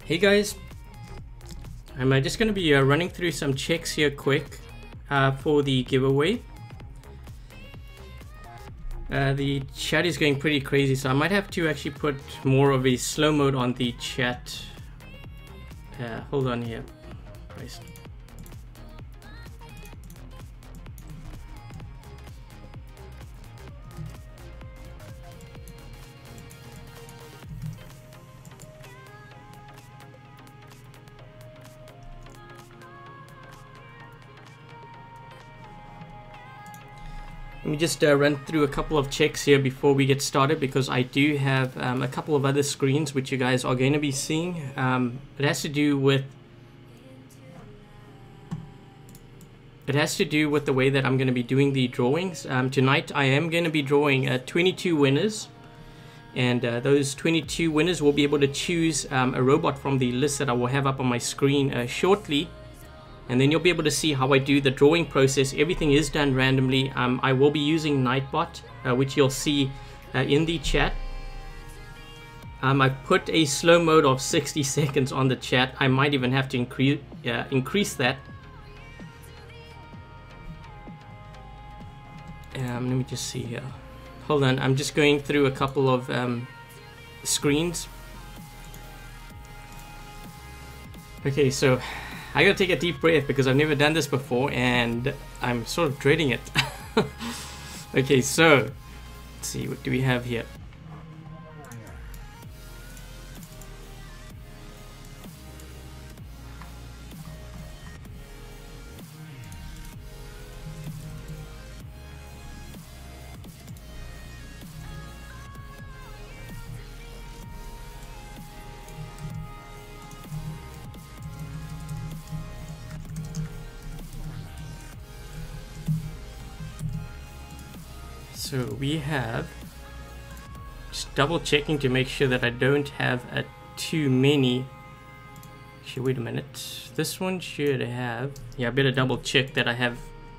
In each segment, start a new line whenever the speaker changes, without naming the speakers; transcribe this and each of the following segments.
Hey guys, I'm just going to be running through some checks here quick for the giveaway. The chat is going pretty crazy, so I might have to actually put more of a slow mode on the chat. Hold on here. Christ. Let me just run through a couple of checks here before we get started, because I do have a couple of other screens which you guys are going to be seeing. It has to do with the way that I'm going to be doing the drawings. Tonight I am going to be drawing 22 winners, and those 22 winners will be able to choose a robot from the list that I will have up on my screen shortly. And then you'll be able to see how I do the drawing process. Everything is done randomly. I will be using Nightbot, which you'll see in the chat. I put a slow mode of 60 seconds on the chat. I might even have to increase that. Let me just see here. Hold on, I'm just going through a couple of screens. Okay, so I gotta take a deep breath because I've never done this before and I'm sort of dreading it. Okay, so let's see, what do we have here? So we have, just double checking to make sure that I don't have too many. Actually, wait a minute. This one should have, yeah, I better double check that I have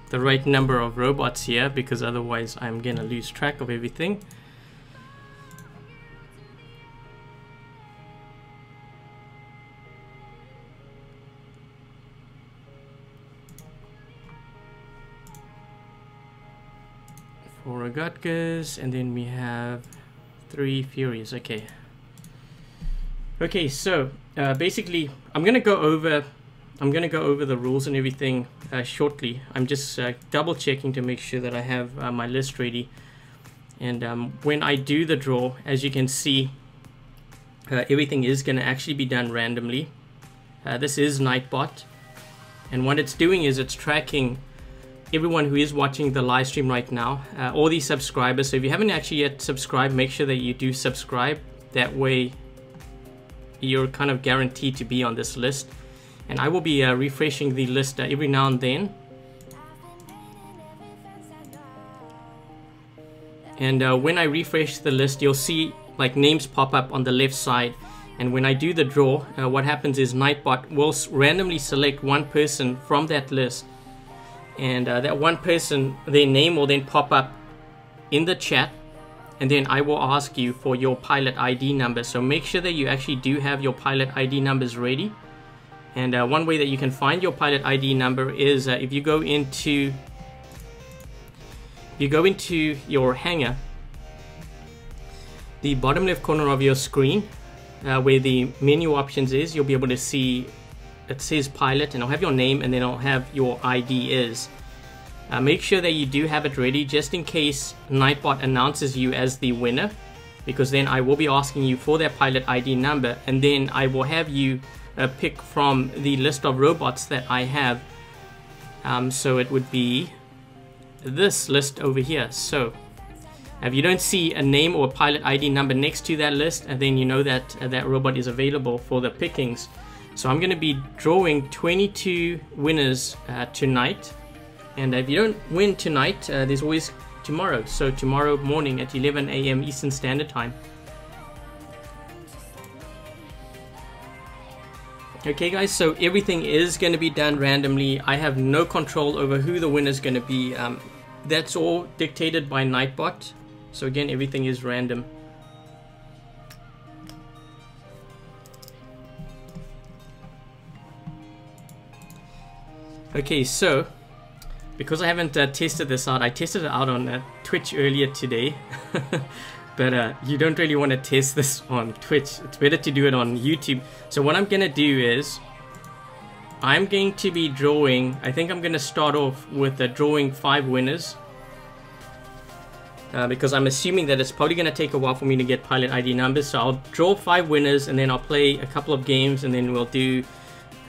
the right number of robots here, because otherwise I'm gonna lose track of everything. Four Agatkas, and then we have 3 Furies. Okay, so basically I'm gonna go over the rules and everything shortly. I'm just double checking to make sure that I have my list ready, and when I do the draw, as you can see, everything is gonna actually be done randomly. This is Nightbot, and what it's doing is it's tracking everyone who is watching the live stream right now, all these subscribers. So if you haven't actually yet subscribed, make sure that you do subscribe. That way you're kind of guaranteed to be on this list, and I will be refreshing the list every now and then. And when I refresh the list, you'll see like names pop up on the left side, and when I do the draw, what happens is Nightbot will randomly select one person from that list, and that one person, their name will then pop up in the chat, and then I will ask you for your pilot ID number. So make sure that you actually do have your pilot ID numbers ready. And one way that you can find your pilot ID number is if you go into your hanger, the bottom left corner of your screen, where the menu options is, you'll be able to see it says pilot, and I'll have your name, and then I'll have your ID is. Make sure that you do have it ready just in case Nightbot announces you as the winner, because then I will be asking you for that pilot ID number, and then I will have you pick from the list of robots that I have. So it would be this list over here. So if you don't see a name or a pilot ID number next to that list, and then you know that that robot is available for the pickings. So I'm going to be drawing 22 winners tonight, and if you don't win tonight, there's always tomorrow. So tomorrow morning at 11 AM Eastern Standard Time. Okay guys, so everything is going to be done randomly. I have no control over who the winner is going to be. That's all dictated by Nightbot. So again, everything is random. Okay, so because I haven't tested this out, I tested it out on Twitch earlier today. But you don't really want to test this on Twitch. It's better to do it on YouTube. So what I'm going to do is I'm going to be drawing, I think I'm going to start off with drawing 5 winners. Because I'm assuming that it's probably going to take a while for me to get pilot ID numbers. So I'll draw 5 winners and then I'll play a couple of games and then we'll do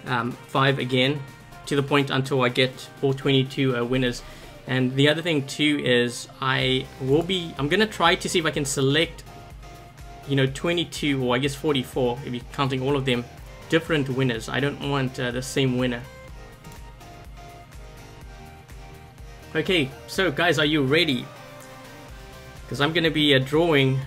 5 again to the point until I get all 22 winners. And the other thing too is I'm going to try to see if I can select, 22 or I guess 44 if you're counting all of them, different winners. I don't want the same winner. Okay, so guys, are you ready? Because I'm going to be drawing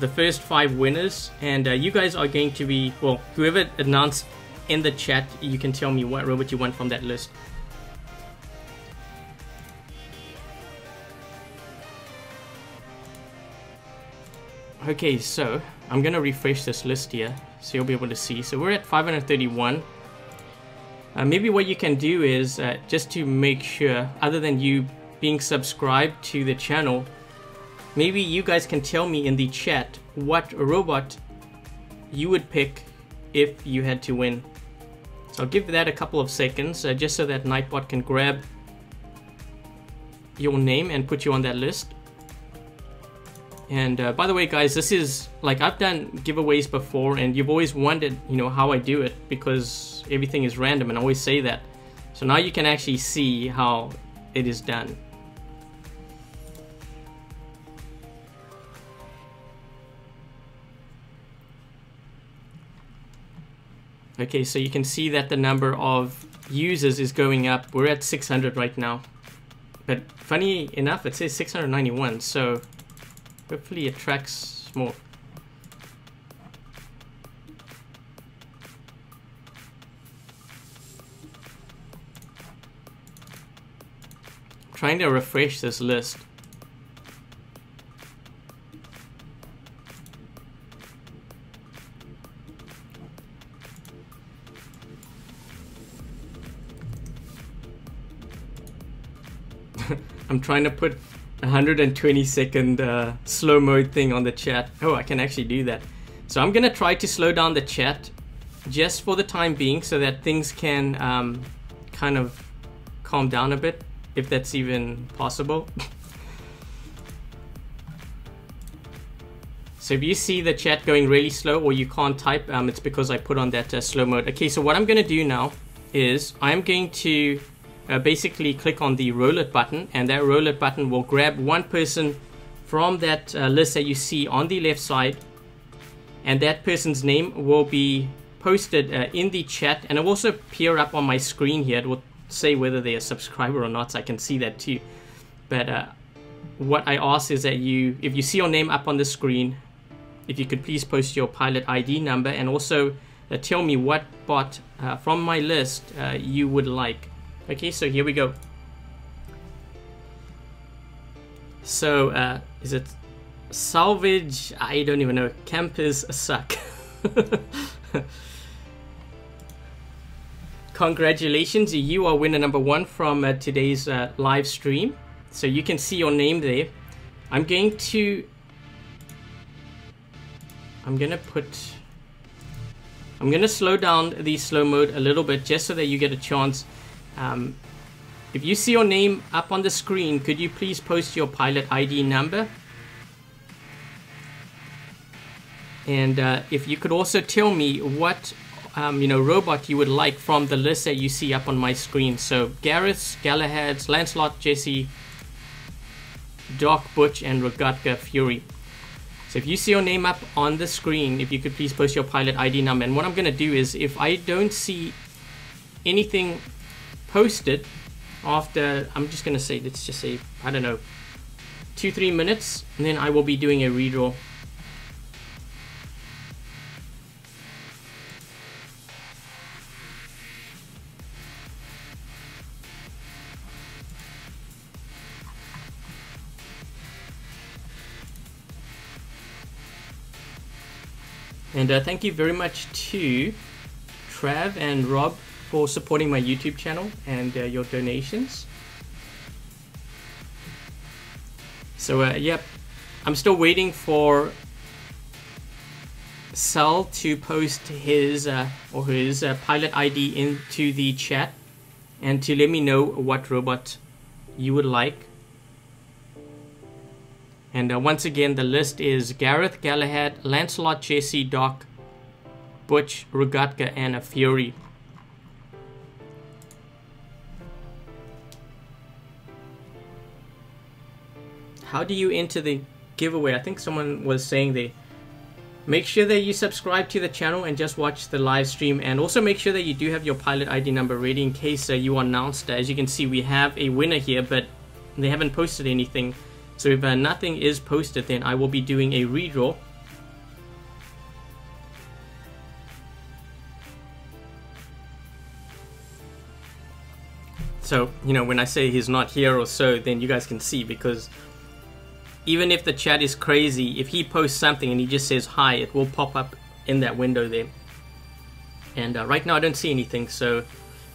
the first 5 winners, and you guys are going to be, well, whoever announced in the chat, you can tell me what robot you want from that list. Okay, so I'm going to refresh this list here so you'll be able to see. So we're at 531. Maybe what you can do is just to make sure, other than you being subscribed to the channel, maybe you guys can tell me in the chat what robot you would pick if you had to win. So I'll give that a couple of seconds just so that Nightbot can grab your name and put you on that list. And by the way, guys, this is like I've done giveaways before, and you've always wondered, how I do it because everything is random, and I always say that. So now you can actually see how it is done. Okay, so you can see that the number of users is going up. We're at 600 right now. But funny enough, it says 691, so hopefully it tracks more. I'm trying to refresh this list. I'm trying to put 120-second slow mode thing on the chat. Oh, I can actually do that. So I'm gonna try to slow down the chat just for the time being so that things can kind of calm down a bit, if that's even possible. So if you see the chat going really slow or you can't type, it's because I put on that slow mode. Okay, so what I'm gonna do now is I'm going to basically click on the roll it button, and that roll it button will grab one person from that list that you see on the left side, and that person's name will be posted in the chat, and it will also appear up on my screen here. It will say whether they're a subscriber or not, so I can see that too. But what I ask is that if you see your name up on the screen, if you could please post your pilot ID number, and also tell me what bot from my list you would like. Okay, so here we go. So, is it salvage? I don't even know. Campers suck. Congratulations, you are winner number 1 from today's live stream. So you can see your name there. I'm gonna slow down the slow mode a little bit just so that you get a chance. If you see your name up on the screen, could you please post your pilot ID number? And if you could also tell me what robot you would like from the list that you see up on my screen. So Gareth, Galahad, Lancelot, Jesse, Doc, Butch, and Rogatka Fury. So if you see your name up on the screen, if you could please post your pilot ID number. And what I'm going to do is, if I don't see anything posted after, I'm just going to say, let's just say, I don't know, 2-3 minutes, and then I will be doing a redraw. And thank you very much to Trav and Rob for supporting my YouTube channel and your donations. So yep, I'm still waiting for Sal to post his pilot ID into the chat and to let me know what robot you would like. And once again, the list is Gareth, Galahad, Lancelot, Jesse, Doc, Butch, Rogatka, and a Fury. How do you enter the giveaway? I think someone was saying they make sure that you subscribe to the channel and just watch the live stream, and also make sure that you do have your pilot ID number ready in case you are announced. As you can see, we have a winner here, but they haven't posted anything. So if nothing is posted, then I will be doing a redraw. So, you know, when I say he's not here or so, then you guys can see, because even if the chat is crazy, if he posts something and he just says hi, it will pop up in that window there. And right now I don't see anything, so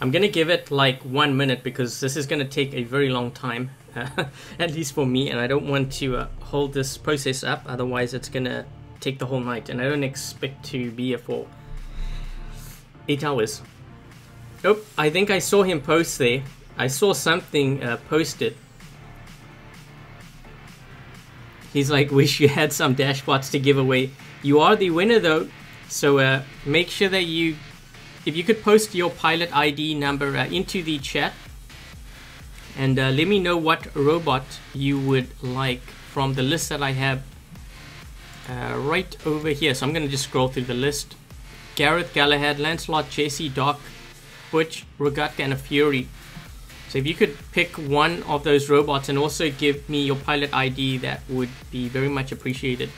I'm gonna give it like 1 minute, because this is gonna take a very long time, at least for me, and I don't want to hold this process up, otherwise it's gonna take the whole night, and I don't expect to be here for 8 hours. Oh, I think I saw him post there. I saw something posted. He's like, wish you had some dashbots to give away. You are the winner though, so make sure that if you could post your pilot ID number into the chat, and let me know what robot you would like from the list that I have right over here. So I'm going to just scroll through the list. Gareth, Galahad, Lancelot, Jesse, Doc, Butch, Rogatka, and a Fury. So if you could pick one of those robots and also give me your pilot ID, that would be very much appreciated.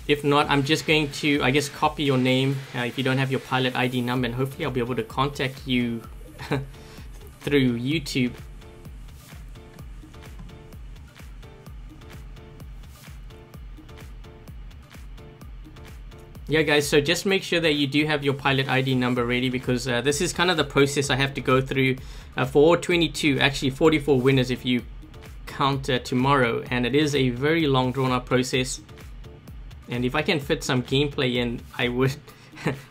If not, I'm just going to, I guess, copy your name if you don't have your pilot ID number, and hopefully I'll be able to contact you through YouTube. Yeah guys, so just make sure that you do have your pilot ID number ready, because this is kind of the process I have to go through for all 22, actually 44 winners if you count tomorrow, and it is a very long drawn out process. And if I can fit some gameplay in, I would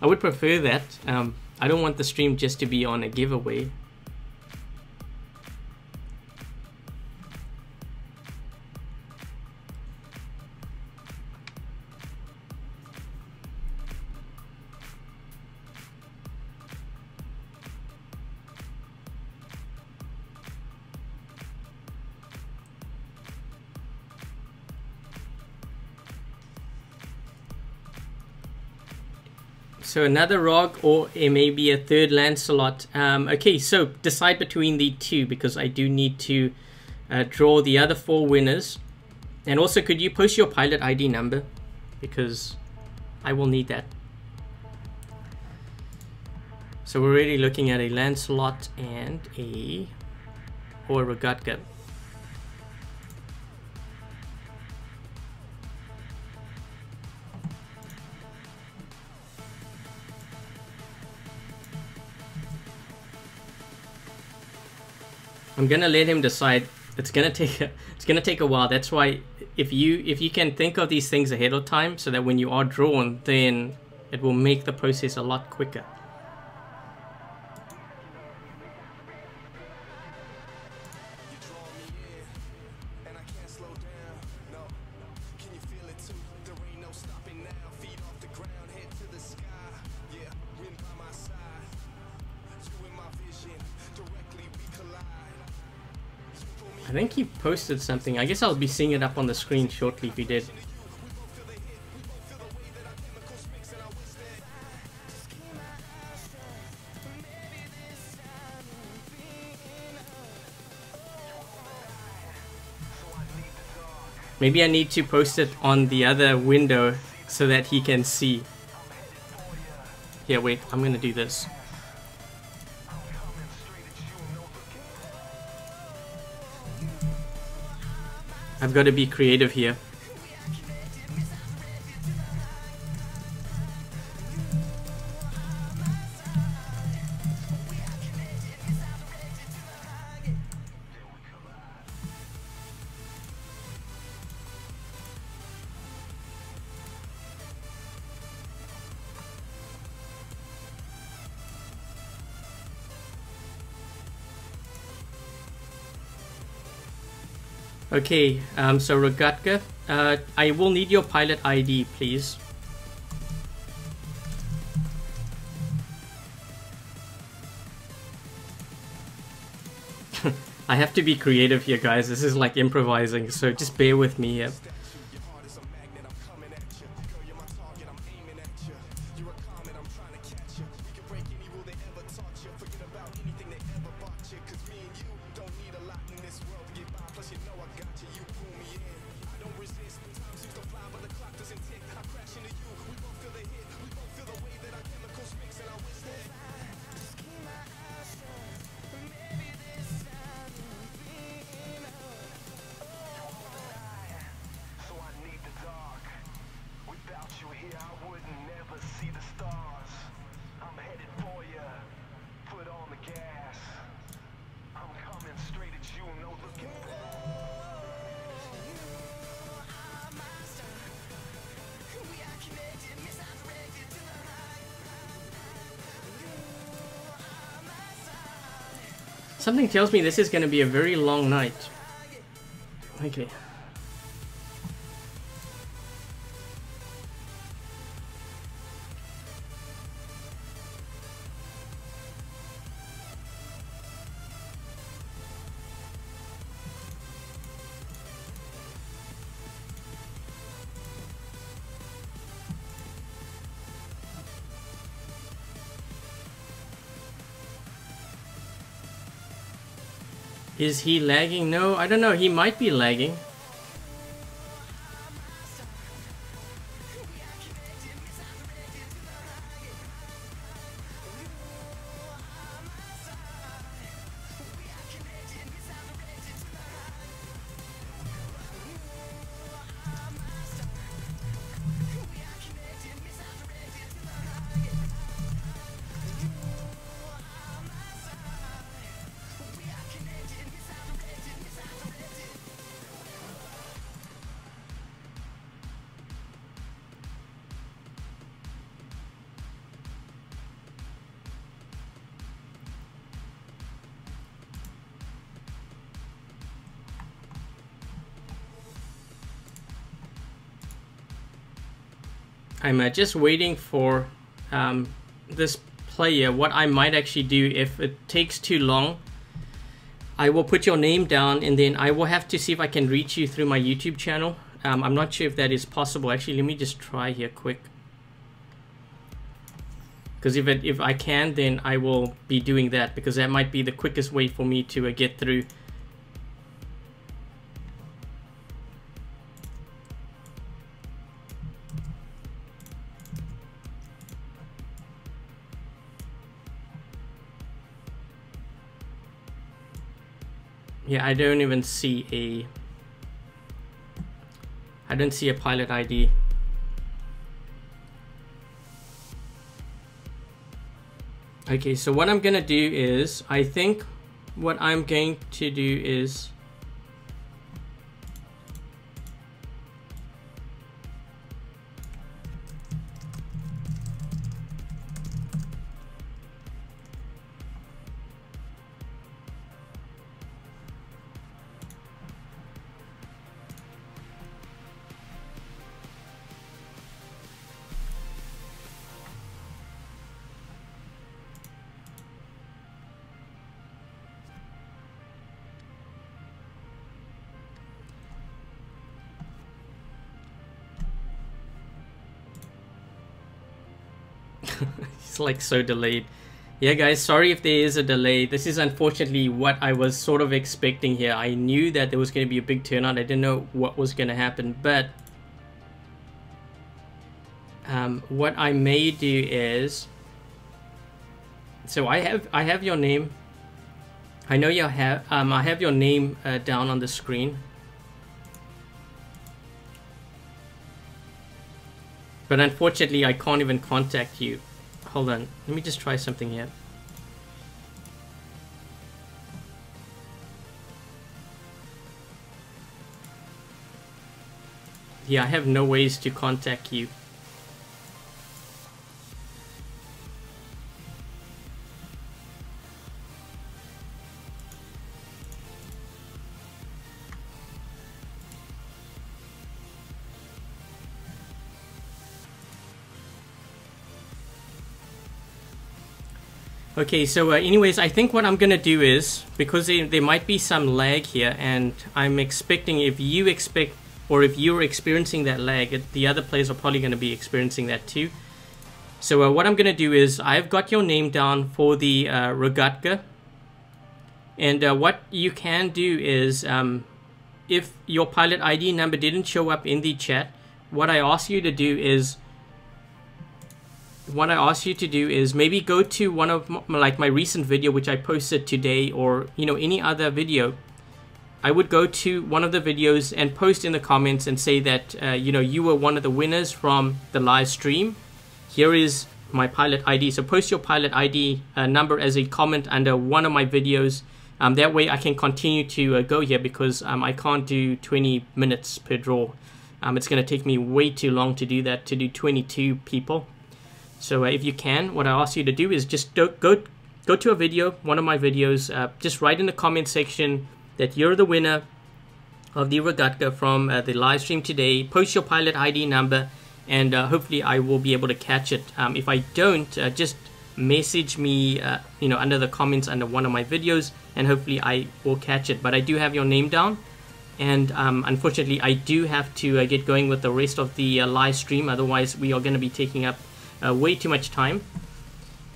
I would prefer that. I don't want the stream just to be on a giveaway. So another Rog, or it may be a third Lancelot. Okay, so decide between the two, because I do need to draw the other 4 winners. And also, could you post your pilot ID number, because I will need that. So we're already looking at a Lancelot and a Rogatka. I'm gonna let him decide. It's gonna take a while. That's why if you can think of these things ahead of time, so that when you are drawn, then it will make the process a lot quicker. I think he posted something. I guess I'll be seeing it up on the screen shortly if he did. Maybe I need to post it on the other window so that he can see. Yeah, wait, I'm gonna do this. I've got to be creative here. Okay, so Rogatka, I will need your pilot ID, please. I have to be creative here, guys. This is like improvising, so just bear with me here. Something tells me this is going to be a very long night. Okay. Is he lagging? No, I don't know. He might be lagging. I'm just waiting for this player. What I might actually do, if it takes too long, I will put your name down and then I will have to see if I can reach you through my YouTube channel. I'm not sure if that is possible. Actually, let me just try here quick. Because if I can, then I will be doing that, because that might be the quickest way for me to get through. Yeah, I don't even see a... I don't see a pilot ID. Okay, so what I'm gonna do is, I think what I'm going to do is... It's like so delayed. Yeah guys, sorry if there is a delay. This is unfortunately what I was sort of expecting here. I knew that there was going to be a big turnout. I didn't know what was going to happen, but what I may do is, so I have your name. I know you have I have your name down on the screen, but unfortunately I can't even contact you. Hold on, let me just try something here. Yeah, I have no ways to contact you. Okay, so anyways, I think what I'm gonna do is, because there might be some lag here, and I'm expecting if you're experiencing that lag, the other players are probably gonna be experiencing that too. So what I'm gonna do is, I've got your name down for the Rogatka, and what you can do is, if your pilot ID number didn't show up in the chat, what I ask you to do is maybe go to one of my recent video which I posted today, or any other video. I would go to one of the videos and post in the comments and say that you were one of the winners from the live stream. Here is my pilot ID. So post your pilot ID number as a comment under one of my videos. That way I can continue to go here, because I can't do 20 minutes per draw. It's going to take me way too long to do that, to do 22 people. So if you can, what I ask you to do is just go to a video, one of my videos, just write in the comment section that you're the winner of the Rogatka from the live stream today. Post your pilot ID number, and hopefully I will be able to catch it. If I don't, just message me under the comments under one of my videos, and hopefully I will catch it. But I do have your name down, and unfortunately I do have to get going with the rest of the live stream, otherwise we are going to be taking up way too much time.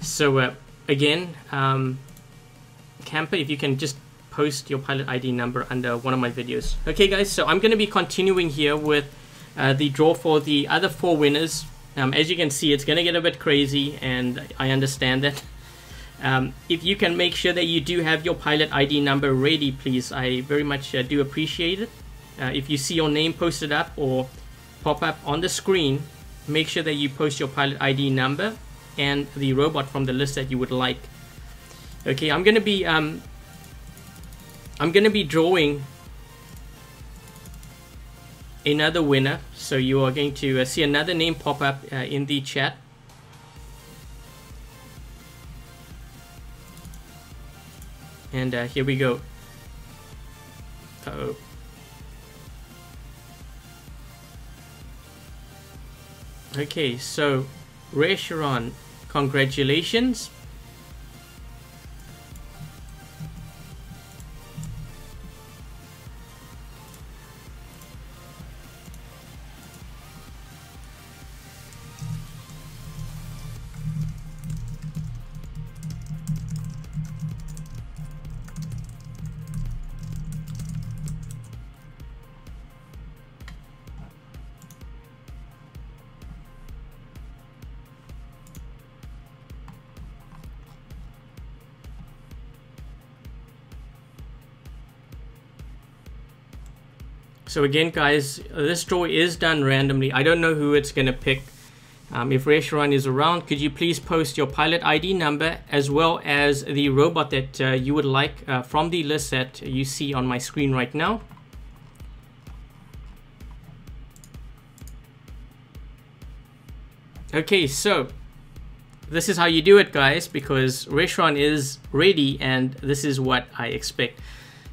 So again, Camper, if you can just post your pilot ID number under one of my videos. Okay guys, so I'm going to be continuing here with the draw for the other 4 winners. As you can see, it's going to get a bit crazy, and I understand that. If you can make sure that you do have your pilot ID number ready, please, I very much do appreciate it. If you see your name posted up or pop up on the screen, make sure that you post your pilot ID number and the robot from the list that you would like. Okay, I'm gonna be drawing another winner, so you are going to see another name pop up in the chat. And here we go. Uh-oh. Okay, so Resharon, congratulations. So again guys, this draw is done randomly. I don't know who it's going to pick. If Resharon is around, could you please post your pilot ID number as well as the robot that you would like from the list that you see on my screen right now. Okay, so this is how you do it guys, because Resharon is ready and this is what I expect.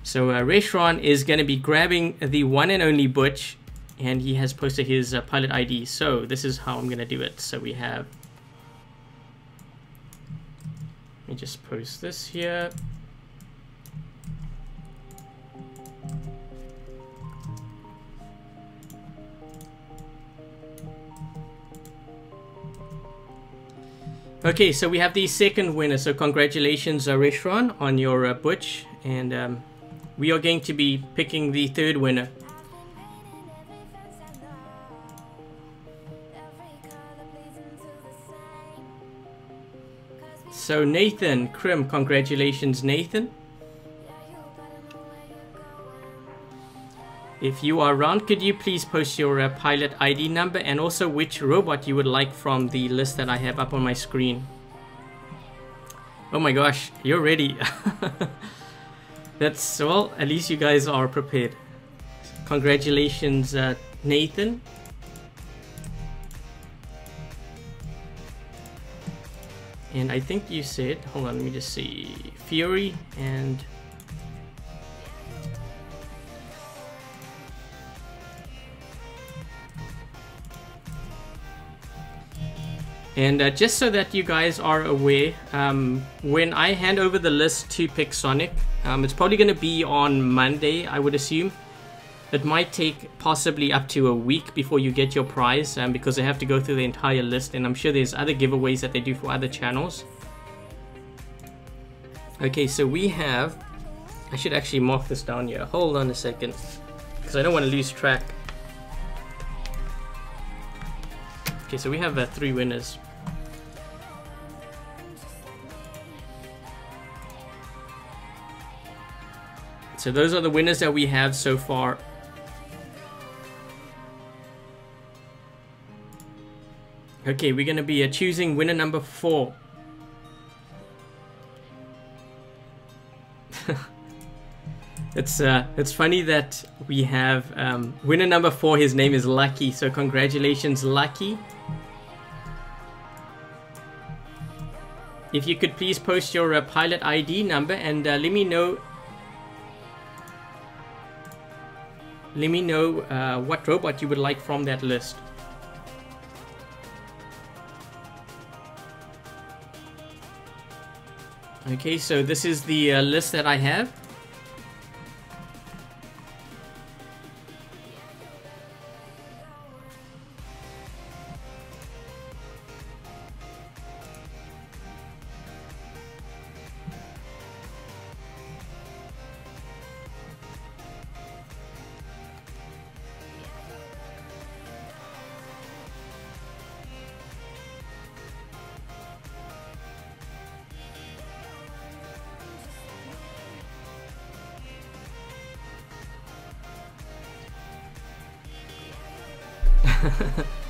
So Resharon is going to be grabbing the one and only Butch, and he has posted his pilot ID. So this is how I'm going to do it. So we have, let me just post this here. Okay, so we have the second winner. So congratulations Resharon on your Butch, and we are going to be picking the third winner. So Nathan Krim, congratulations Nathan. If you are around, could you please post your pilot ID number and also which robot you would like from the list that I have up on my screen. Oh my gosh, you're ready. That's, well, at least you guys are prepared. Congratulations, Nathan. And I think you said, hold on, let me just see, Fury and... And just so that you guys are aware, when I hand over the list to Pixonic, it's probably going to be on Monday, I would assume. It might take possibly up to a week before you get your prize, because they have to go through the entire list, and I'm sure there's other giveaways that they do for other channels. Okay, so we have... I should actually mark this down here. Hold on a second, because I don't want to lose track. Okay, so we have 3 winners. So those are the winners that we have so far. Okay, we're going to be choosing winner number 4. It's funny that we have winner number 4. His name is Lucky. So congratulations, Lucky. If you could please post your pilot ID number and let me know. Let me know what robot you would like from that list. Okay, so this is the list that I have.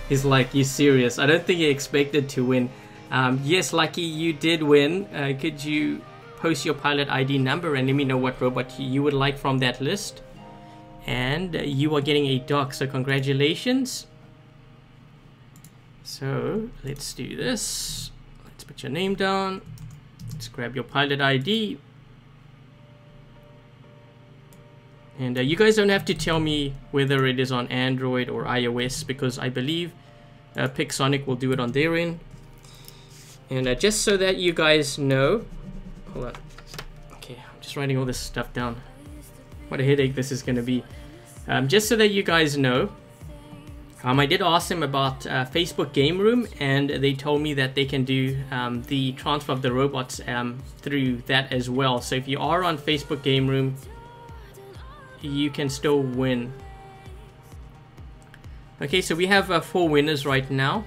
He's like, you serious? I don't think he expected to win. Yes, Lucky, you did win. Could you post your pilot ID number and let me know what robot you would like from that list? And you are getting a dock, so congratulations. So let's do this. Let's put your name down. Let's grab your pilot ID. And you guys don't have to tell me whether it is on Android or iOS, because I believe Pixonic will do it on their end. And just so that you guys know, hold on. Okay, I'm just writing all this stuff down. What a headache this is going to be. Just so that you guys know, I did ask them about Facebook Game Room, and they told me that they can do the transfer of the robots through that as well. So if you are on Facebook Game Room, you can still win. Okay, so we have 4 winners right now,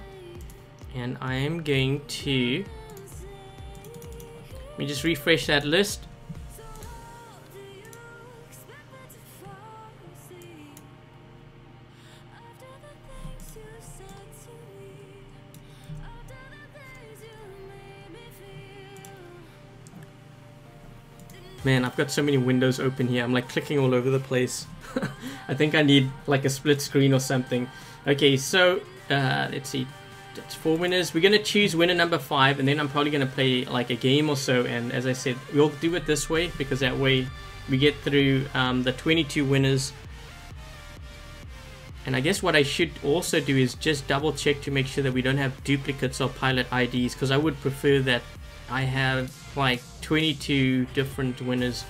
and I am going to let me just refresh that list. Man, I've got so many windows open here. I'm like clicking all over the place. I think I need like a split screen or something. Okay, so let's see. That's 4 winners. We're going to choose winner number 5, and then I'm probably going to play like a game or so. And as I said, we'll do it this way, because that way we get through the 22 winners. And I guess what I should also do is just double check to make sure that we don't have duplicates of pilot IDs, because I would prefer that I have like 22 different winners.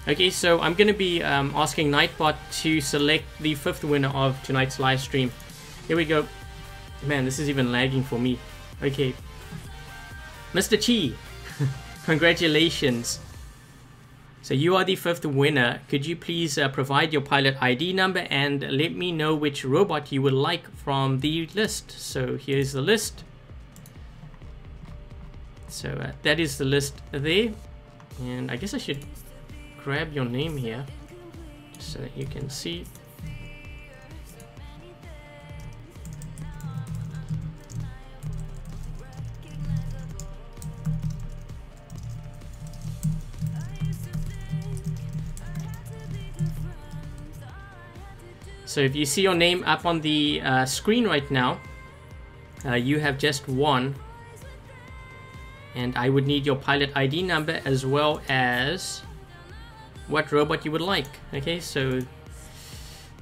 Okay, so I'm going to be asking Nightbot to select the 5th winner of tonight's live stream. Here we go. Man, this is even lagging for me. Okay, Mr. Chi, congratulations. So you are the 5th winner. Could you please provide your pilot ID number and let me know which robot you would like from the list? So here's the list. So that is the list there, and I guess I should grab your name here so that you can see. So if you see your name up on the screen right now, you have just won. And I would need your pilot ID number as well as what robot you would like. Okay, so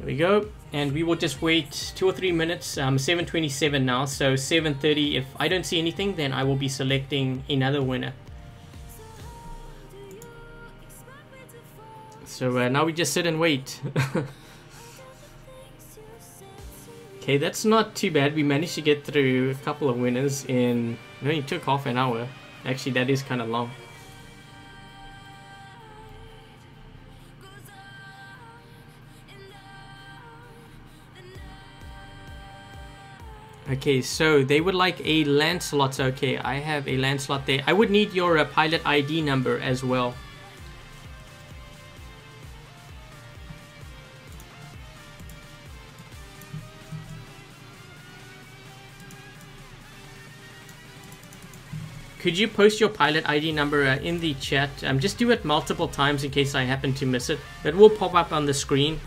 There we go, and we will just wait 2 or 3 minutes. 7:27 now, so 7:30. If I don't see anything, then I will be selecting another winner. So now we just sit and wait. Okay, that's not too bad. We managed to get through a couple of winners in, it only took half an hour. Actually, that is kind of long. Okay, so they would like a Lancelot. Okay, I have a Lancelot there. I would need your pilot ID number as well. Could you post your pilot ID number in the chat? Just do it multiple times in case I happen to miss it. It will pop up on the screen.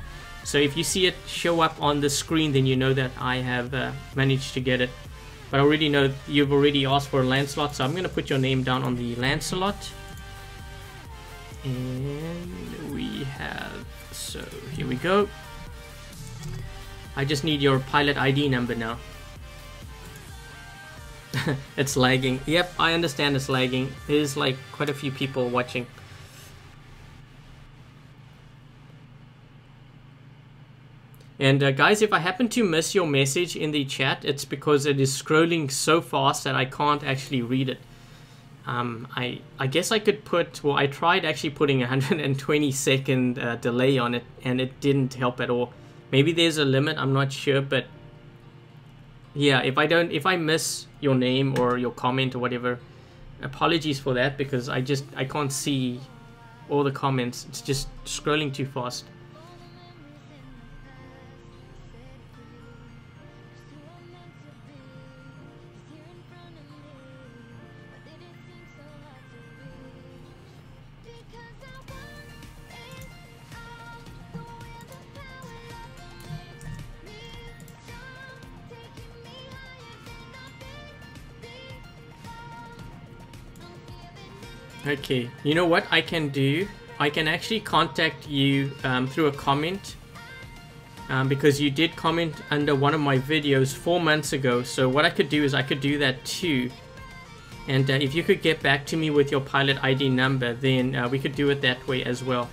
So if you see it show up on the screen, then you know that I have managed to get it. But I already know you've already asked for Lancelot, so I'm going to put your name down on the Lancelot. And we have, so here we go. I just need your pilot ID number now. It's lagging. Yep, I understand it's lagging. There's like quite a few people watching. And guys, if I happen to miss your message in the chat, it's because it is scrolling so fast that I can't actually read it. I guess I could put, well, I tried actually putting 120-second delay on it, and it didn't help at all. Maybe there's a limit, I'm not sure, but yeah, if I miss your name or your comment or whatever, apologies for that, because I can't see all the comments. It's just scrolling too fast. Okay, you know what I can do? I can actually contact you through a comment, because you did comment under one of my videos 4 months ago. So what I could do is I could do that too. And if you could get back to me with your pilot ID number, then we could do it that way as well.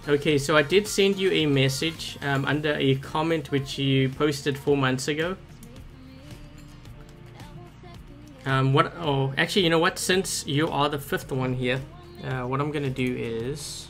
Okay, so I did send you a message under a comment which you posted 4 months ago. Oh, actually, you know what? Since you are the 5th one here, what I'm gonna do is,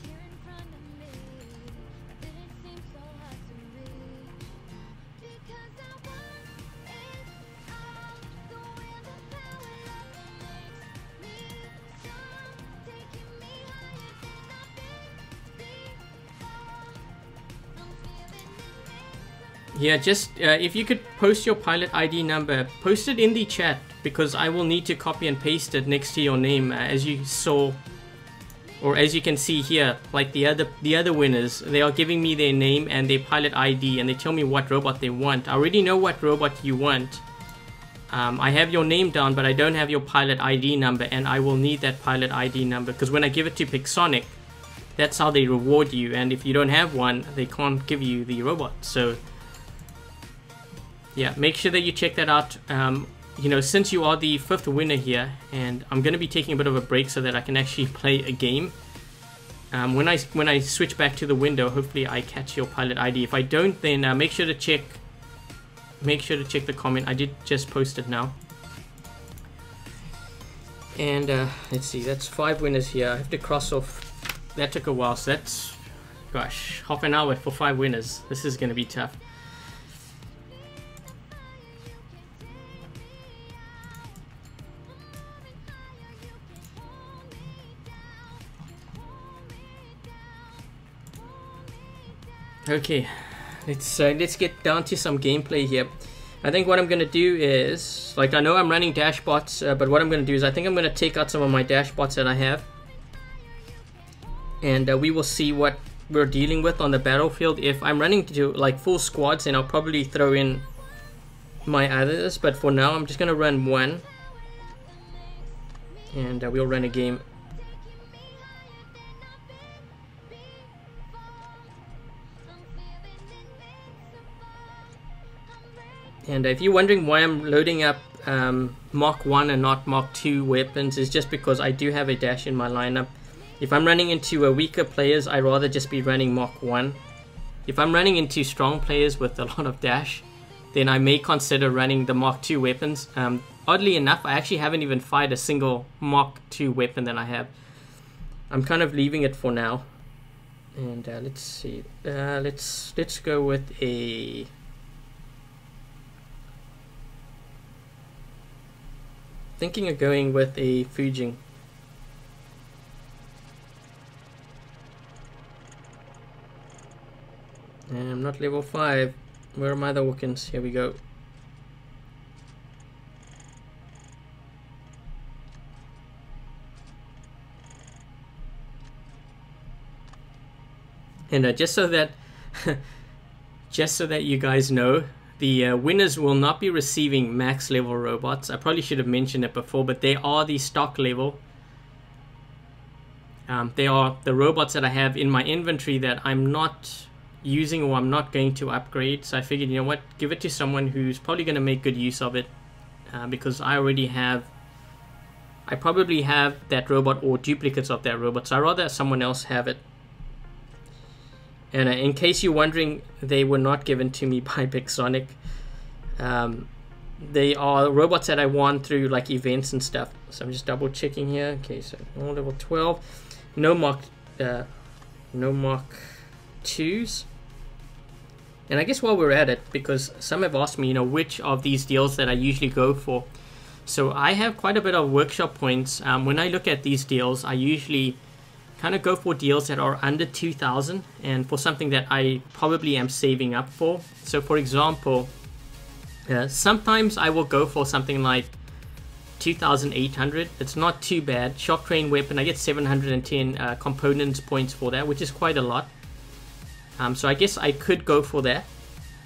yeah, just if you could post your pilot ID number, post it in the chat, because I will need to copy and paste it next to your name, as you saw, or as you can see here. Like the other winners, they are giving me their name and their pilot ID, and they tell me what robot they want. I already know what robot you want. I have your name down, but I don't have your pilot ID number, and I will need that pilot ID number, because when I give it to Pixonic, that's how they reward you, and if you don't have one, they can't give you the robot. So yeah, make sure that you check that out. You know, since you are the 5th winner here, and I'm going to be taking a bit of a break so that I can actually play a game. When I switch back to the window, hopefully I catch your pilot ID. If I don't, then make sure to check the comment. I did just post it now. And let's see, that's 5 winners here. I have to cross off. That took a while, so that's, gosh, half an hour for 5 winners. This is going to be tough. Okay, let's get down to some gameplay here. I think what I'm gonna do is, like, I know I'm running dash bots, but what I'm gonna do is I think I'm gonna take out some of my dash bots that I have, and we will see what we're dealing with on the battlefield. If I'm running to like full squads, then I'll probably throw in my others, but for now I'm just gonna run one, and we'll run a game. And if you're wondering why I'm loading up Mark 1 and not Mark 2 weapons, it's just because I do have a dash in my lineup. If I'm running into weaker players, I'd rather just be running Mark 1. If I'm running into strong players with a lot of dash, then I may consider running the Mark 2 weapons. Oddly enough, I actually haven't even fired a single Mark 2 weapon that I have. I'm kind of leaving it for now. And let's see. Let's go with a... Thinking of going with a Fujing. And I'm not level 5. Where are my other Wookins? Here we go. And just so that you guys know, the winners will not be receiving max level robots. I probably should have mentioned it before, but they are the stock level. They are the robots that I have in my inventory that I'm not using or I'm not going to upgrade. So I figured, you know what, give it to someone who's probably going to make good use of it, because I probably have that robot or duplicates of that robot. So I'd rather someone else have it. And in case you're wondering, they were not given to me by Big Sonic. They are robots that I won through like events and stuff. So I'm just double checking here. Okay, so all level 12. No Mark 2s. And I guess while we're at it, because some have asked me, you know, which of these deals that I usually go for. So I have quite a bit of workshop points. When I look at these deals, I usually kind of go for deals that are under 2,000 and for something that I probably am saving up for. So for example, sometimes I will go for something like 2,800. It's not too bad. Shock train weapon, I get 710 components points for that, which is quite a lot. So I guess I could go for that.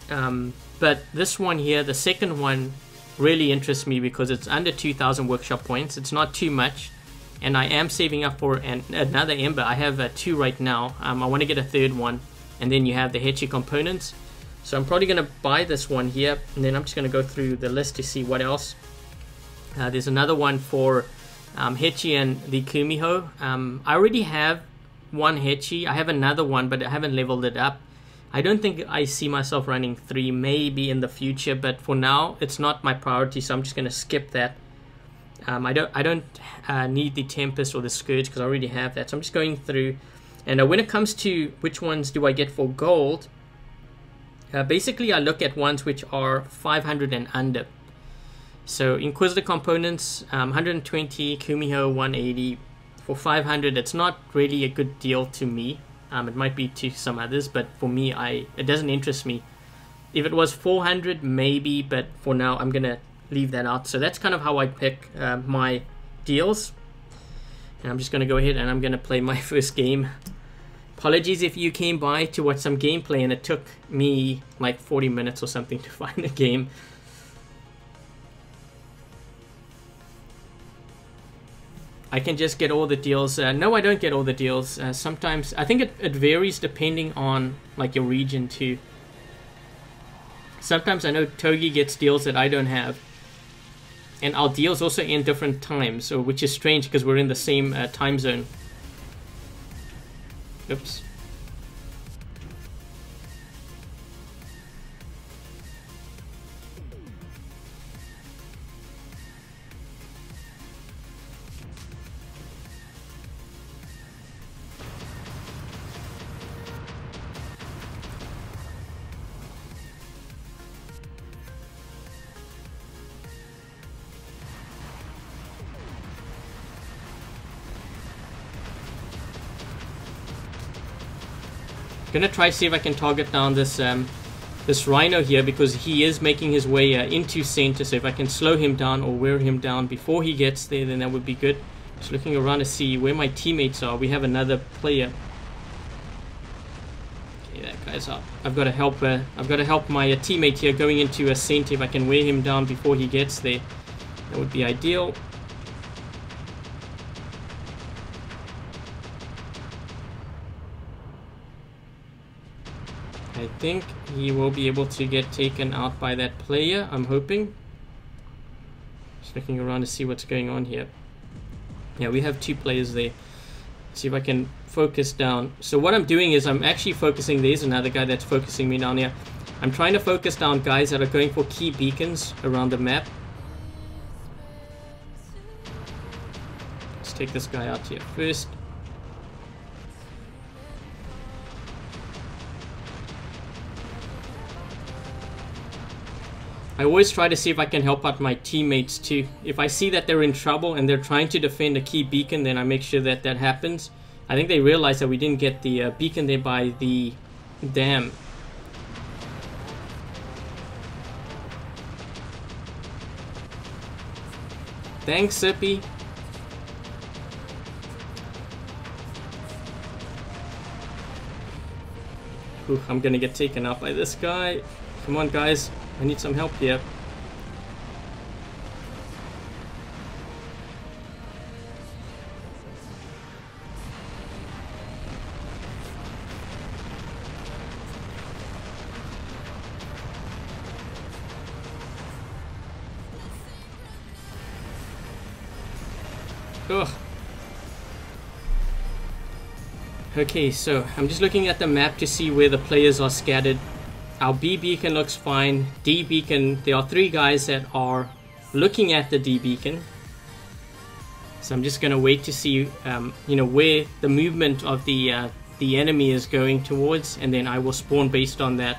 But this one here, the second one, really interests me because it's under 2,000 workshop points. It's not too much. And I am saving up for another Ember. I have 2 right now. I want to get a third one. And then you have the Hechi components. So I'm probably going to buy this one here. And then I'm just going to go through the list to see what else. There's another one for Hechi and the Kumiho. I already have one Hechi. I have another one, but I haven't leveled it up. I don't think I see myself running 3, maybe in the future. But for now, it's not my priority. So I'm just going to skip that. I don't need the Tempest or the Scourge because I already have that. So I'm just going through, and when it comes to which ones do I get for gold, basically I look at ones which are 500 and under. So Inquisitor components, 120, Kumiho 180. For 500, it's not really a good deal to me. It might be to some others, but for me, it doesn't interest me. If it was 400, maybe, but for now, I'm gonna leave that out. So that's kind of how I pick my deals. And I'm just going to go ahead and I'm going to play my first game. Apologies if you came by to watch some gameplay and it took me like 40 minutes or something to find a game. I can just get all the deals. No, I don't get all the deals. Sometimes, I think it varies depending on like your region too. Sometimes I know Togi gets deals that I don't have. And our deals also in different times, so which is strange because we're in the same time zone. Oops. Gonna try to see if I can target down this this rhino here, because he is making his way into center. So if I can slow him down or wear him down before he gets there, then that would be good. Just looking around to see where my teammates are. We have another player. Okay, that guy's up. I've got to help my teammate here going into a center. If I can wear him down before he gets there, that would be ideal. I think he will be able to get taken out by that player, I'm hoping. Just looking around to see what's going on here. Yeah, we have 2 players there. Let's see if I can focus down. So what I'm doing is I'm actually focusing. There's another guy that's focusing me down here. I'm trying to focus down guys that are going for key beacons around the map. Let's take this guy out here first. I always try to see if I can help out my teammates too. If I see that they're in trouble and they're trying to defend a key beacon, then I make sure that that happens. I think they realized that we didn't get the beacon there by the dam. Thanks, Sippy. Ooh, I'm gonna get taken out by this guy. Come on, guys. I need some help here. Ugh. Okay, so I'm just looking at the map to see where the players are scattered. Our B beacon looks fine. D beacon, there are 3 guys that are looking at the D beacon. So I'm just going to wait to see, you know, where the movement of the enemy is going towards, and then I will spawn based on that.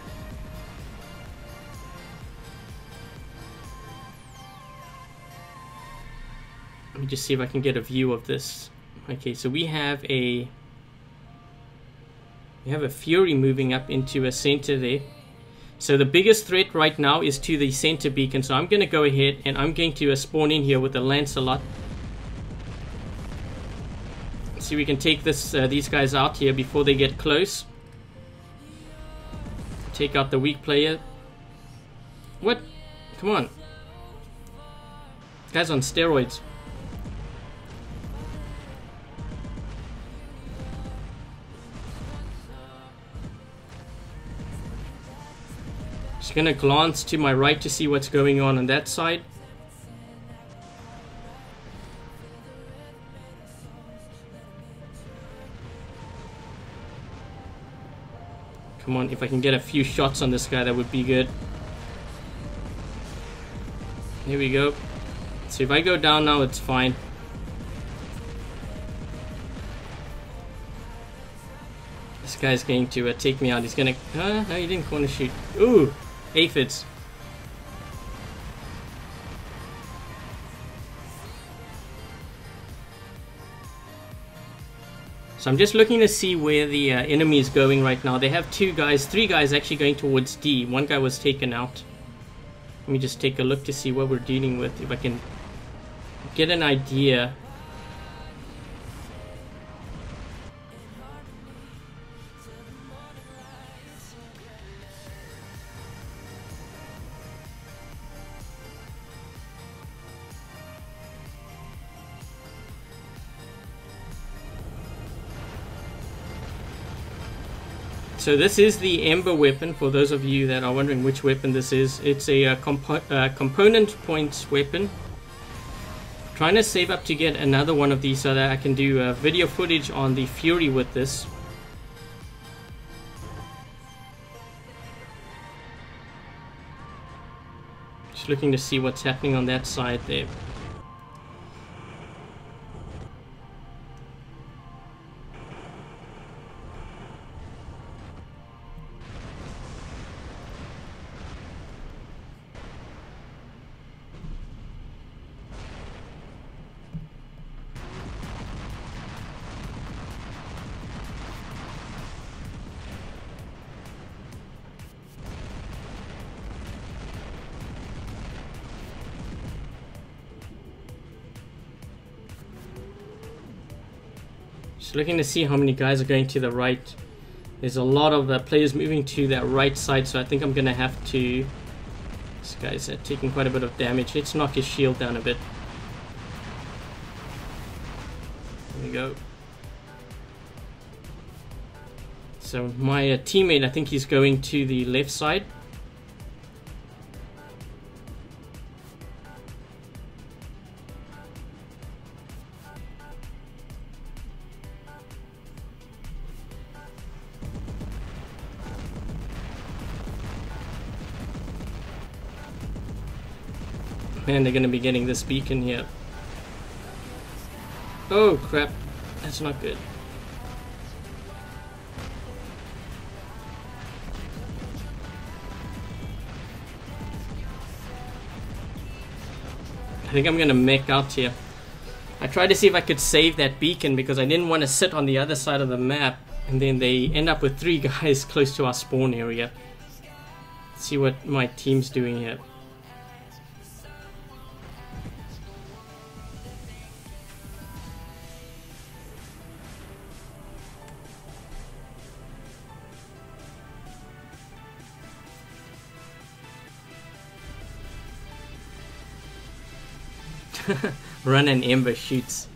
Let me just see if I can get a view of this. Okay, so we have a Fury moving up into a center there. So the biggest threat right now is to the center beacon. So I'm going to go ahead and I'm going to spawn in here with the Lancelot. See if we can take these guys out here before they get close. Take out the weak player. What? Come on. This guy's on steroids. Just gonna glance to my right to see what's going on that side. Come on, if I can get a few shots on this guy, that would be good. Here we go. So if I go down now, it's fine. This guy's going to take me out. He's gonna... no, he didn't corner shoot. Ooh! Aphids. So I'm just looking to see where the enemy is going right now. They have 3 guys actually going towards D. 1 guy was taken out. Let me just take a look to see what we're dealing with, if I can get an idea. So this is the Ember weapon, for those of you that are wondering which weapon this is. It's a component points weapon. Trying to save up to get another one of these so that I can do video footage on the Fury with this. Just looking to see what's happening on that side there. Just looking to see how many guys are going to the right. There's a lot of players moving to that right side, so I think I'm going to have to... This guy's taking quite a bit of damage. Let's knock his shield down a bit. There we go. So my teammate, I think he's going to the left side. Man, they're going to be getting this beacon here. Oh crap, that's not good. I think I'm going to mech out here. I tried to see if I could save that beacon because I didn't want to sit on the other side of the map and then they end up with 3 guys close to our spawn area. Let's see what my team's doing here. Run and Ember shoots.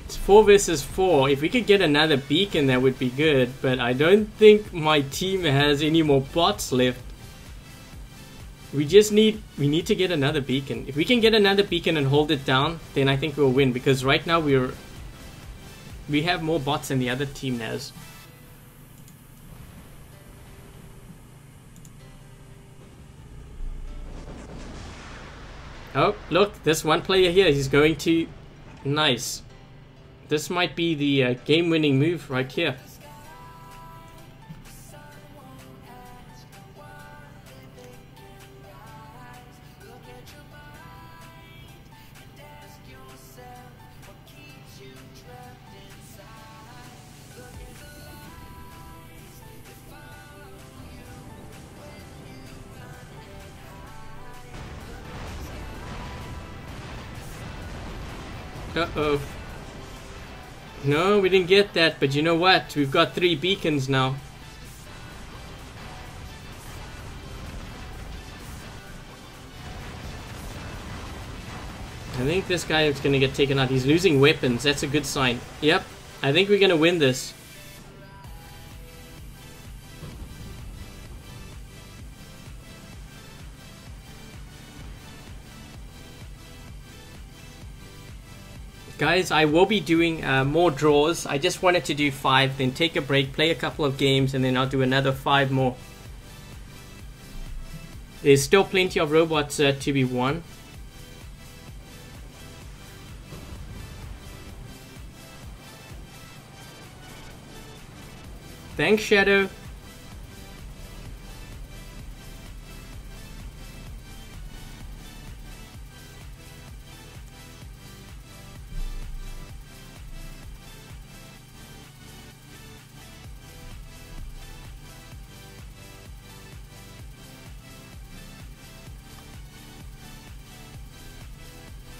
It's 4 versus 4. If we could get another beacon, that would be good, but I don't think my team has any more bots left. We need to get another beacon. If we can get another beacon and hold it down, then I think we'll win, because right now we have more bots than the other team has. Oh, look, this one player here, he's going to... Nice. This might be the game-winning move right here. Uh-oh. No, we didn't get that, but you know what? We've got 3 beacons now. I think this guy is going to get taken out. He's losing weapons. That's a good sign. Yep, I think we're going to win this. Guys, I will be doing more draws. I just wanted to do 5, then take a break, play a couple of games, and then I'll do another 5 more. There's still plenty of robots to be won. Thanks, Shadow.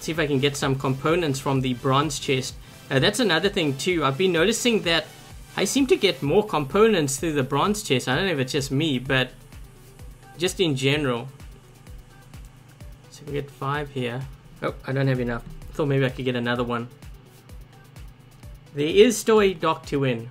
See if I can get some components from the bronze chest. That's another thing too. I've been noticing that I seem to get more components through the bronze chest. I don't know if it's just me, but just in general. So we get 5 here. Oh, I don't have enough. Thought maybe I could get another one. There is still a dock to win.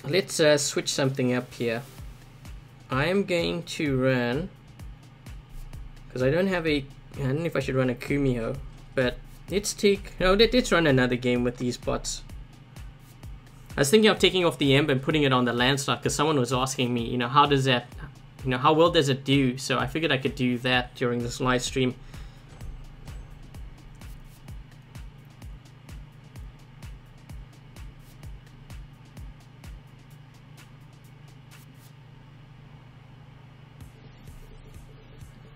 Let's switch something up here. I am going to run, because I don't have a, I don't know if I should run a Kumio, but let's run another game with these bots. I was thinking of taking off the Ember and putting it on the Landslot, because someone was asking me, how does that, how well does it do? So I figured I could do that during this live stream.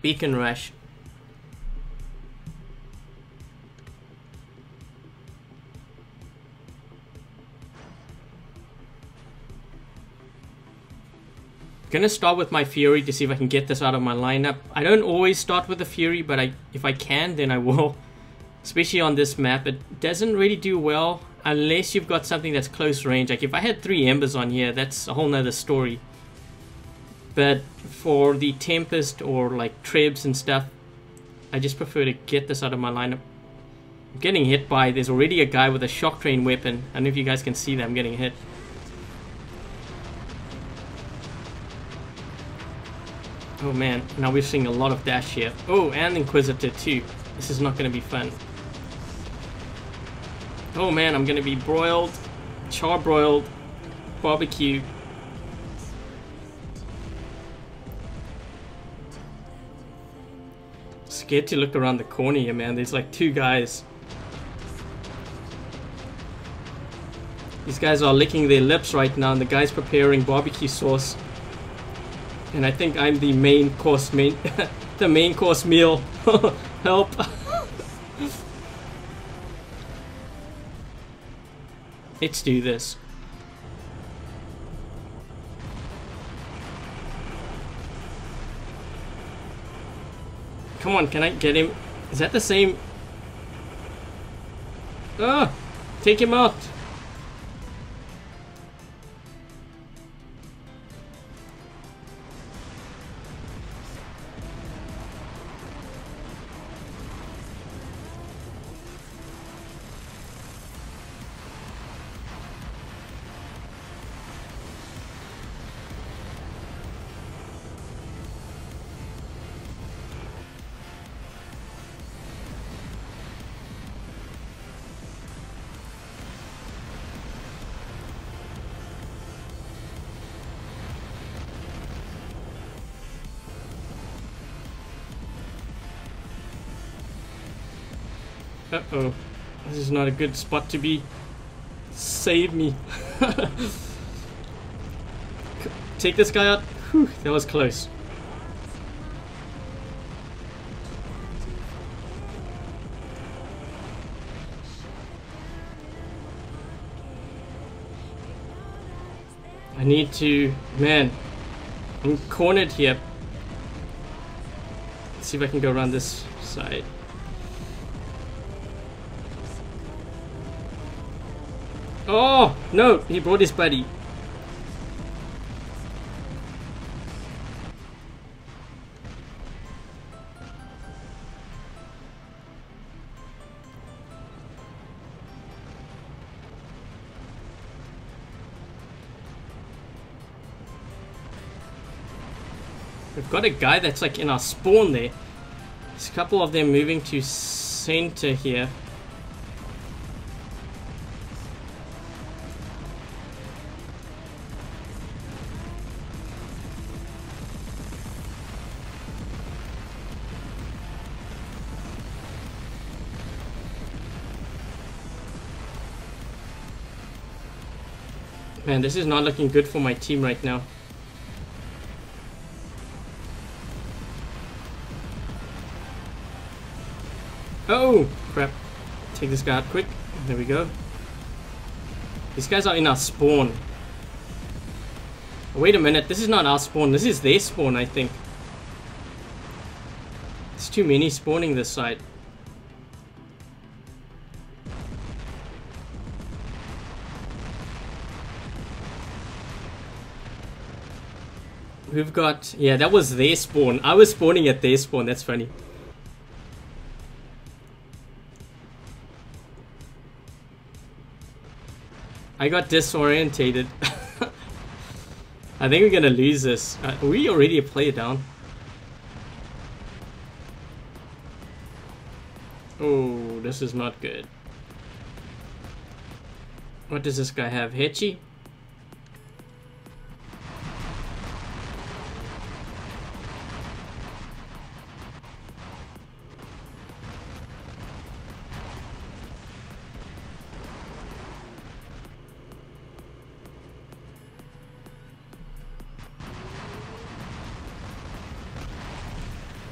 Beacon Rush. Gonna start with my Fury to see if I can get this out of my lineup. I don't always start with the Fury, but if I can, then I will. Especially on this map, it doesn't really do well unless you've got something that's close range. Like if I had 3 Embers on here, that's a whole nother story. But for the Tempest or like Trebs and stuff, I just prefer to get this out of my lineup. I'm getting hit by, there's already a guy with a shock train weapon. I don't know if you guys can see that I'm getting hit. Oh man, now we're seeing a lot of dash here. Oh, and Inquisitor too. This is not going to be fun. Oh man, I'm going to be broiled, charbroiled, barbecue. Scared to look around the corner here, man. There's like 2 guys. These guys are licking their lips right now, and the guy's preparing barbecue sauce. And I think I'm the main course the main course meal. Help. Let's do this. Come on, can I get him? Is that the same? Ah, take him out. Uh-oh. This is not a good spot to be. Save me. Take this guy out. Whew, that was close. I need to... Man. I'm cornered here. Let's see if I can go around this side. Oh, no, he brought his buddy. We've got a guy that's like in our spawn there. There's a couple of them moving to center here. Man, this is not looking good for my team right now. Oh, crap. Take this guy out quick. There we go. These guys are in our spawn. Oh, wait a minute. This is not our spawn. This is their spawn, I think. There's too many spawning this side. We've got... Yeah, that was their spawn. I was spawning at their spawn. That's funny. I got disorientated. I think we're gonna lose this. We already a player down. Oh, this is not good. What does this guy have? Hetchy?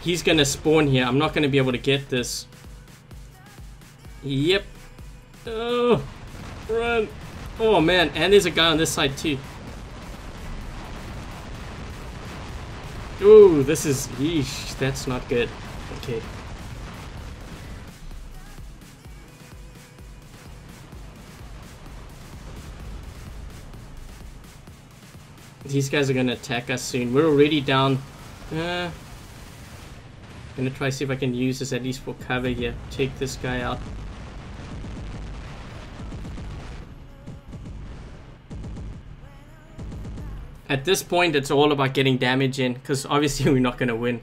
he's gonna spawn here. I'm not gonna be able to get this. Yep. Oh, run. Oh man, and there's a guy on this side too. Ooh, this is, yeesh, that's not good. Okay. These guys are gonna attack us soon. We're already down. Gonna try see if I can use this at least for cover here. Take this guy out. At this point, it's all about getting damage in, because obviously we're not gonna win.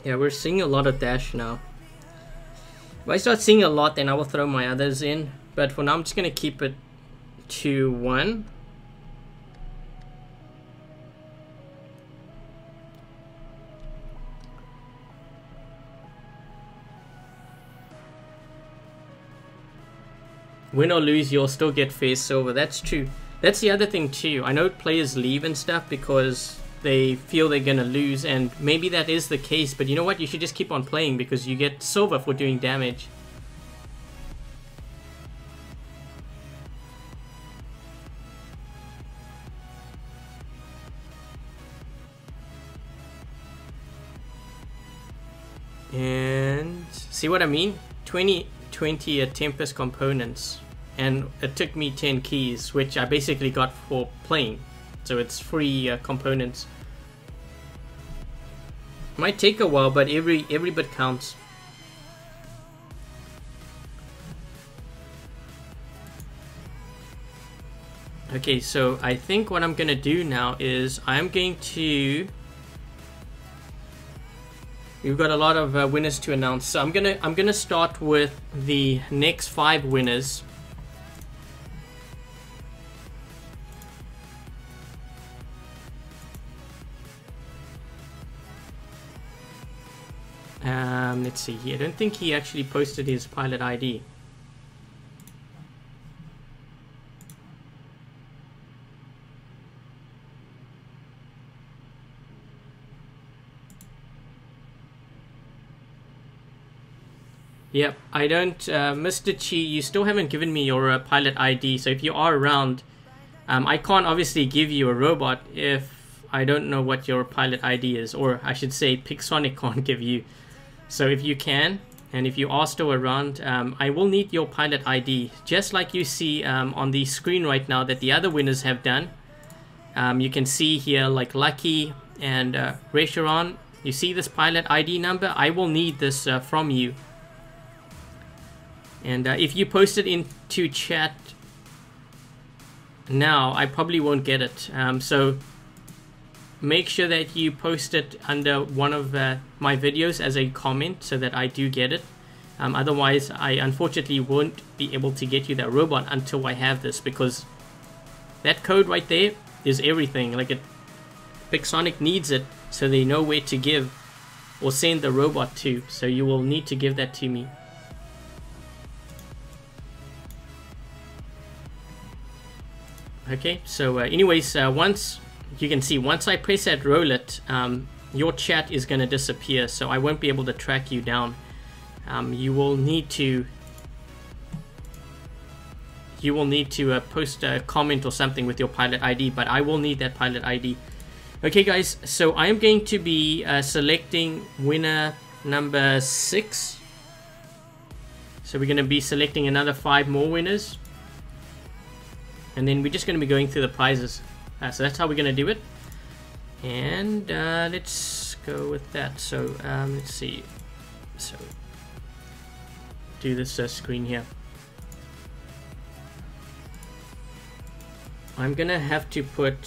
Yeah, we're seeing a lot of dash now. If I start seeing a lot, then I will throw my others in. But for now, I'm just going to keep it to 1. Win or lose, you'll still get fair silver. That's true. That's the other thing too. I know players leave and stuff because they feel they're gonna lose, and maybe that is the case, but you know what, you should just keep on playing because you get silver for doing damage. And see what I mean? 20 Tempest components, and it took me 10 keys, which I basically got for playing, so it's free components. Might take a while, but every bit counts. Okay, so I think what I'm gonna do now is I'm going to. We've got a lot of winners to announce, so I'm gonna start with the next 5 winners. Let's see here. I don't think he actually posted his pilot ID. Yep, I don't, Mr. Chi, you still haven't given me your pilot ID, so if you are around, I can't obviously give you a robot if I don't know what your pilot ID is, or I should say Pixonic can't give you. So if you can, and if you are still around, I will need your pilot ID, just like you see on the screen right now that the other winners have done. You can see here like Lucky and Resharon, you see this pilot ID number? I will need this from you. And if you post it into chat now, I probably won't get it. So make sure that you post it under one of my videos as a comment so that I do get it. Otherwise, I unfortunately won't be able to get you that robot until I have this, because that code right there is everything. Like Pixonic needs it so they know where to give or send the robot to. So you will need to give that to me. Okay, so anyways, once you can see, once I press that roulette, your chat is going to disappear, so I won't be able to track you down. You will need to post a comment or something with your pilot ID, but I will need that pilot ID. Okay guys, so I am going to be selecting winner number 6. So we're going to be selecting another 5 more winners. And then we're just going to be going through the prizes. So that's how we're going to do it. And let's go with that. So let's see. So do this screen here. I'm going to have to put...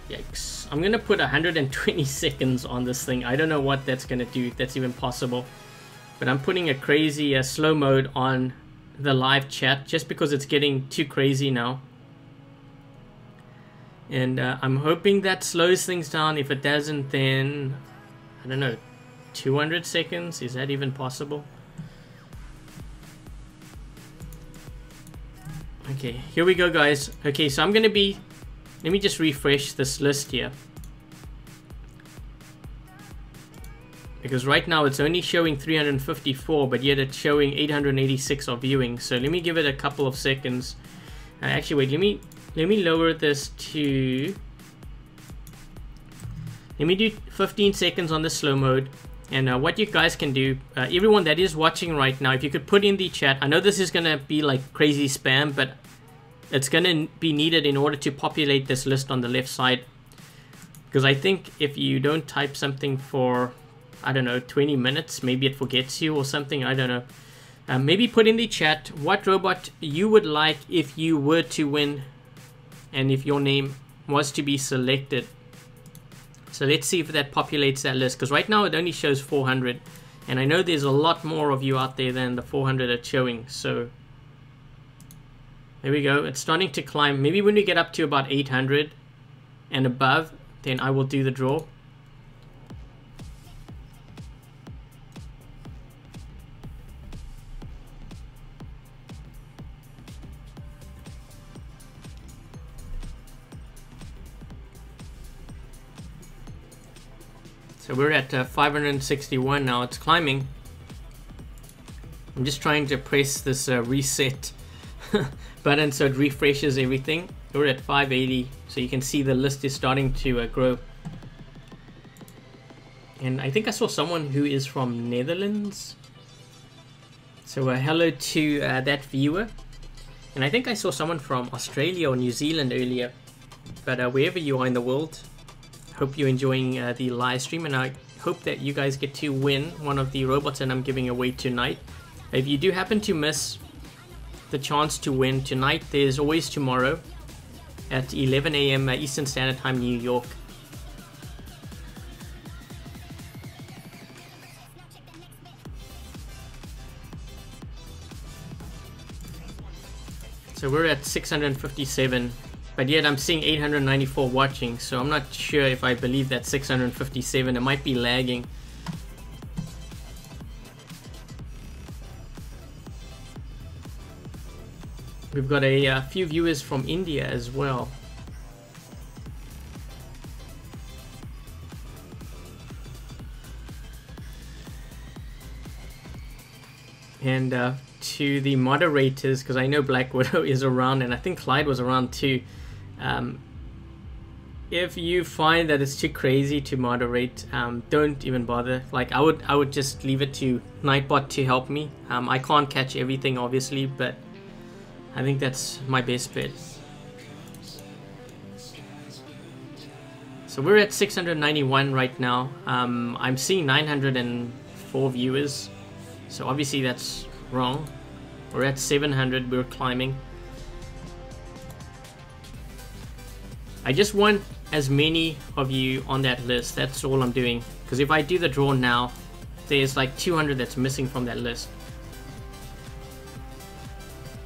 Yikes. I'm going to put 120 seconds on this thing. I don't know what that's going to do, if that's even possible. But I'm putting a crazy slow mode on the live chat just because it's getting too crazy now. And I'm hoping that slows things down. If it doesn't, then I don't know, 200 seconds, is that even possible? Okay, here we go, guys. Okay, so I'm gonna be, let me just refresh this list here, because right now it's only showing 354, but yet it's showing 886 of viewing. So let me give it a couple of seconds. Actually, wait, let me lower this to, let me do 15 seconds on the slow mode. And what you guys can do, everyone that is watching right now, if you could put in the chat, I know this is gonna be like crazy spam, but it's gonna be needed in order to populate this list on the left side. Because I think if you don't type something for, I don't know, 20 minutes, maybe it forgets you or something, I don't know. Maybe put in the chat what robot you would like if you were to win and if your name was to be selected. So let's see if that populates that list, because right now it only shows 400, and I know there's a lot more of you out there than the 400 it's showing. So there we go, it's starting to climb. Maybe when we get up to about 800 and above, then I will do the draw. So we're at 561 now, it's climbing. I'm just trying to press this reset button so it refreshes everything. We're at 580, so you can see the list is starting to grow. And I think I saw someone who is from Netherlands. So hello to that viewer. And I think I saw someone from Australia or New Zealand earlier. But wherever you are in the world, hope you're enjoying the live stream, and I hope that you guys get to win one of the robots that I'm giving away tonight. If you do happen to miss the chance to win tonight, there's always tomorrow at 11 AM Eastern Standard Time, New York. So we're at 657. But yet I'm seeing 894 watching, so I'm not sure if I believe that 657. It might be lagging. We've got a few viewers from India as well. And to the moderators, because I know Black Widow is around, and I think Clyde was around too. If you find that it's too crazy to moderate, don't even bother. Like I would just leave it to Nightbot to help me. I can't catch everything obviously, but I think that's my best bet. So we're at 691 right now. I'm seeing 904 viewers, so obviously that's wrong. We're at 700, we're climbing. I just want as many of you on that list, that's all I'm doing. Because if I do the draw now, there's like 200 that's missing from that list.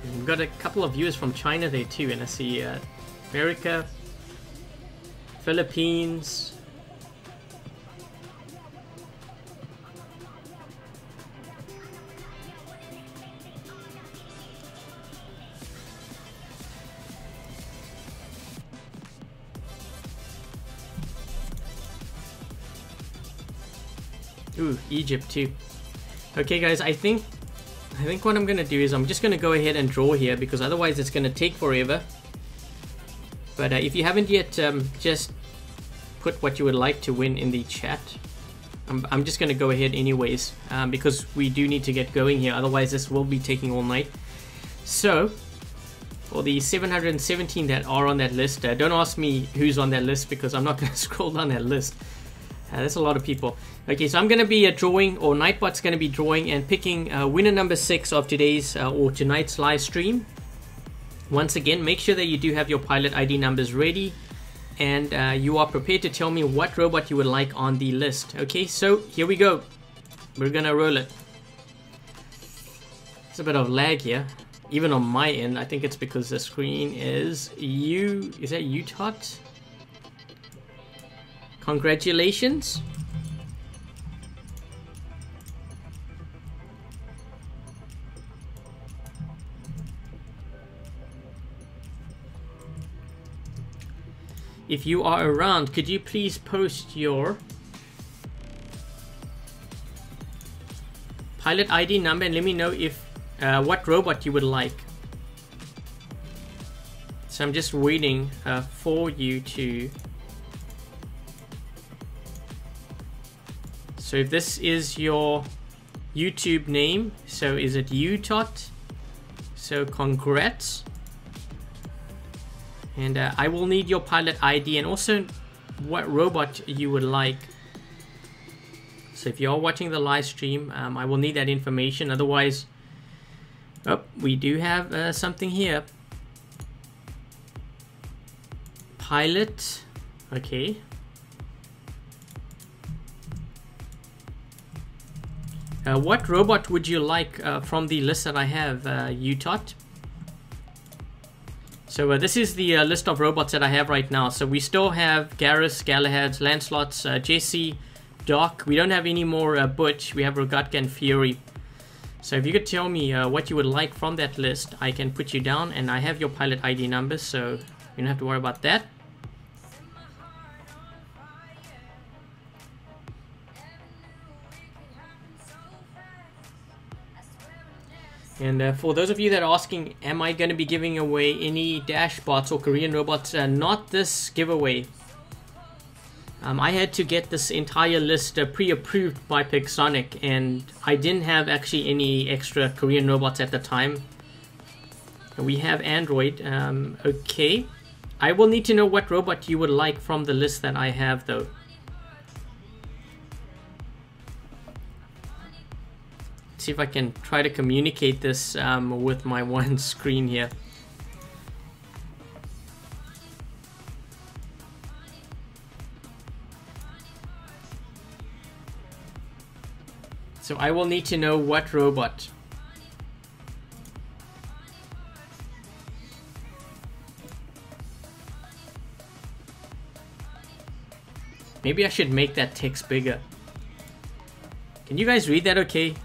And we've got a couple of viewers from China there too, and I see America, Philippines, ooh, Egypt too. Okay guys, I think what I'm gonna do is I'm just gonna go ahead and draw here, because otherwise it's gonna take forever. But if you haven't yet, just put what you would like to win in the chat. I'm just gonna go ahead anyways, because we do need to get going here, otherwise this will be taking all night. So for the 717 that are on that list, don't ask me who's on that list, because I'm not gonna scroll down that list. That's a lot of people. Okay, so I'm going to be drawing, or Nightbot's going to be drawing and picking winner number 6 of today's or tonight's live stream. Once again, make sure that you do have your pilot ID numbers ready, and you are prepared to tell me what robot you would like on the list. Okay, so here we go. We're going to roll it. There's a bit of lag here, even on my end. I think it's because the screen is is that Utah? Congratulations. if you are around, could you please post your pilot ID number and let me know if what robot you would like. So I'm just waiting for you to. So if this is your YouTube name, so is it Utot? So congrats. And I will need your pilot ID and also what robot you would like. So if you're watching the live stream, I will need that information. Otherwise, oh, we do have something here. Pilot, okay. What robot would you like from the list that I have, Utot? So this is the list of robots that I have right now. So we still have Garrus, Galahads, Lancelots, Jesse, Doc. We don't have any more Butch. We have Rogatka and Fury. So if you could tell me what you would like from that list, I can put you down, and I have your pilot ID number, so you don't have to worry about that. And for those of you that are asking, am I going to be giving away any Dashbots or Korean robots? Not this giveaway. I had to get this entire list pre-approved by Pixonic, and I didn't have actually any extra Korean robots at the time. We have Android. Okay. I will need to know what robot you would like from the list that I have, though. See if I can try to communicate this with my one screen here. So I will need to know what robot. Maybe I should make that text bigger. Can you guys read that okay?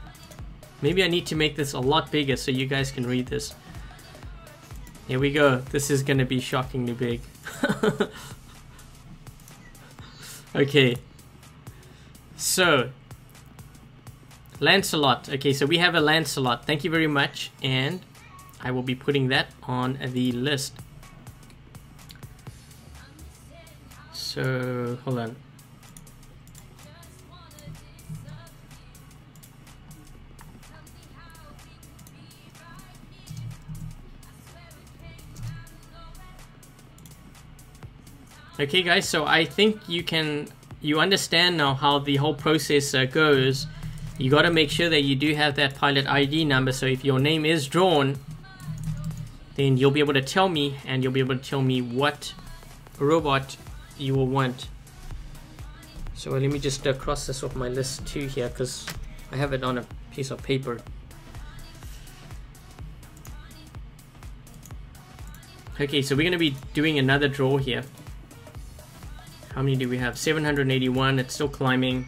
Maybe I need to make this a lot bigger so you guys can read this. Here we go. This is going to be shockingly big. Okay. So, Lancelot. Okay, so we have a Lancelot. Thank you very much. And I will be putting that on the list. So, hold on. Okay guys, so I think you understand now how the whole process goes. You got to make sure that you do have that pilot ID number, so if your name is drawn, then you'll be able to tell me, and you'll be able to tell me what robot you will want. So let me just cross this off my list too here, because I have it on a piece of paper. Okay, so we're going to be doing another draw here. How many do we have? 781. It's still climbing.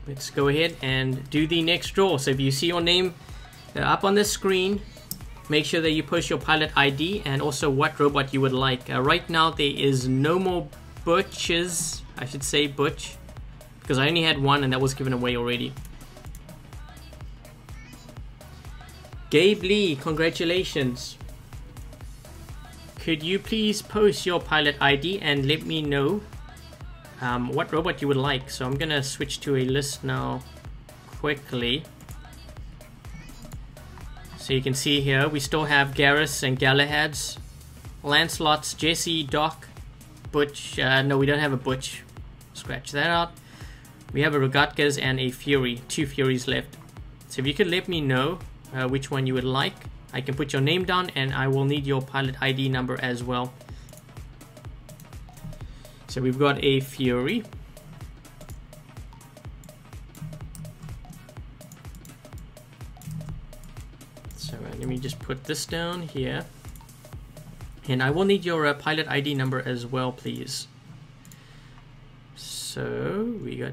Let's go ahead and do the next draw. So if you see your name up on the screen, make sure that you post your pilot ID and also what robot you would like. Right now there is no more Butches. I should say Butch, because I only had one and that was given away already. Gabe Lee, congratulations. Could you please post your pilot ID and let me know what robot you would like? So I'm gonna switch to a list now quickly. So you can see here we still have Garrus and Galahads, Lancelots, Jesse, Doc, Butch. No, we don't have a Butch. Scratch that out. We have a Rogatkas and a Fury. 2 Furies left. So if you could let me know which one you would like, I can put your name down and I will need your pilot ID number as well. So we've got a Fury. So let me just put this down here. And I will need your pilot ID number as well, please. So we got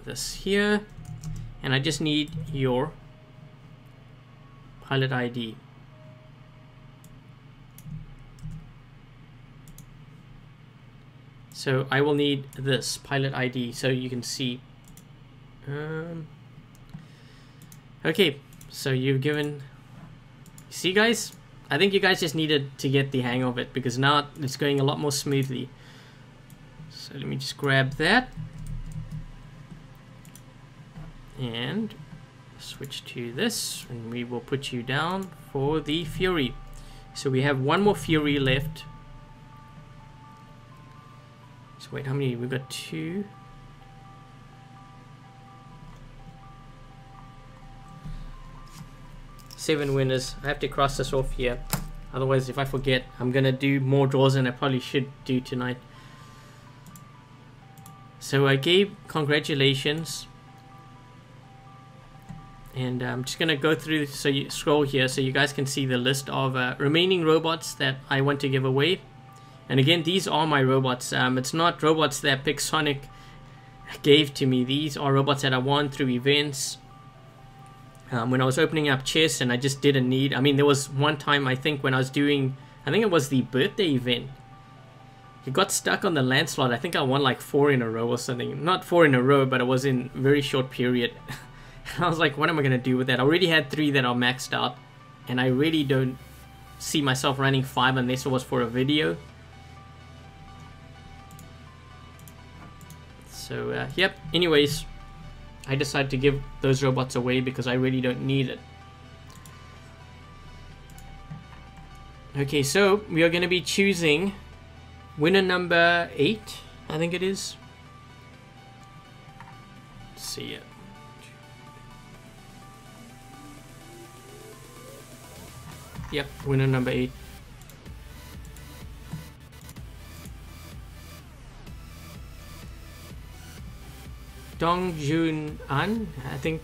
this here. And I just need your pilot ID. So I will need this pilot ID so you can see. Okay, so you've given. See, guys, I think you guys just needed to get the hang of it because now it's going a lot more smoothly. So let me just grab that and switch to this, and we will put you down for the Fury. So we have one more Fury left. So wait, how many? We've got 2. Seven winners. I have to cross this off here. Otherwise, if I forget, I'm going to do more draws than I probably should do tonight. So I gave congratulations. And I'm just going to go through, so you scroll here so you guys can see the list of remaining robots that I want to give away. And again, these are my robots. It's not robots that Pixonic gave to me. These are robots that I won through events. When I was opening up chests and I just didn't need. I mean, there was one time I think when I was doing, I think it was the birthday event. It got stuck on the land slot. I think I won like 4 in a row or something. Not 4 in a row, but it was in a very short period. I was like, what am I going to do with that? I already had 3 that are maxed out. And I really don't see myself running 5 unless it was for a video. So, yep. Anyways, I decided to give those robots away because I really don't need it. Okay, so we are going to be choosing winner number 8, I think it is. Let's see it. Yep, winner number 8. Dong Jun An, I think.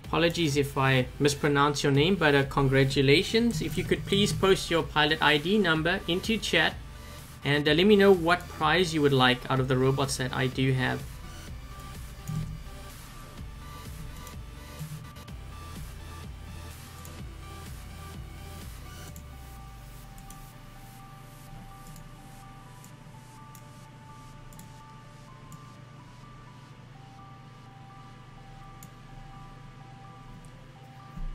Apologies if I mispronounce your name, but congratulations. If you could please post your pilot ID number into chat and let me know what prize you would like out of the robots that I do have.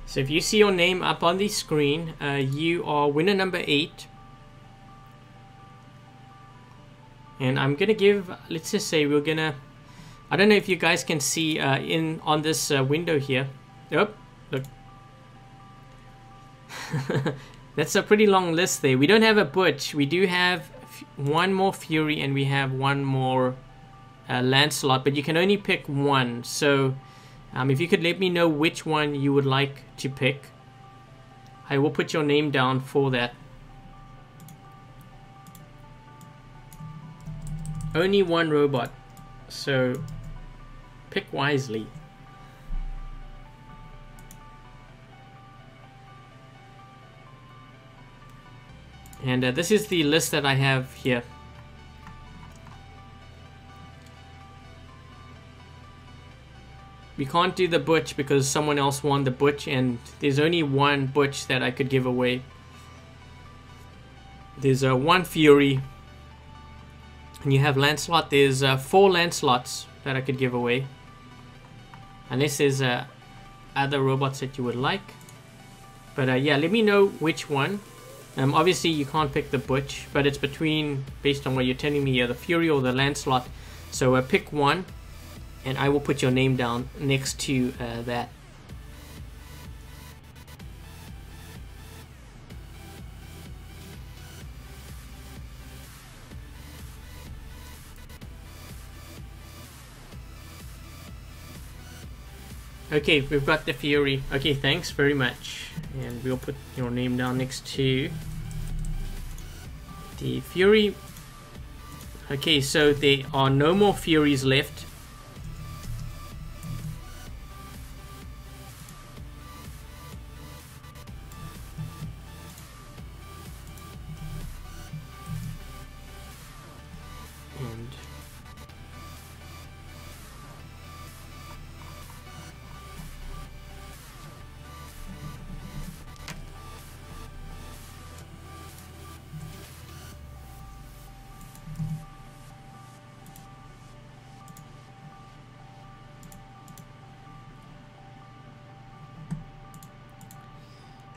So if you see your name up on the screen, you are winner number 8. And I'm gonna give, let's just say we're gonna, I don't know if you guys can see on this window here. Oh, look. That's a pretty long list there. We don't have a Butch. We do have one more Fury and we have one more Lancelot, but you can only pick one. So if you could let me know which one you would like to pick, I will put your name down for that. Only one robot, so pick wisely. And this is the list that I have here. We can't do the Butch because someone else won the Butch and there's only one Butch that I could give away. There's one Fury. And you have Lancelot. There's 4 Lancelots that I could give away. Unless there's other robots that you would like. But yeah, let me know which one. Obviously you can't pick the Butch, but it's between, based on what you're telling me here, the Fury or the Lancelot. So pick one. And I will put your name down next to that. Okay, we've got the Fury. Okay, thanks very much. And we'll put your name down next to the Fury. Okay, so there are no more Furies left.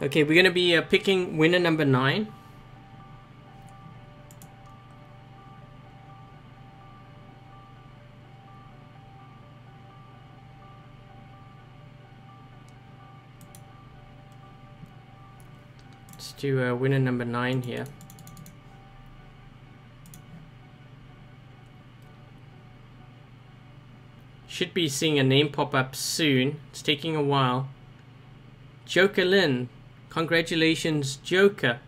Okay, we're gonna be picking winner number 9. Let's do winner number 9 here. Should be seeing a name pop up soon. It's taking a while. Joker Lynn. Congratulations, Joker.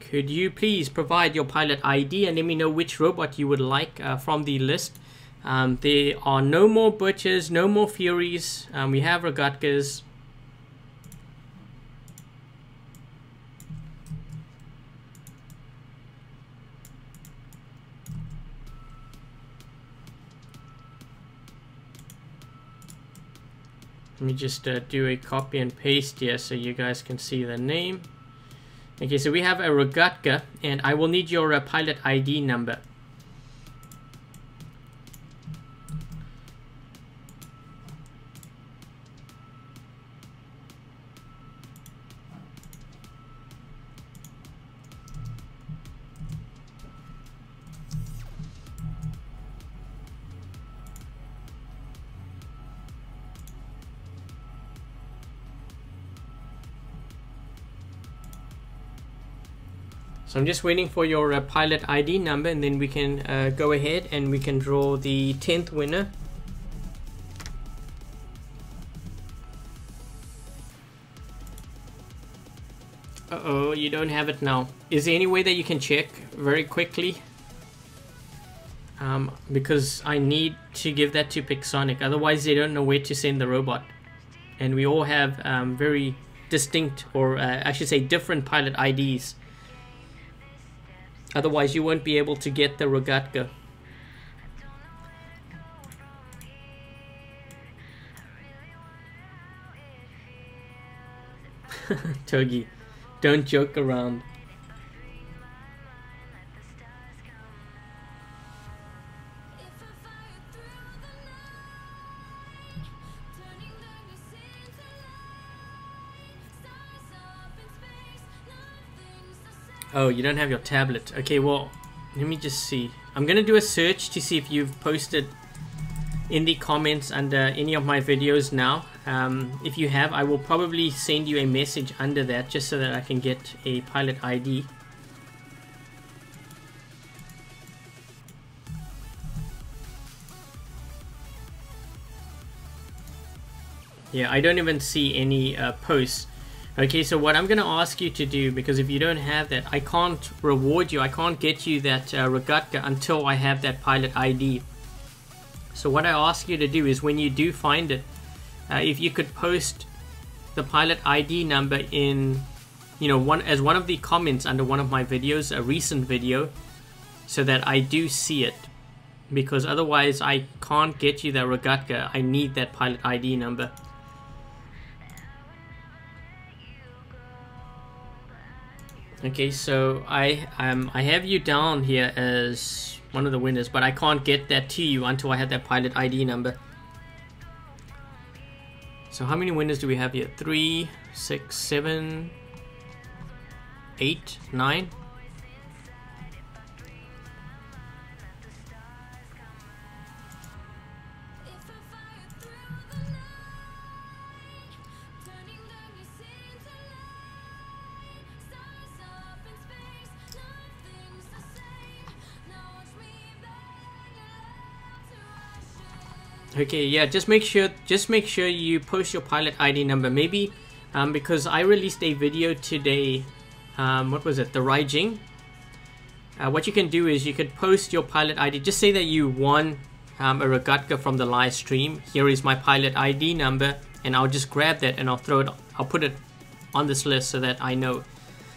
Could you please provide your pilot ID and let me know which robot you would like from the list. There are no more Butchers, no more Furies. We have Rogatkas. Let me just do a copy and paste here so you guys can see the name. Okay, so we have a Rogatka, and I will need your pilot ID number. So I'm just waiting for your pilot ID number, and then we can go ahead and we can draw the 10th winner. Uh-oh, you don't have it now. Is there any way that you can check very quickly? Because I need to give that to Pixonic, otherwise they don't know where to send the robot. And we all have very distinct, or I should say different pilot IDs. Otherwise you won't be able to get the Rogatka. Togi, don't joke around. Oh, you don't have your tablet. Okay, well, let me just see. I'm gonna do a search to see if you've posted in the comments under any of my videos now. If you have, I will probably send you a message under that just so that I can get a pilot ID. Yeah, I don't even see any posts. Okay, so what I'm going to ask you to do, because if you don't have that, I can't reward you, I can't get you that Rogatka until I have that pilot ID. So what I ask you to do is, when you do find it, if you could post the pilot ID number in, you know, as one of the comments under one of my videos, a recent video, so that I do see it. Because otherwise I can't get you that Rogatka, I need that pilot ID number. Okay, so I have you down here as one of the winners, but I can't get that to you until I have that pilot ID number. So how many winners do we have here? 3, 6, 7, 8, 9. Okay, yeah, just make sure you post your pilot ID number. Maybe because I released a video today, what was it, the Raijing. What you can do is you could post your pilot ID, just say that you won a Rogatka from the live stream. Here is my pilot ID number, and I'll just grab that and I'll put it on this list so that I know,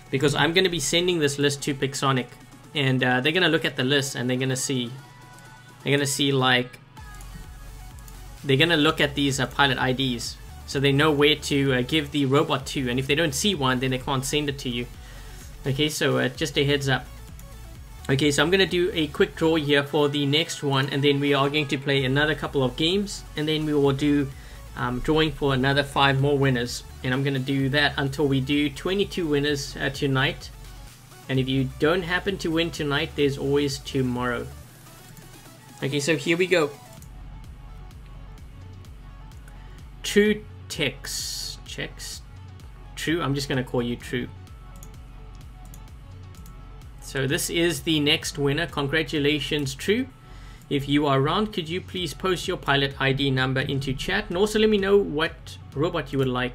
because I'm going to be sending this list to Pixonic, and they're going to look at the list and they're going to see like, they're going to look at these pilot IDs so they know where to give the robot to, and if they don't see one, then they can't send it to you. Okay, so just a heads up. Okay, so I'm going to do a quick draw here for the next one, and then we are going to play another couple of games, and then we will do I'm drawing for another 5 more winners, and I'm going to do that until we do 22 winners tonight. And if you don't happen to win tonight, there's always tomorrow. Okay, so here we go. True text checks. True, I'm just going to call you True. So this is the next winner. Congratulations, True. If you are around, could you please post your pilot ID number into chat, and also let me know what robot you would like.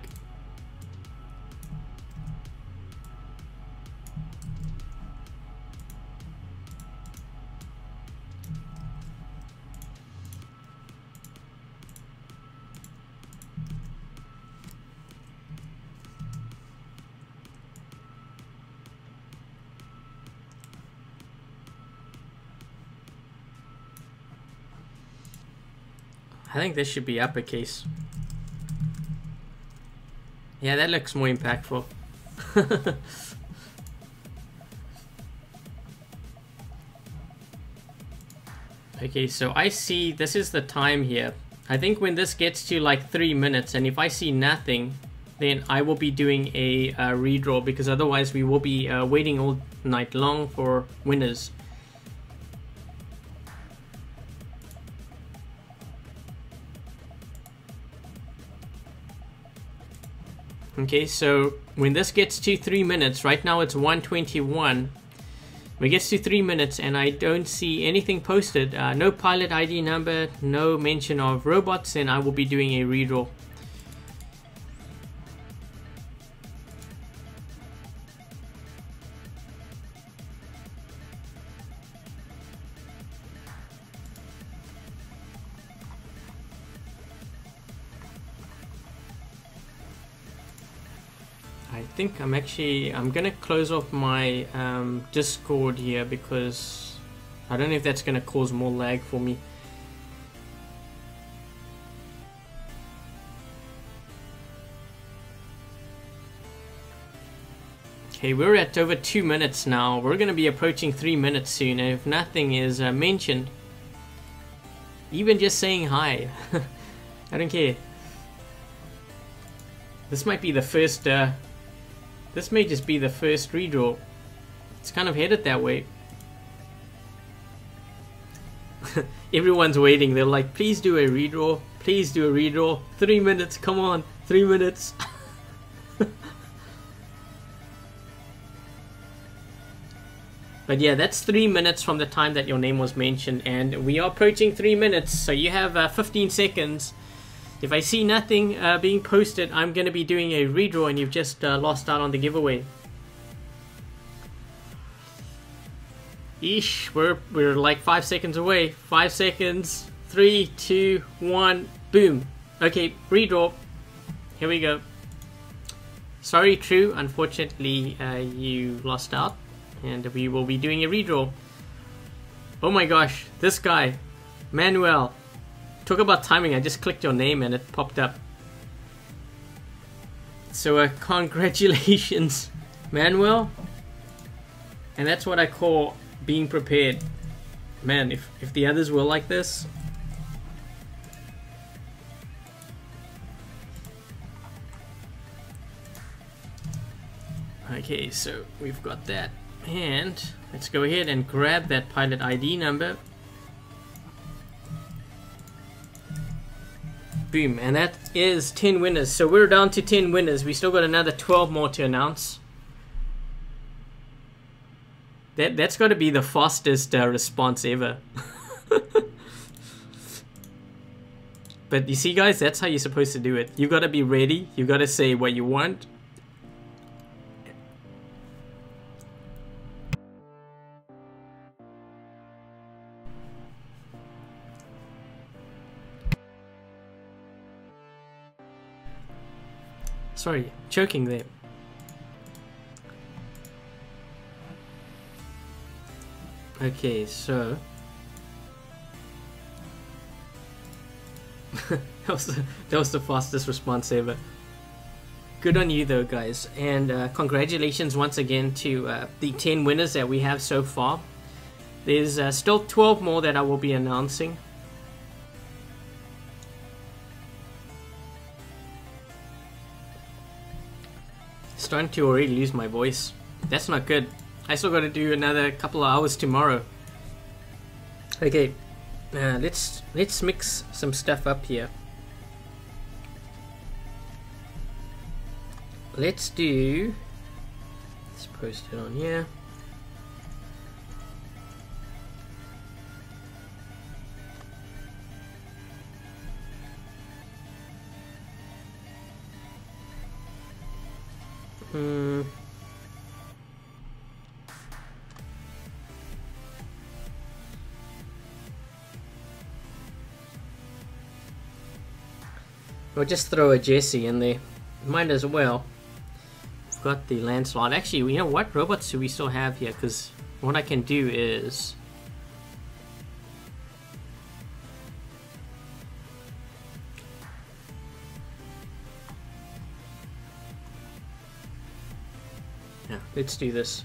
I think this should be uppercase. Yeah, that looks more impactful. Okay, so I see this is the time here. I think when this gets to like 3 minutes, and if I see nothing, then I will be doing a redraw, because otherwise we will be waiting all night long for winners. Okay, so when this gets to 3 minutes, right now it's 1:21. When it gets to 3 minutes and I don't see anything posted, no pilot ID number, no mention of robots, then I will be doing a redraw. I think I'm gonna close off my Discord here, because I don't know if that's gonna cause more lag for me. Okay, we're at over 2 minutes now. We're gonna be approaching 3 minutes soon, and if nothing is mentioned, even just saying hi, I don't care. This might be the first this may just be the first redraw. It's kind of headed that way. Everyone's waiting. They're like, please do a redraw. Please do a redraw. 3 minutes. Come on. 3 minutes. But yeah, that's 3 minutes from the time that your name was mentioned. And we are approaching 3 minutes. So you have 15 seconds. If I see nothing being posted, I'm going to be doing a redraw, and you've just lost out on the giveaway. Eesh, we're like 5 seconds away. 5 seconds. 3, 2, 1, boom. Okay, redraw. Here we go. Sorry, True. Unfortunately, you lost out, and we will be doing a redraw. Oh my gosh, this guy, Manuel. Talk about timing, I just clicked your name and it popped up. So congratulations, Manuel. And that's what I call being prepared. Man, if the others were like this. Okay, so we've got that. And let's go ahead and grab that pilot ID number. Boom, and that is 10 winners. So we're down to 10 winners. We still got another 12 more to announce. That's got to be the fastest response ever. But you see, guys, that's how you're supposed to do it. You got to be ready. You got to say what you want. Sorry, choking there. Okay, so that was the fastest response ever. Good on you though, guys, and congratulations once again to the 10 winners that we have so far. There's still 12 more that I will be announcing. starting to already lose my voice. That's not good. I still got to do another couple of hours tomorrow. Okay, let's mix some stuff up here. Let's post it on here. We'll just throw a Jesse in there. Might as well. We've got the Lancelot. Actually, you know what? Robots do we still have here? Because what I can do is... yeah, let's do this.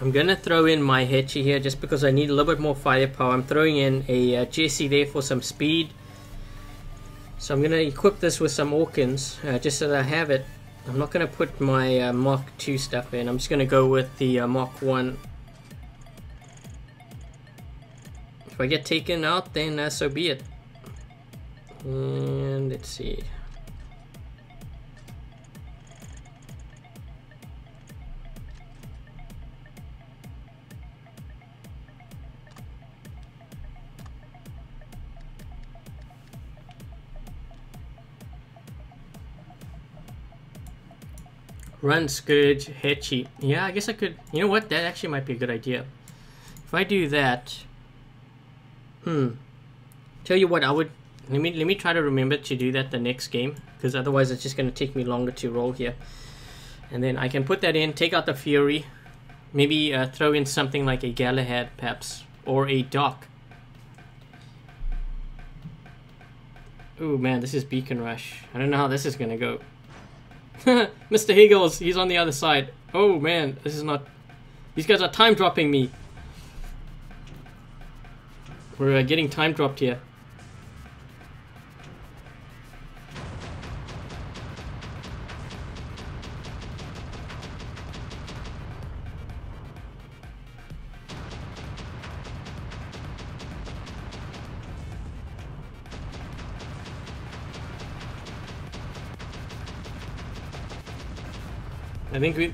I'm gonna throw in my Hetchy here just because I need a little bit more firepower. I'm throwing in a Jesse there for some speed. So I'm gonna equip this with some Orkins just so that I have it. I'm not gonna put my Mark 2 stuff in. I'm just gonna go with the Mark 1. If I get taken out, then so be it. And let's see. Run, Scourge, Hetchy. Yeah, I guess I could... You know what? That actually might be a good idea. If I do that... Tell you what, I would... Let me try to remember to do that the next game. Because otherwise it's just going to take me longer to roll here. And then I can put that in, take out the Fury. Maybe throw in something like a Galahad, perhaps. Or a Doc. Ooh, man, this is Beacon Rush. I don't know how this is going to go. Mr. Higgles, he's on the other side. Oh man, this is not... These guys are time dropping me. We're getting time dropped here.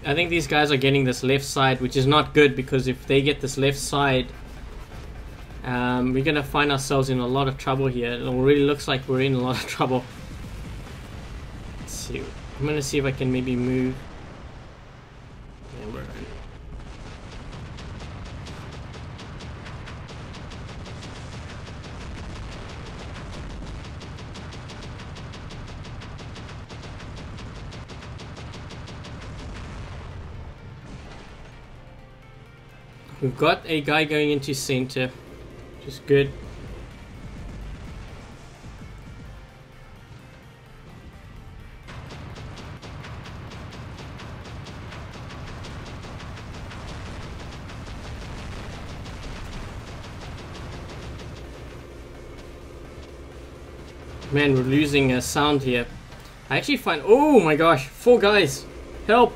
I think these guys are getting this left side, which is not good, because if they get this left side, we're gonna find ourselves in a lot of trouble here. It already looks like we're in a lot of trouble. Let's see. I'm gonna see if I can maybe move. Yeah, we're in. We've got a guy going into center, which is good. Man, we're losing a sound here. I actually find... Oh my gosh, 4 guys! Help!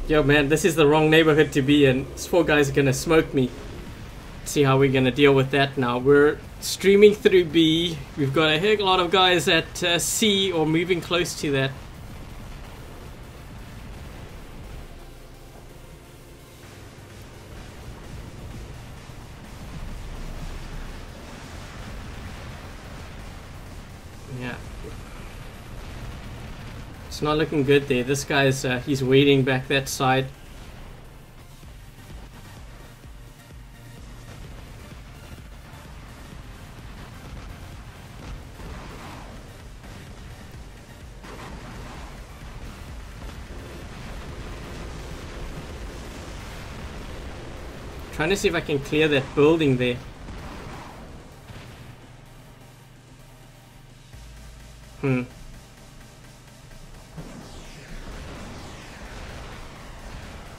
Yo man, this is the wrong neighborhood to be in. These 4 guys are gonna smoke me. Let's see how we're gonna deal with that now. We're streaming through B. We've got a heck lot of guys at C or moving close to that. Yeah. It's not looking good there. This guy's, he's waiting back that side. Trying to see if I can clear that building there.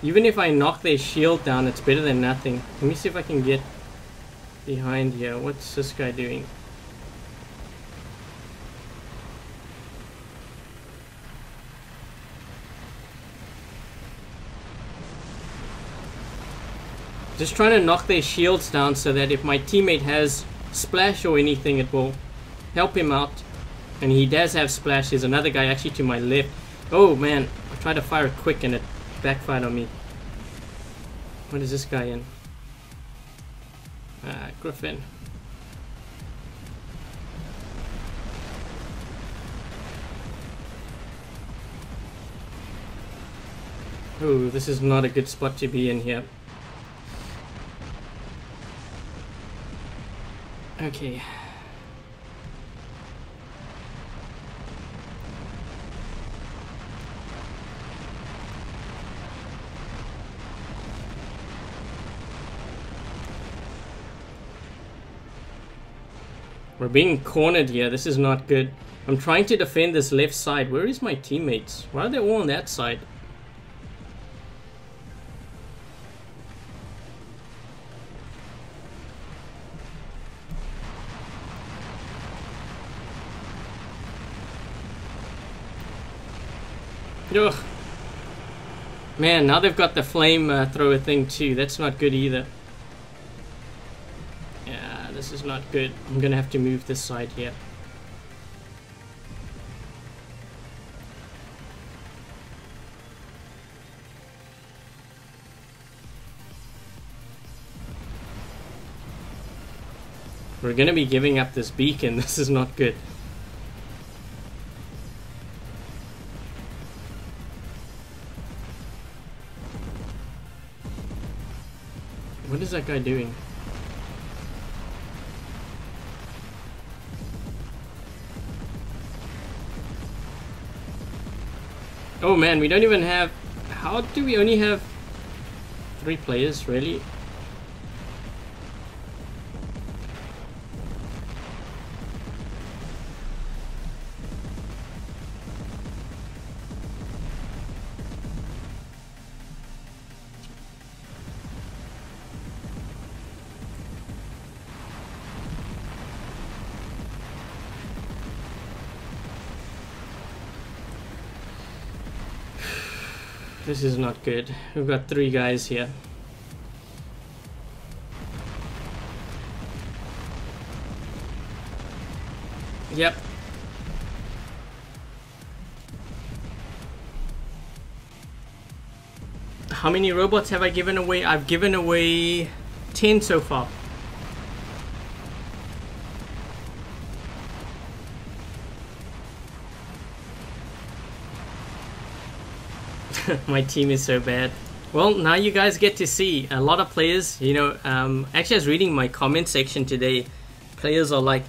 Even if I knock their shield down, it's better than nothing. Let me see if I can get behind here. What's this guy doing? Just trying to knock their shields down so that if my teammate has splash or anything, it will help him out. And he does have splash. There's another guy actually to my left. Oh man, I tried to fire it quick and it backfired on me. What is this guy in? Griffin. Oh, this is not a good spot to be in here. Okay. We're being cornered here. This is not good. I'm trying to defend this left side. Where is my teammates? Why are they all on that side? Ugh. Man, now they've got the flame thrower thing too. That's not good either. Yeah, this is not good. I'm gonna have to move this side here. We're gonna be giving up this beacon. This is not good. What is that guy doing? Oh man, we don't even have... How do we only have 3 players, really? This is not good. We've got 3 guys here. Yep. How many robots have I given away? I've given away 10 so far. My team is so bad. Well, now you guys get to see a lot of players, you know, actually I was reading my comment section today. Players are like,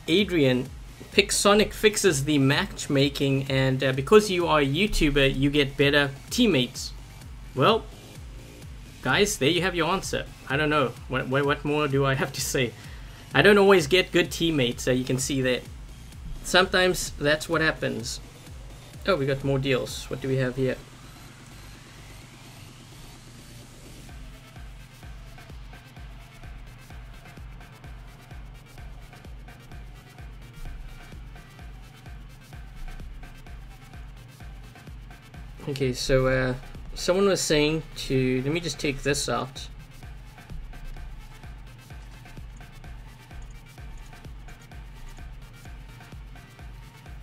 Adrian, Pixonic fixes the matchmaking and because you are a YouTuber, you get better teammates. Well, guys, there you have your answer. I don't know. What more do I have to say? I don't always get good teammates, you can see that. Sometimes that's what happens. Oh, we got more deals. What do we have here? Okay, so someone was saying to, let me just take this out.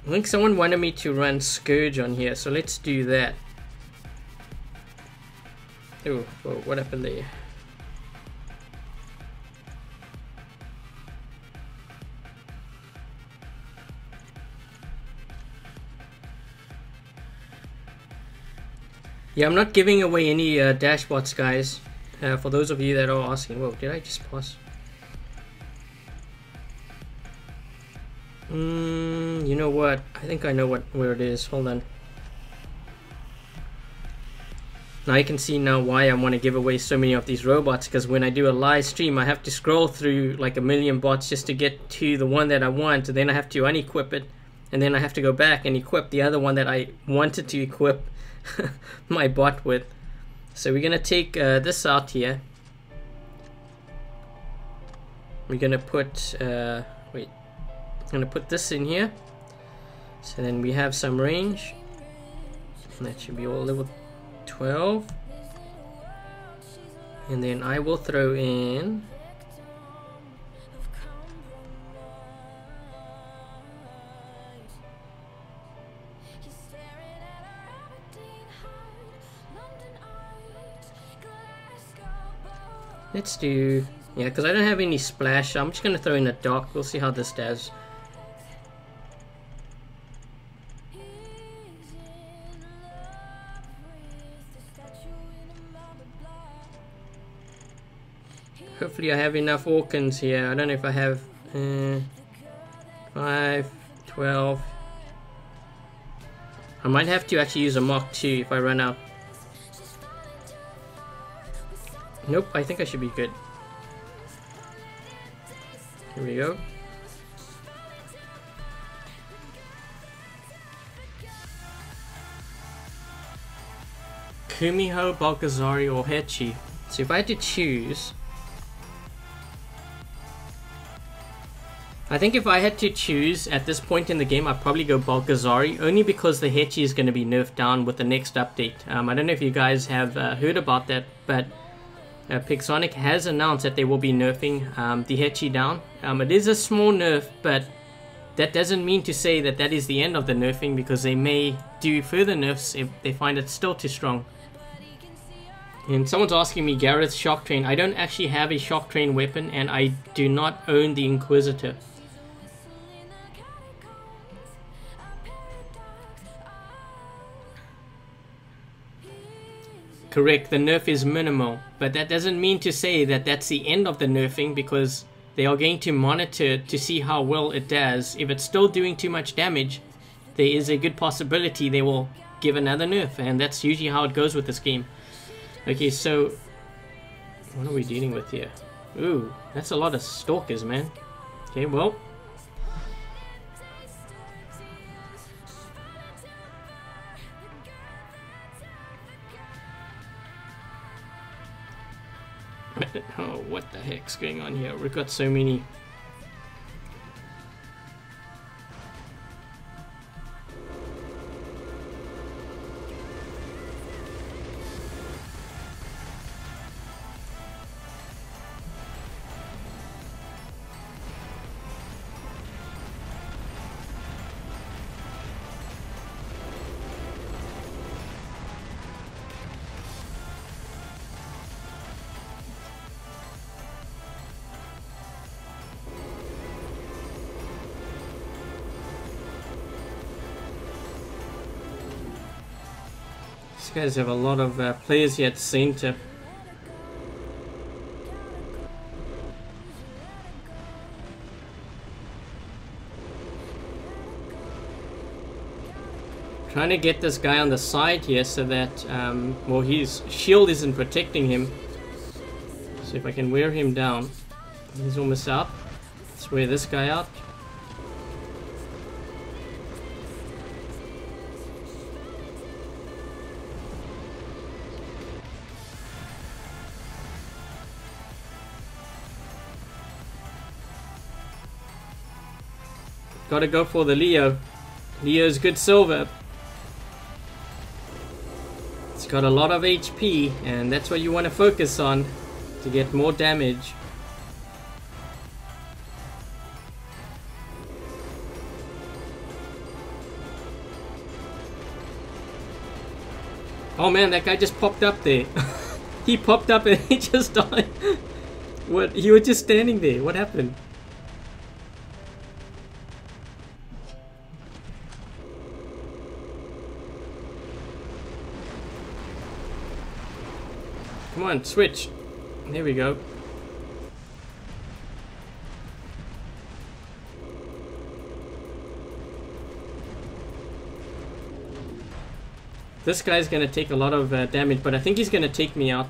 I think someone wanted me to run Scourge on here, so let's do that. Oh, whoa, what happened there? Yeah, I'm not giving away any dashbots, guys. For those of you that are asking. Whoa, did I just pass? You know what? I think I know where it is. Hold on. Now you can see now why I want to give away so many of these robots, because when I do a live stream I have to scroll through like a million bots just to get to the one that I want, and then I have to unequip it, and then I have to go back and equip the other one that I wanted to equip my bot with. So we're gonna take this out here. We're gonna put wait, I'm gonna put this in here. So then we have some range. And that should be all level 12. And then I will throw in let's do, yeah, because I don't have any splash, so I'm just going to throw in a dark. We'll see how this does. Hopefully I have enough Orkans here. I don't know if I have 5, 12. I might have to actually use a Mach 2 if I run out. Nope, I think I should be good. Here we go. Kumiho, Balgazari, or Hechi. So if I had to choose, I think if I had to choose at this point in the game, I'd probably go Balgazari, only because the Hechi is going to be nerfed down with the next update. I don't know if you guys have heard about that, but Pixonic has announced that they will be nerfing the Hechi down. It is a small nerf, but that doesn't mean to say that that is the end of the nerfing, because they may do further nerfs if they find it still too strong. And someone's asking me Gareth's Shock Train. I don't actually have a Shock Train weapon, and I do not own the Inquisitor. Correct, the nerf is minimal, but that doesn't mean to say that that's the end of the nerfing, because they are going to monitor to see how well it does. If it's still doing too much damage, there is a good possibility they will give another nerf, and that's usually how it goes with this game. Okay, so what are we dealing with here? Ooh, that's a lot of stalkers, man. Okay, well, oh, what the heck's going on here? We've got so many. These guys have a lot of players here at center. Trying to get this guy on the side here so that, well, his shield isn't protecting him. So if I can wear him down, he's almost out. Let's wear this guy out. Gotta go for the Leo. Leo's good silver. It's got a lot of HP, and that's what you want to focus on to get more damage. Oh man, that guy just popped up there. He popped up and he just died. What? He was just standing there. What happened? Come on, switch. There we go. This guy's going to take a lot of damage, but I think he's going to take me out.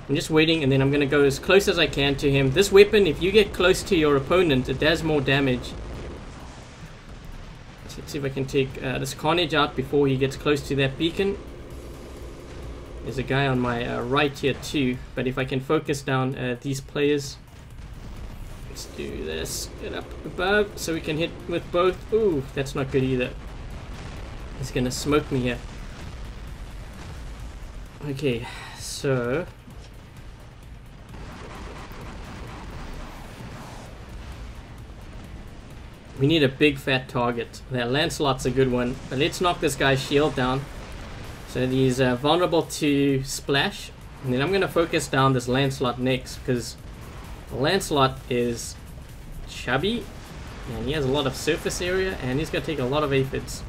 I'm just waiting, and then I'm going to go as close as I can to him. This weapon, if you get close to your opponent, it does more damage. Let's see if I can take this Carnage out before he gets close to that beacon. There's a guy on my right here too, but if I can focus down these players. Let's do this. Get up above so we can hit with both. Ooh, that's not good either. He's gonna smoke me here. Okay, so we need a big fat target. That Lancelot's a good one, but let's knock this guy's shield down. So he's vulnerable to splash, and then I'm gonna focus down this Lancelot next because Lancelot is chubby and he has a lot of surface area and he's gonna take a lot of aphids.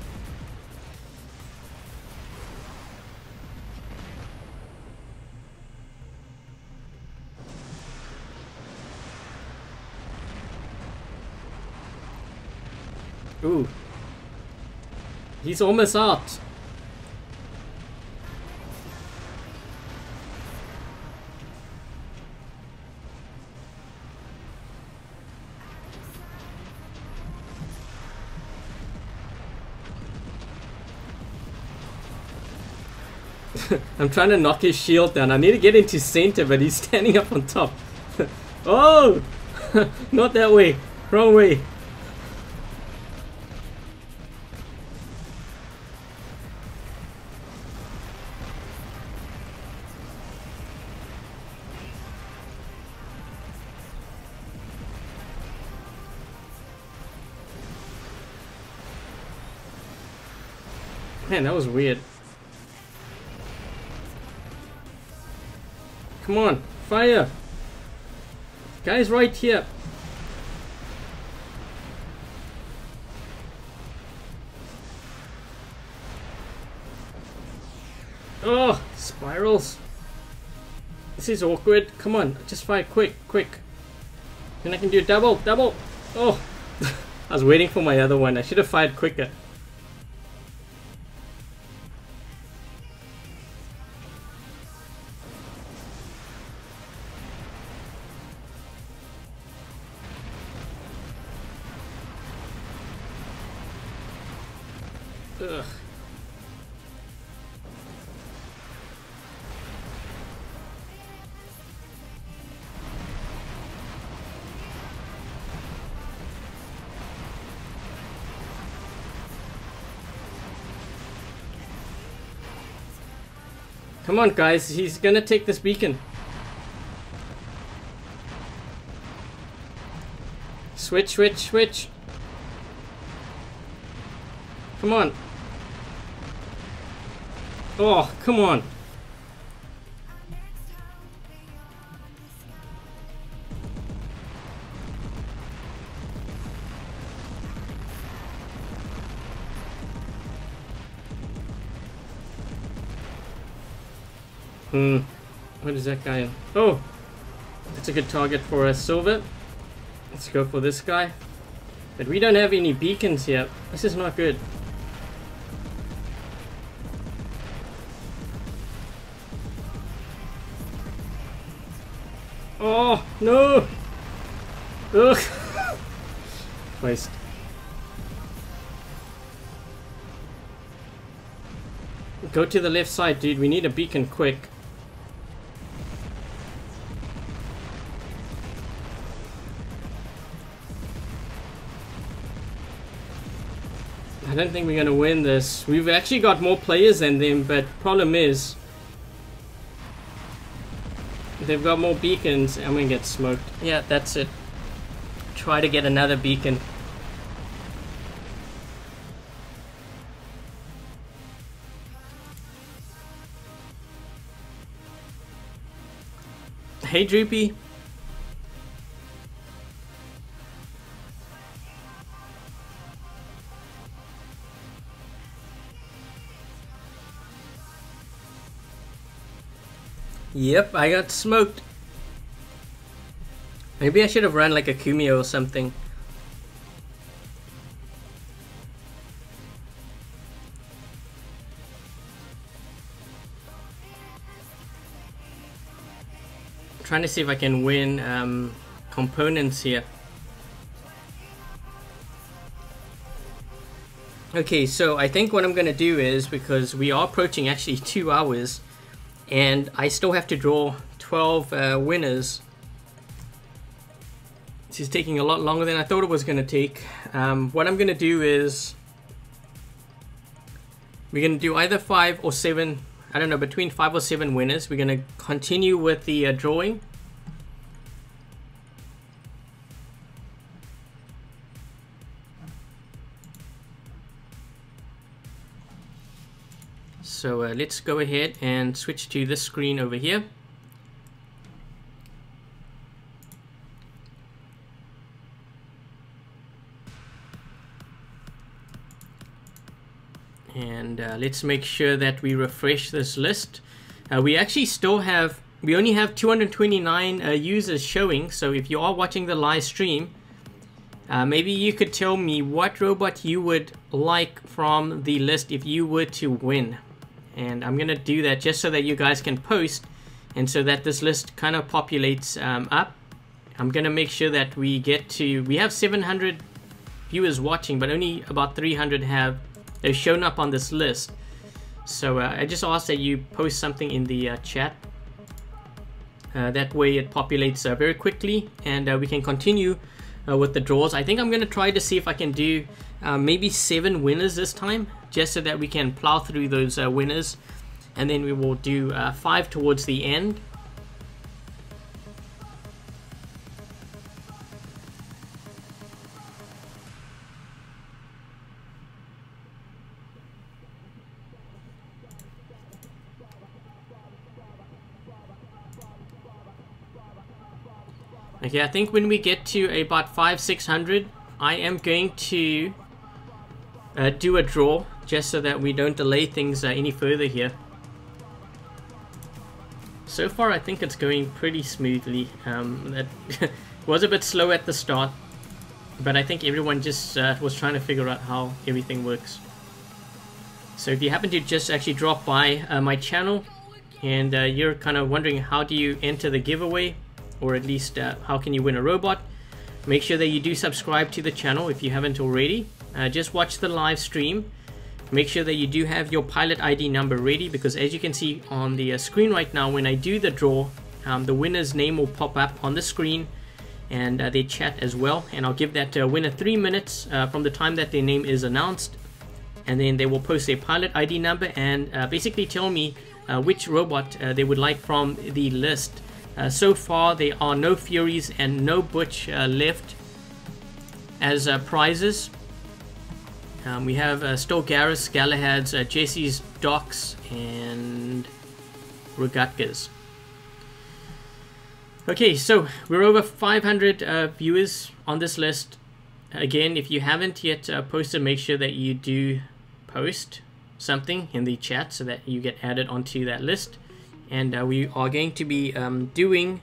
Ooh, he's almost out. I'm trying to knock his shield down. I need to get into center, but he's standing up on top. Oh! Not that way. Wrong way. Man, that was weird. Come on, fire! Guy's right here. Oh, spirals. This is awkward. Come on, just fire quick, quick. Then I can do double, double. Oh, I was waiting for my other one. I should have fired quicker. Ugh. Come on, guys, he's gonna take this beacon. Switch, switch, switch. Come on. Oh, come on. What is that guy in? Oh, that's a good target for a silver. Let's go for this guy. But we don't have any beacons yet. This is not good. Oh, no! Ugh! Waste. Go to the left side, dude. We need a beacon quick. I don't think we're gonna win this. We've actually got more players than them, but problem is they've got more beacons and we get smoked. Yeah, that's it. Try to get another beacon. Hey, Droopy. Yep, I got smoked. Maybe I should have run like a Kumio or something. I'm trying to see if I can win components here. Okay, so I think what I'm gonna do is, because we are approaching actually 2 hours, and I still have to draw 12 winners. This is taking a lot longer than I thought it was going to take. What I'm going to do is we're going to do either 5 or 7, I don't know, between 5 or 7 winners. We're going to continue with the drawing. So let's go ahead and switch to this screen over here. And let's make sure that we refresh this list. We actually still have, we only have 229 users showing. So if you are watching the live stream, maybe you could tell me what robot you would like from the list if you were to win. And I'm gonna do that just so that you guys can post, and so that this list kind of populates up. I'm gonna make sure that we get to, we have 700 viewers watching, but only about 300 have shown up on this list. So I just ask that you post something in the chat. That way it populates very quickly, and we can continue with the draws. I think I'm gonna try to see if I can do maybe 7 winners this time, just so that we can plow through those winners, and then we will do 5 towards the end. Okay, I think when we get to about 500-600, I am going to do a draw, just so that we don't delay things any further here. So far I think it's going pretty smoothly. That was a bit slow at the start, but I think everyone just was trying to figure out how everything works. So if you happen to just actually drop by my channel, and you're kind of wondering how do you enter the giveaway, or at least how can you win a robot, make sure that you do subscribe to the channel if you haven't already. Just watch the live stream. Make sure that you do have your pilot ID number ready, because as you can see on the screen right now, when I do the draw, the winner's name will pop up on the screen, and their chat as well. And I'll give that winner 3 minutes from the time that their name is announced, and then they will post their pilot ID number and basically tell me which robot they would like from the list. So far there are no Furies and no Butch left as prizes. We have still Garrus, Galahads, Jesse's, Docs, and Rogatkas. Okay, so we're over 500 viewers on this list. Again, if you haven't yet posted, make sure that you do post something in the chat so that you get added onto that list. And we are going to be doing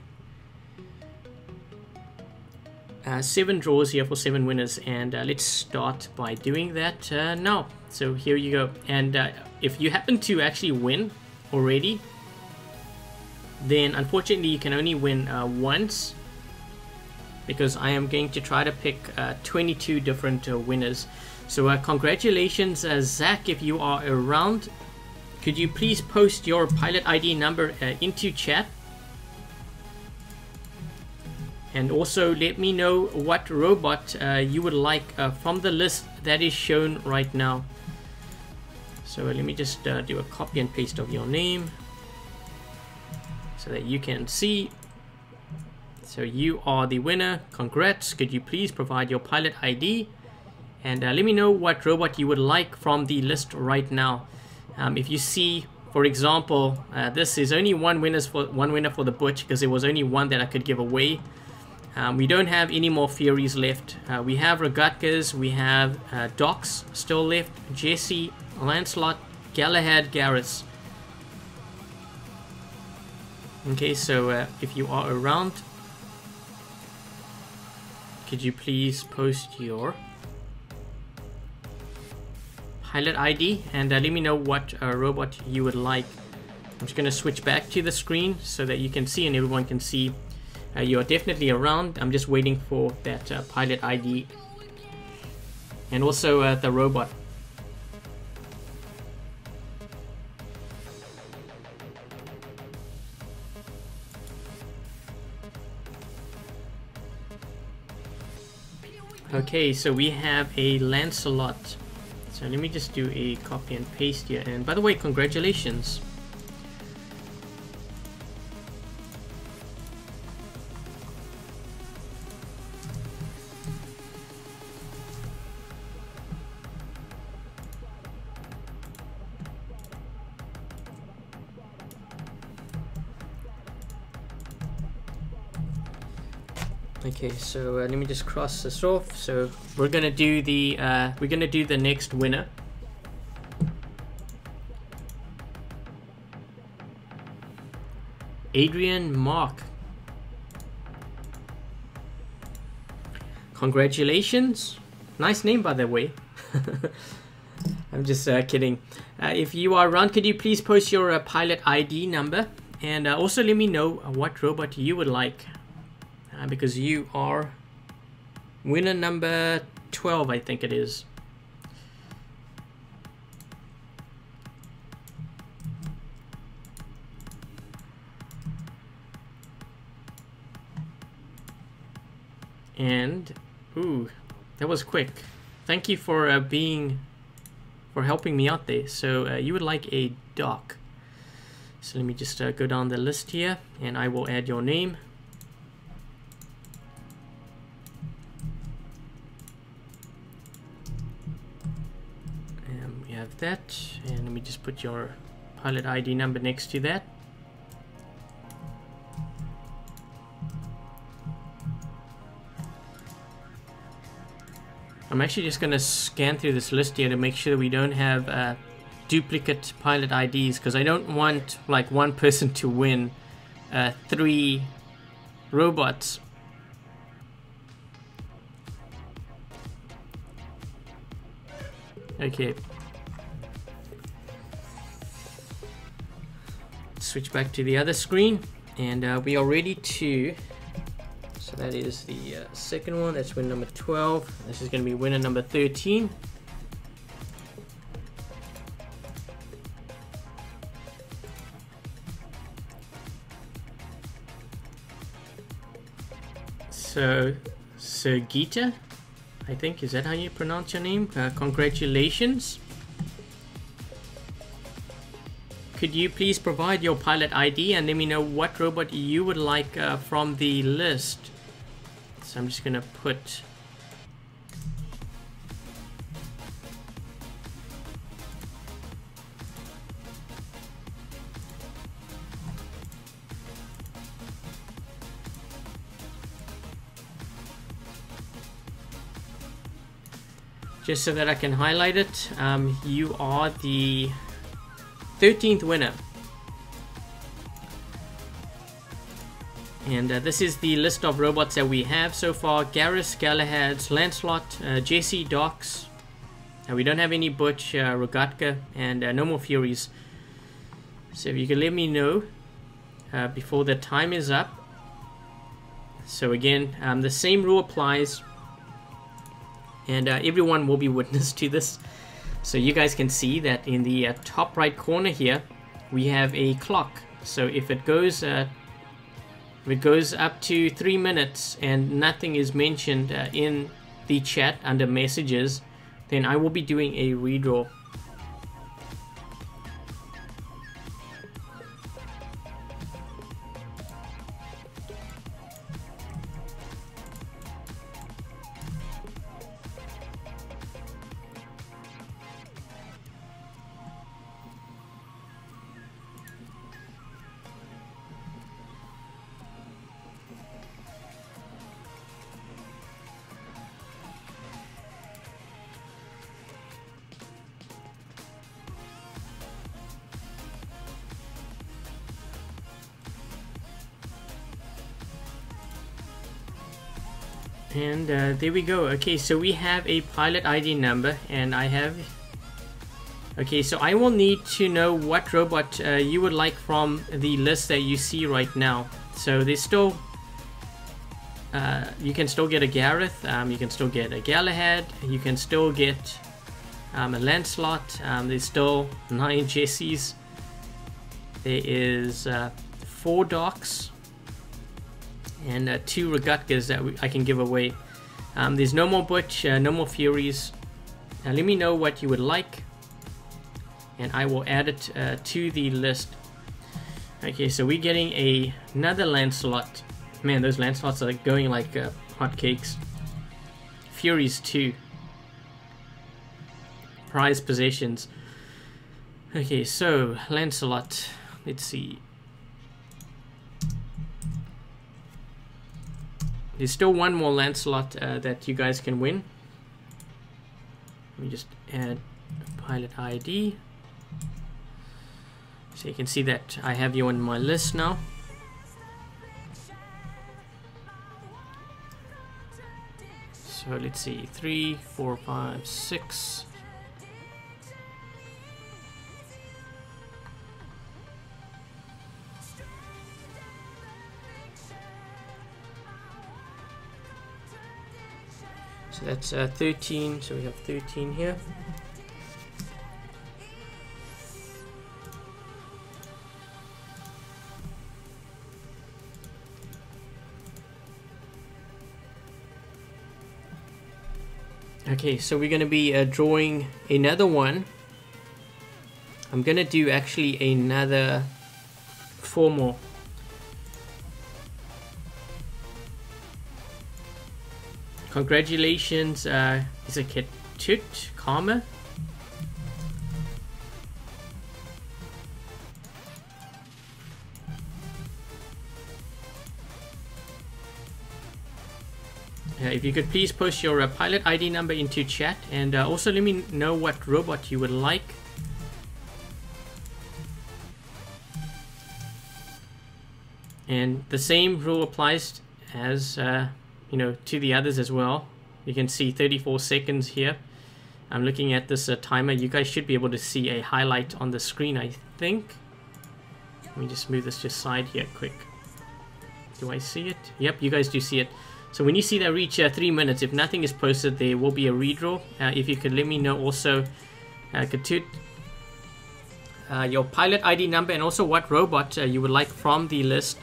7 draws here for 7 winners, and let's start by doing that now. So here you go. And if you happen to actually win already, then unfortunately you can only win once, because I am going to try to pick 22 different winners. So congratulations, Zach, if you are around. Could you please post your pilot ID number into chat? And also let me know what robot you would like from the list that is shown right now. So let me just do a copy and paste of your name so that you can see. So you are the winner. Congrats. Could you please provide your pilot ID? And let me know what robot you would like from the list right now. If you see, for example, this is only one winner for the Butch, because there was only one that I could give away. We don't have any more Furies left. We have Rogatkas, we have Docs still left, Jesse, Lancelot, Galahad, Garrus. Okay, so if you are around, could you please post your pilot ID and let me know what robot you would like. I'm just going to switch back to the screen so that you can see and everyone can see you are definitely around. I'm just waiting for that pilot ID and also the robot. Okay, so we have a Lancelot. So let me just do a copy and paste here. And by the way, congratulations. Okay, so let me just cross this off. So we're gonna do the next winner. Adrian Mark. Congratulations. Nice name, by the way. I'm just kidding. If you are around, could you please post your pilot ID number, and also let me know what robot you would like. Because you are winner number 12, I think it is. And ooh, that was quick. Thank you for helping me out there. So you would like a doc. So let me just go down the list here, and I will add your name. That, and let me just put your pilot ID number next to that. I'm actually just going to scan through this list here to make sure we don't have duplicate pilot IDs, because I don't want like one person to win 3 robots. Okay. Switch back to the other screen, and we are ready to, so that is the second one, that's winner number 12. This is going to be winner number 13. So Gita, I think, is that how you pronounce your name? Congratulations. Could you please provide your pilot ID and let me know what robot you would like from the list? So I'm just gonna put just so that I can highlight it. You are the 13th winner, and this is the list of robots that we have so far: Garrus, Galahad, Lancelot, Jesse, Docs. We don't have any Butch, Rogatka, and no more Furies. So if you can let me know before the time is up. So again, the same rule applies, and everyone will be witness to this. So you guys can see that in the top right corner here, we have a clock. So if it goes up to 3 minutes and nothing is mentioned in the chat under messages, then I will be doing a redraw. And there we go. Okay, so we have a pilot ID number, and I have... Okay, so I will need to know what robot you would like from the list that you see right now. So there's still... you can still get a Gareth, you can still get a Galahad, you can still get a Lancelot, there's still 9 Jessies, there is 4 Docs, and 2 Rogatkas that I can give away. There's no more Butch, no more Furies. Let me know what you would like, and I will add it to the list. Okay, so we're getting another Lancelot. Man, those Lancelots are going like hotcakes. Furies 2. Prized possessions. Okay, so Lancelot. Let's see. There's still one more Lancelot that you guys can win. Let me just add pilot ID. So you can see that I have you on my list now. So let's see, 3, 4, 5, 6. So that's 13, so we have 13 here. Okay, so we're going to be drawing another one. I'm going to do actually another 4 more. Congratulations, is it Ketut Karma? If you could please post your pilot ID number into chat, and also let me know what robot you would like. And the same rule applies as you know, to the others as well. You can see 34 seconds here. I'm looking at this timer. You guys should be able to see a highlight on the screen, I think. Let me just move this to side here quick. Do I see it? Yep, you guys do see it. So when you see that reach 3 minutes, if nothing is posted, there will be a redraw. If you could let me know also, Katut, your pilot ID number and also what robot you would like from the list.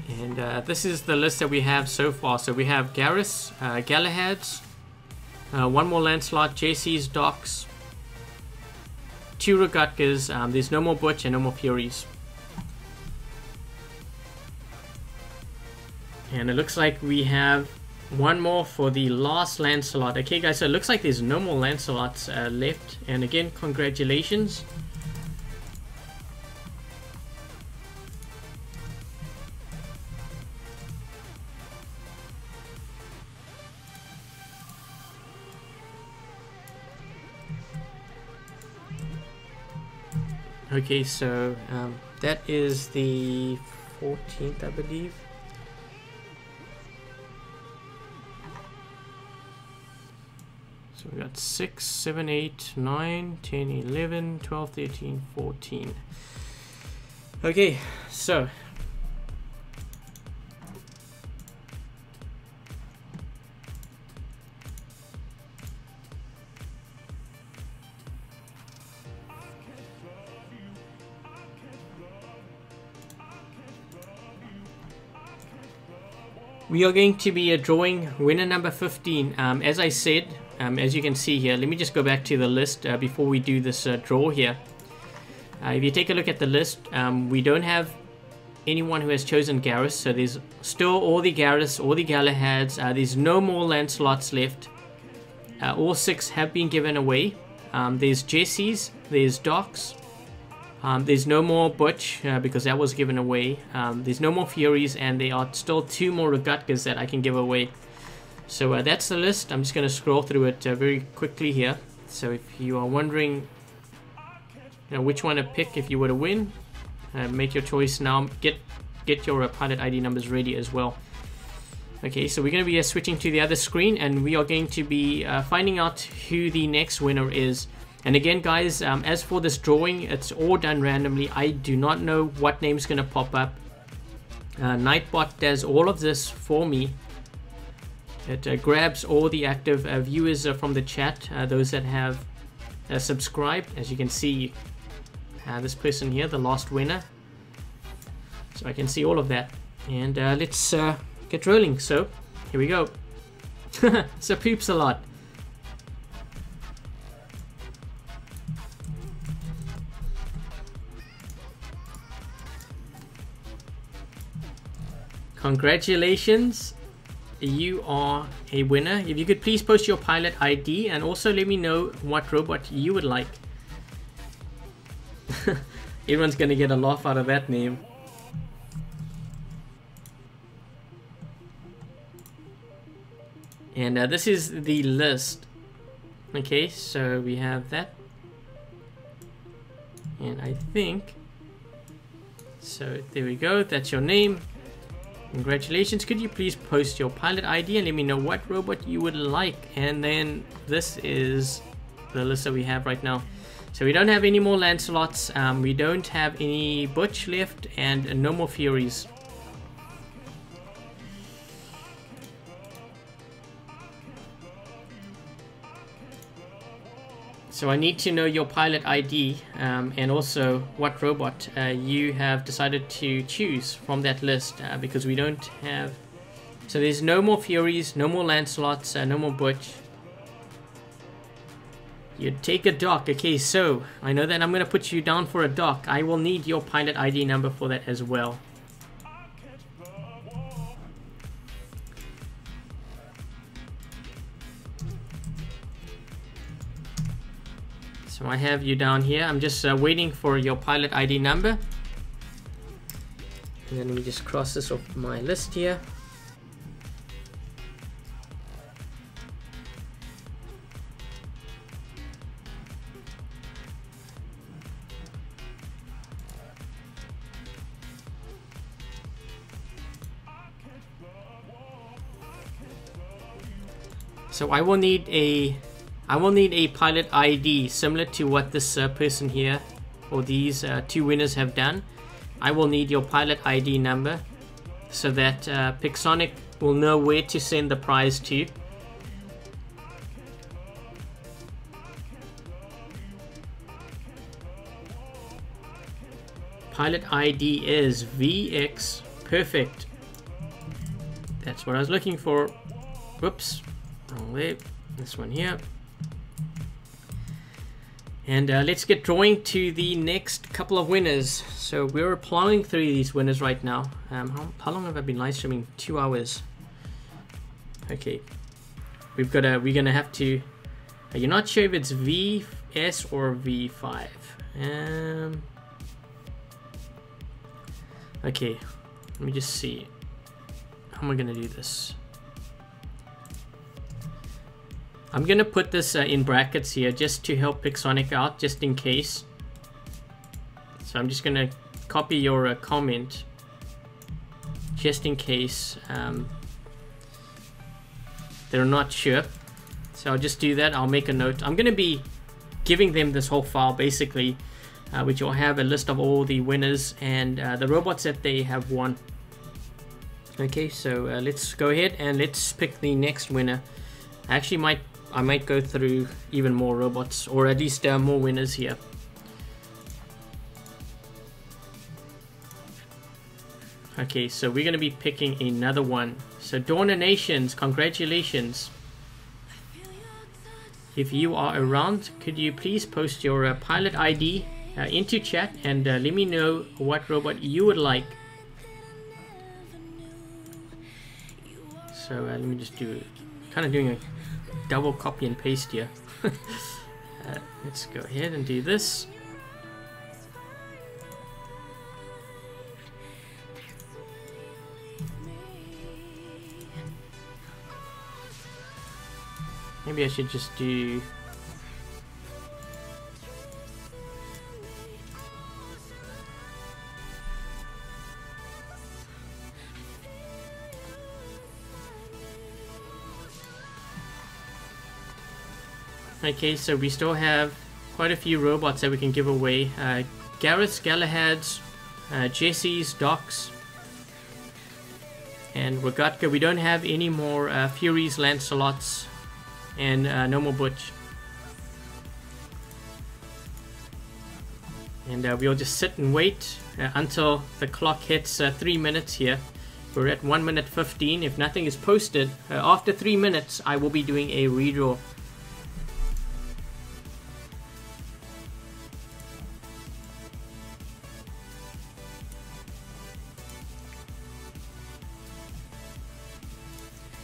And this is the list that we have so far. So we have Garrus, Galahad's, one more Lancelot, JC's, Docs, 2 Rogutkas, there's no more Butch and no more Furies. And it looks like we have one more for the last Lancelot. Okay guys, so it looks like there's no more Lancelots left. And again, congratulations. Okay, so that is the 14th, I believe. So we got 6, 7, 8, 9, 10, 11, 12, 13, 14. Okay, so we are going to be drawing winner number 15. As I said, as you can see here, let me just go back to the list before we do this draw here. If you take a look at the list, we don't have anyone who has chosen Garrus, so there's still all the Garrus, all the Galahads, there's no more Lancelots left. All 6 have been given away. There's Jesse's, there's Doc's, there's no more Butch because that was given away. There's no more Furies, and there are still 2 more Rogutkas that I can give away. So that's the list. I'm just going to scroll through it very quickly here. So if you are wondering which one to pick if you were to win, make your choice now. Get your pilot ID numbers ready as well. Okay, so we're going to be switching to the other screen, and we are going to be finding out who the next winner is. And again guys, as for this drawing, it's all done randomly. I do not know what name is going to pop up. Nightbot does all of this for me. It grabs all the active viewers from the chat, those that have subscribed. As you can see, this person here, the last winner. So I can see all of that. And let's get rolling. So here we go. So Poops a lot. Congratulations, you are a winner. If you could please post your pilot ID and also let me know what robot you would like. Everyone's gonna get a laugh out of that name. And this is the list. Okay, so we have that. And I think, so there we go, that's your name. Congratulations, could you please post your pilot ID and let me know what robot you would like. And then this is the list that we have right now. So we don't have any more Lancelots, we don't have any Butch left, and no more Furies. So I need to know your pilot ID and also what robot you have decided to choose from that list, because we don't have... So there's no more Furies, no more Lancelots, no more Butch. You'd take a dock. Okay, so I know that I'm going to put you down for a dock. I will need your pilot ID number for that as well. So I have you down here. I'm just waiting for your pilot ID number. And then we just cross this off my list here. So I will need a pilot ID similar to what this person here or these two winners have done. I will need your pilot ID number so that Pixonic will know where to send the prize to. Pilot ID is VX. Perfect. That's what I was looking for. Whoops. Wrong way. This one here. And let's get drawing to the next couple of winners. So we're plowing through these winners right now. How long have I been live streaming? 2 hours. Okay. We're gonna have to... You're not sure if it's VS or V5. Okay. Let me just see. How am I gonna do this? I'm gonna put this in brackets here just to help Pixonic out, just in case. So I'm just gonna copy your comment just in case they're not sure. So I'll just do that. I'll make a note. I'm gonna be giving them this whole file basically, which will have a list of all the winners and the robots that they have won. Okay, so let's go ahead and let's pick the next winner. I might go through even more robots, or at least more winners here. Okay, so we're going to be picking another one. So Dorna Nations, congratulations. If you are around, could you please post your pilot ID into chat and let me know what robot you would like. So let me just do, kind of doing a double copy and paste here. Let's go ahead and do this. Maybe I should just do... Okay, so we still have quite a few robots that we can give away. Gareth's, Galahad's, Jesse's, Doc's, and Rogatka. We don't have any more Furies, Lancelots, and no more Butch. And we'll just sit and wait until the clock hits 3 minutes here. We're at 1 minute 15. If nothing is posted, after 3 minutes, I will be doing a redraw.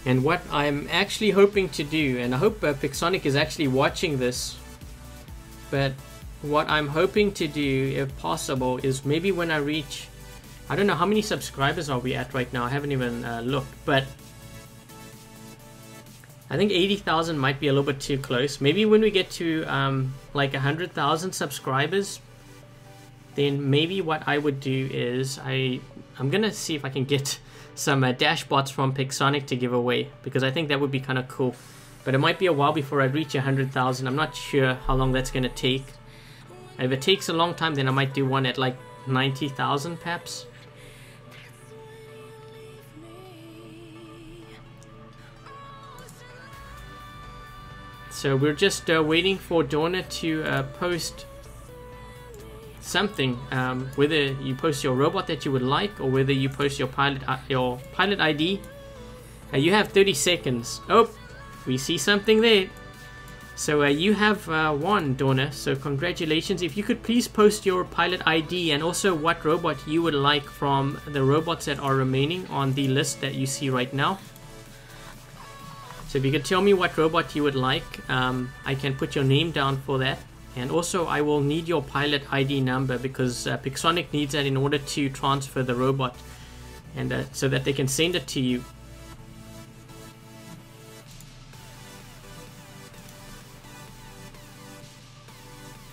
And what I'm actually hoping to do, and I hope Pixonic is actually watching this, but what I'm hoping to do, if possible, is maybe when I reach, I don't know how many subscribers are we at right now, I haven't even looked, but I think 80,000 might be a little bit too close. Maybe when we get to like 100,000 subscribers, then maybe what I would do is I'm gonna see if I can get some dashbots from Pixonic to give away, because I think that would be kind of cool. But it might be a while before I reach 100,000. I'm not sure how long that's gonna take. If it takes a long time, then I might do one at like 90,000 perhaps. So we're just waiting for Donna to post something, whether you post your robot that you would like, or whether you post your pilot ID. You have 30 seconds. Oh, we see something there. So you have won, Donna, so congratulations. If you could please post your pilot ID and also what robot you would like from the robots that are remaining on the list that you see right now. So if you could tell me what robot you would like, I can put your name down for that. And also I will need your pilot ID number, because Pixonic needs that in order to transfer the robot, and so that they can send it to you.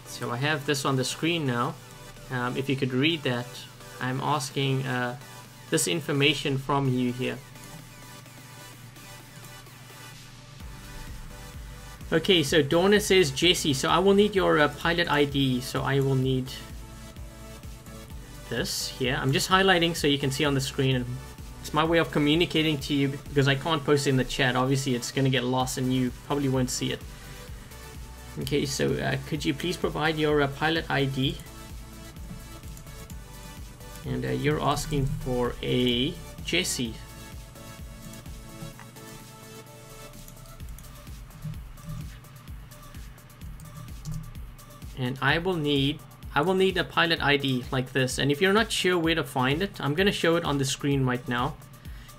So I have this on the screen now. If you could read that, I'm asking this information from you here. Okay, so Donna says Jesse, so I will need your pilot ID, so I will need this here. I'm just highlighting so you can see on the screen. It's my way of communicating to you, because I can't post it in the chat. Obviously it's going to get lost and you probably won't see it. Okay, so could you please provide your pilot ID? And you're asking for a Jesse. And I will need a pilot ID like this. And if you're not sure where to find it, I'm going to show it on the screen right now.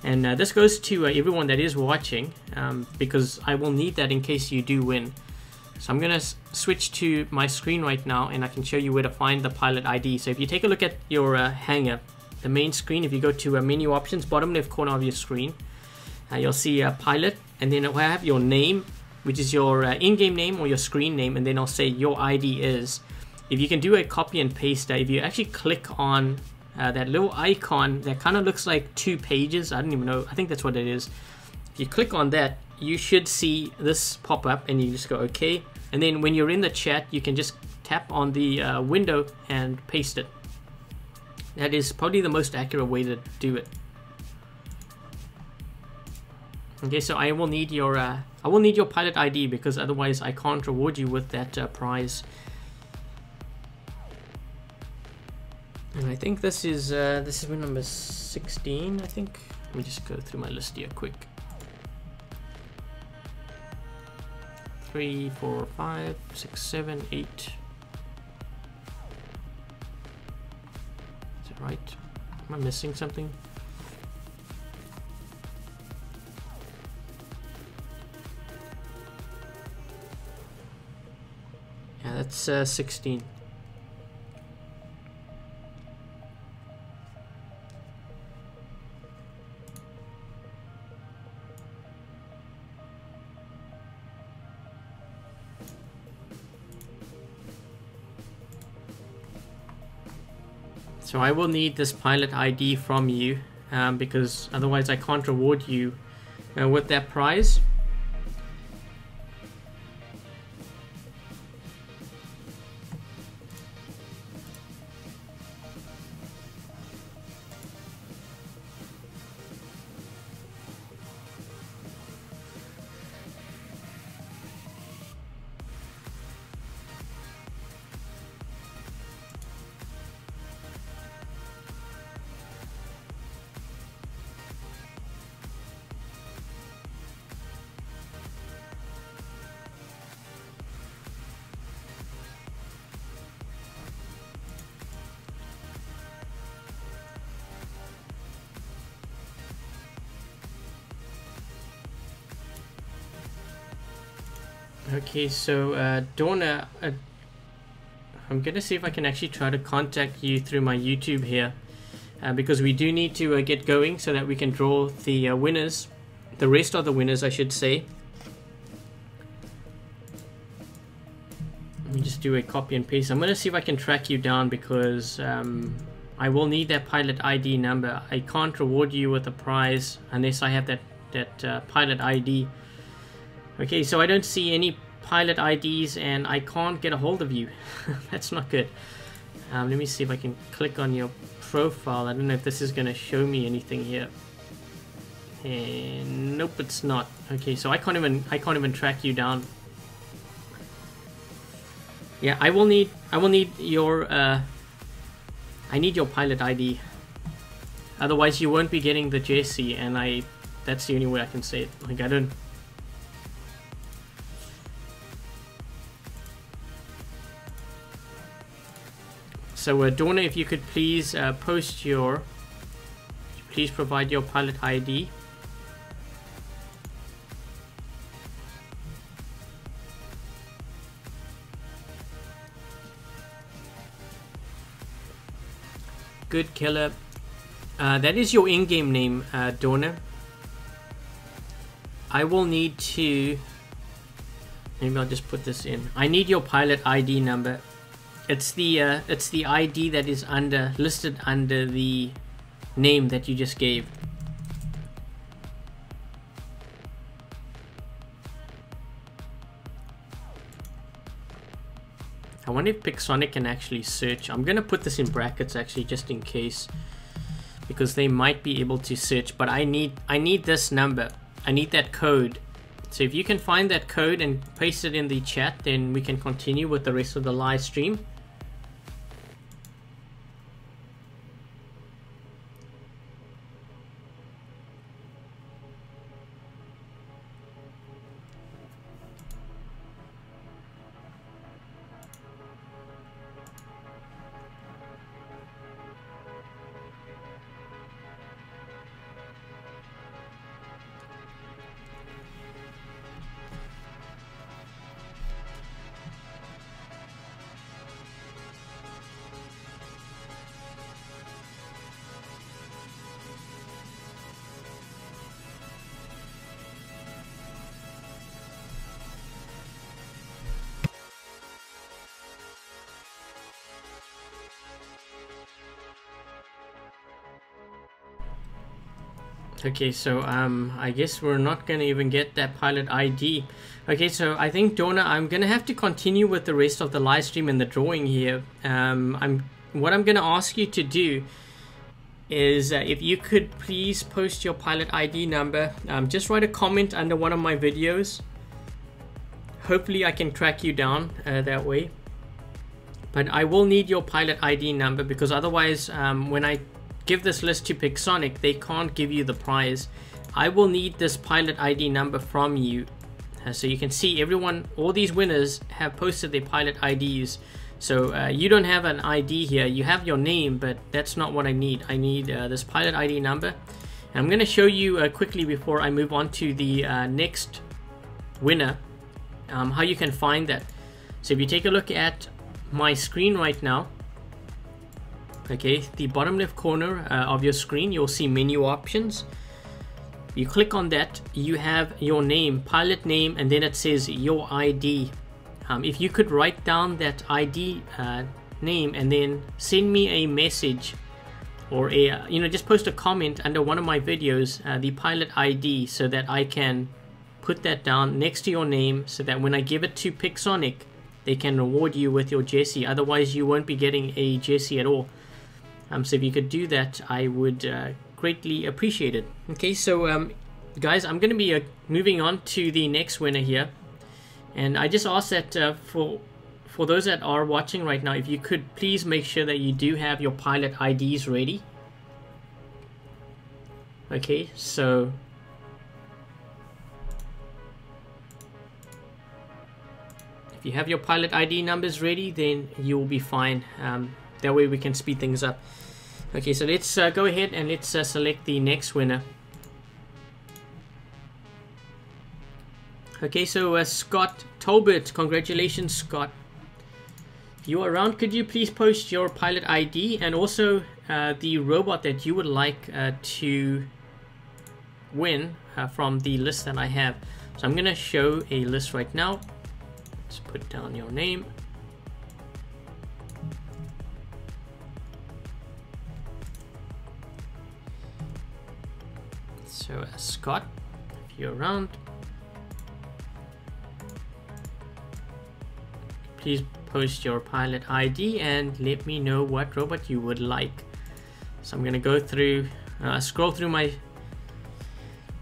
And this goes to everyone that is watching, because I will need that in case you do win. So I'm going to switch to my screen right now, and I can show you where to find the pilot ID. So if you take a look at your hangar, the main screen, if you go to menu options, bottom left corner of your screen, you'll see pilot, and then it will have your name, which is your in-game name or your screen name, and then I'll say your ID is. If you can do a copy and paste, if you actually click on that little icon that kind of looks like 2 pages, I don't even know, I think that's what it is. If you click on that, you should see this pop up, and you just go okay, and then when you're in the chat you can just tap on the window and paste it. That is probably the most accurate way to do it. Okay, so I will need your pilot ID, because otherwise I can't reward you with that prize. And I think this is win number 16. I think. Let me just go through my list here quick. 3, 4, 5, 6, 7, 8. Is it right? Am I missing something? Yeah, that's 16. So I will need this pilot ID from you, because otherwise I can't reward you with that prize. Okay, so Donna, I'm gonna see if I can actually try to contact you through my YouTube here, because we do need to get going so that we can draw the winners, the rest of the winners I should say. Let me just do a copy and paste. I'm gonna see if I can track you down, because I will need that pilot ID number. I can't reward you with a prize unless I have that pilot ID. Okay, so I don't see any pilot IDs and I can't get a hold of you. That's not good. Let me see if I can click on your profile. I don't know if this is going to show me anything here. And nope, it's not. Okay, so I can't even track you down. Yeah, I need your I need your pilot ID. Otherwise you won't be getting the jersey, and that's the only way I can say it. Like, I don't. So Donna, if you could please please provide your pilot ID. Good killer. That is your in-game name, Donna. I will need to, maybe I'll just put this in. I need your pilot ID number. It's the ID that is listed under the name that you just gave. I wonder if Pixonic can actually search. I'm gonna put this in brackets actually, just in case, because they might be able to search. But I need this number. I need that code. So if you can find that code and paste it in the chat, then we can continue with the rest of the live stream. Okay, so I guess we're not gonna even get that pilot ID. Okay, so I think, Donna, I'm gonna have to continue with the rest of the live stream and the drawing here. What I'm gonna ask you to do is if you could please post your pilot ID number. Just write a comment under one of my videos. Hopefully I can track you down that way. But I will need your pilot ID number, because otherwise when I give this list to Pixonic, they can't give you the prize. I will need this pilot ID number from you. So you can see all these winners have posted their pilot IDs. So you don't have an ID here. You have your name, but that's not what I need. I need this pilot ID number. And I'm going to show you quickly before I move on to the next winner, how you can find that. So if you take a look at my screen right now, okay, the bottom left corner of your screen, you'll see menu options. You click on that, you have your name, pilot name, and then it says your ID. If you could write down that ID name and then send me a message, or just post a comment under one of my videos, the pilot ID, so that I can put that down next to your name, so that when I give it to Pixonic, they can reward you with your jersey. Otherwise you won't be getting a jersey at all. So if you could do that, I would greatly appreciate it. Okay, so guys, I'm going to be moving on to the next winner here. And I just ask that for those that are watching right now, if you could please make sure that you do have your pilot IDs ready. Okay, so if you have your pilot ID numbers ready, then you will be fine. That way we can speed things up. Okay, so let's go ahead and let's select the next winner. Okay, so Scott Tolbert, congratulations, Scott. If you're around, could you please post your pilot ID and also the robot that you would like to win from the list that I have. So I'm going to show a list right now. Let's put down your name. So Scott, if you're around, please post your pilot ID and let me know what robot you would like. So I'm going to go through, scroll through my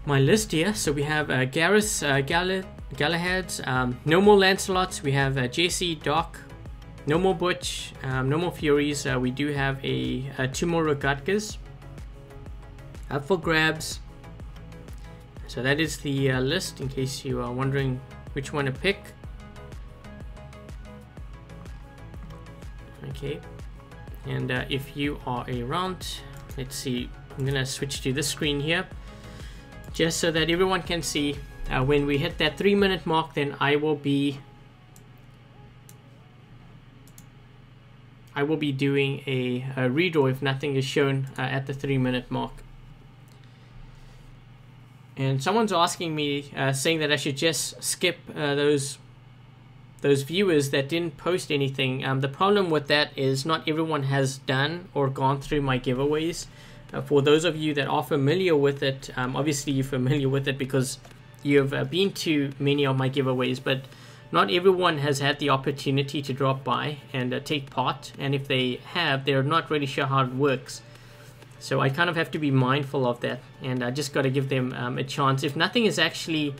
list here. So we have Gareth, Galahad's, no more Lancelots. We have Jesse, Doc, no more Butch, no more Furies. We do have two more Rogatkas up for grabs. So that is the list, in case you are wondering which one to pick. Okay, and if you are around, let's see, I'm gonna switch to this screen here just so that everyone can see. When we hit that 3-minute mark, then I will be doing a redraw if nothing is shown at the 3-minute mark. And someone's asking me, saying that I should just skip those viewers that didn't post anything. The problem with that is not everyone has done or gone through my giveaways. For those of you that are familiar with it, obviously you're familiar with it because you've been to many of my giveaways, but not everyone has had the opportunity to drop by and take part. And if they have, they're not really sure how it works. So I kind of have to be mindful of that, and I just got to give them a chance. If nothing is actually,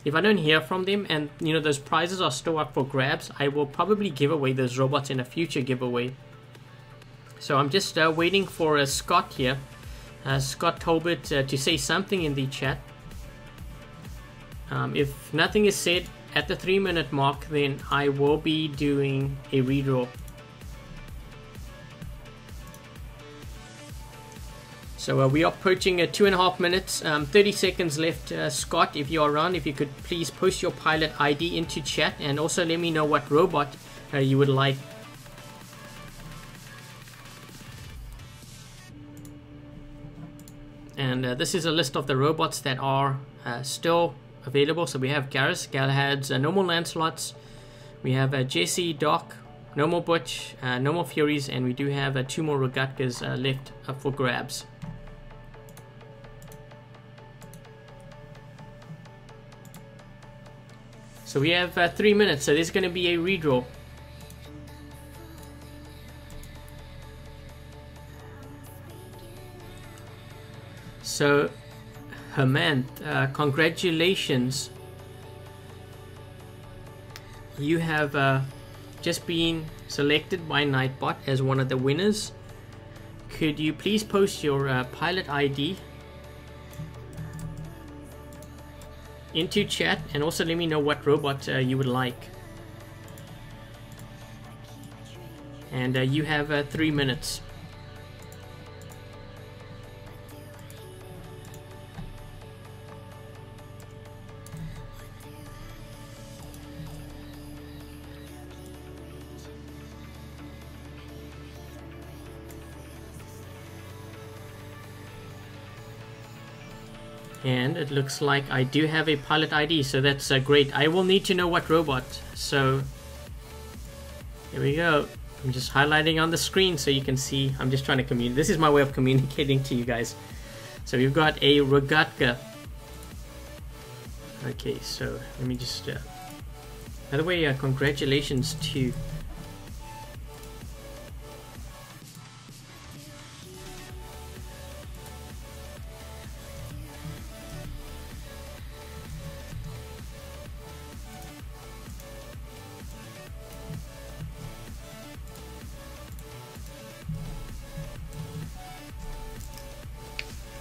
if I don't hear from them and you know those prizes are still up for grabs, I will probably give away those robots in a future giveaway. So I'm just waiting for Scott here, Scott Tolbert, to say something in the chat. If nothing is said at the 3-minute mark, then I will be doing a redraw. So we are approaching 2.5 minutes, 30 seconds left. Scott, if you're around, if you could please post your pilot ID into chat and also let me know what robot you would like. And this is a list of the robots that are still available. So we have Gareth, Galahad's, no more Lancelots. We have Jesse, Doc, no more Butch, no more Furies, and we do have 2 more Rogatkas left up for grabs. So we have 3 minutes, so there's going to be a redraw. So, Hemant, congratulations. You have just been selected by Nightbot as one of the winners. Could you please post your pilot ID into chat and also let me know what robot you would like. And you have 3 minutes. And it looks like I do have a pilot ID, so that's great. I will need to know what robot. So here we go. I'm just highlighting on the screen so you can see. I'm just trying to communicate. This is my way of communicating to you guys. So we've got a Rogatka. Okay, so let me just... by the way, congratulations to...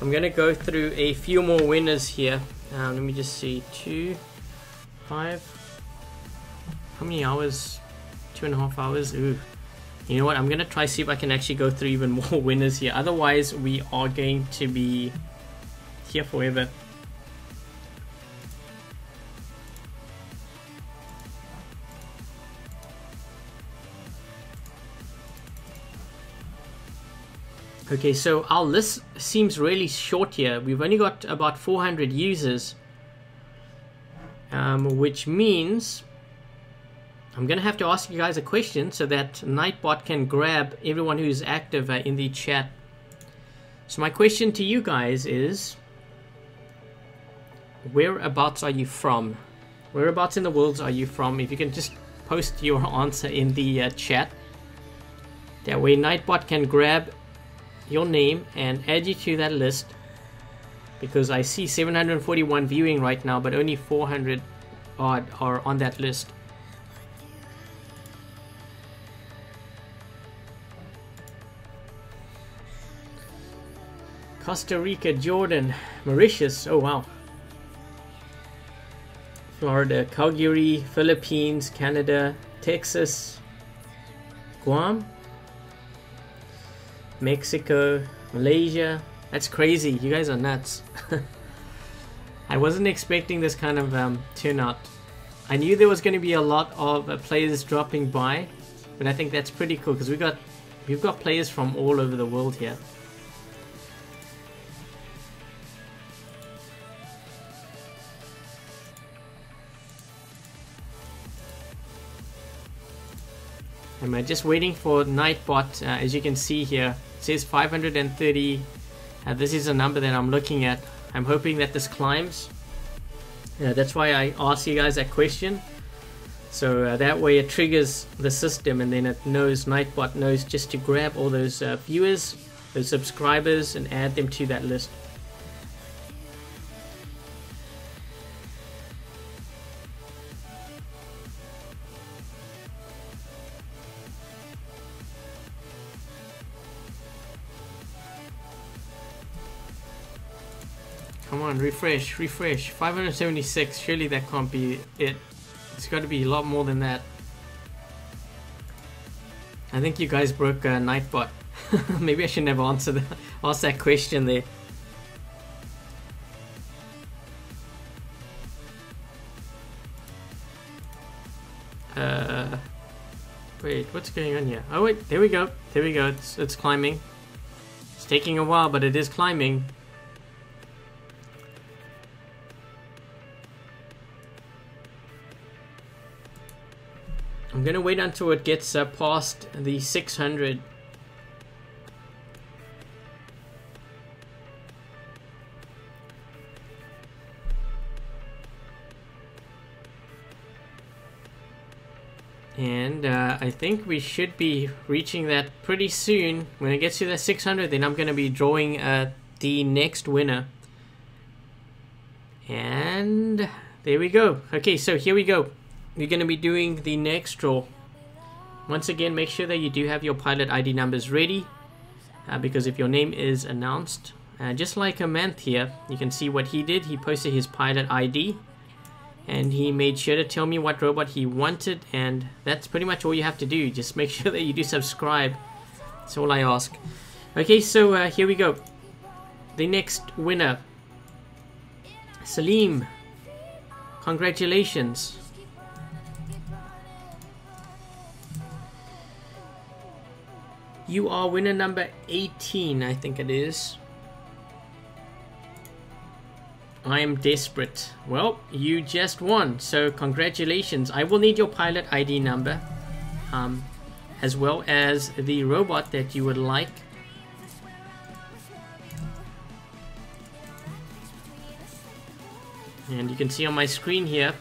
I'm gonna go through a few more winners here. Let me just see, 2, 5, how many hours? 2.5 hours. Ooh, you know what, I'm gonna try see if I can actually go through even more winners here, otherwise we are going to be here forever. Okay, so our list seems really short here. We've only got about 400 users, which means I'm gonna have to ask you guys a question so that Nightbot can grab everyone who's active in the chat. So my question to you guys is, whereabouts are you from? Whereabouts in the world are you from? If you can just post your answer in the chat. That way Nightbot can grab your name and add you to that list, because I see 741 viewing right now, but only 400 odd are on that list. Costa Rica, Jordan, Mauritius, oh wow. Florida, Calgary, Philippines, Canada, Texas, Guam, Mexico, Malaysia. That's crazy. You guys are nuts. I wasn't expecting this kind of turnout. I knew there was going to be a lot of players dropping by, but I think that's pretty cool because we've got players from all over the world here. I'm just waiting for Nightbot. As you can see here, it says 530. This is a number that I'm looking at. I'm hoping that this climbs. That's why I asked you guys that question. So that way it triggers the system, and then it knows, Nightbot knows just to grab all those viewers, those subscribers, and add them to that list. Come on, refresh. 576, surely that can't be it. It's got to be a lot more than that. I think you guys broke Nightbot. Maybe I should never asked that question there. Wait, what's going on here? Oh wait, there we go. It's climbing. It's taking a while, but it is climbing. I'm gonna wait until it gets past the 600. And I think we should be reaching that pretty soon. When it gets to the 600, then I'm gonna be drawing the next winner. And there we go. Okay, so here we go. We're going to be doing the next draw. Once again, make sure that you do have your pilot ID numbers ready, because if your name is announced, just like a month here, you can see what he did. He posted his pilot ID, and he made sure to tell me what robot he wanted, and that's pretty much all you have to do. Just make sure that you do subscribe. That's all I ask. Okay, so here we go. The next winner, Salim. Congratulations. You are winner number 18, I think it is. I am desperate. Well, you just won, so congratulations. I will need your pilot ID number, as well as the robot that you would like. And you can see on my screen here,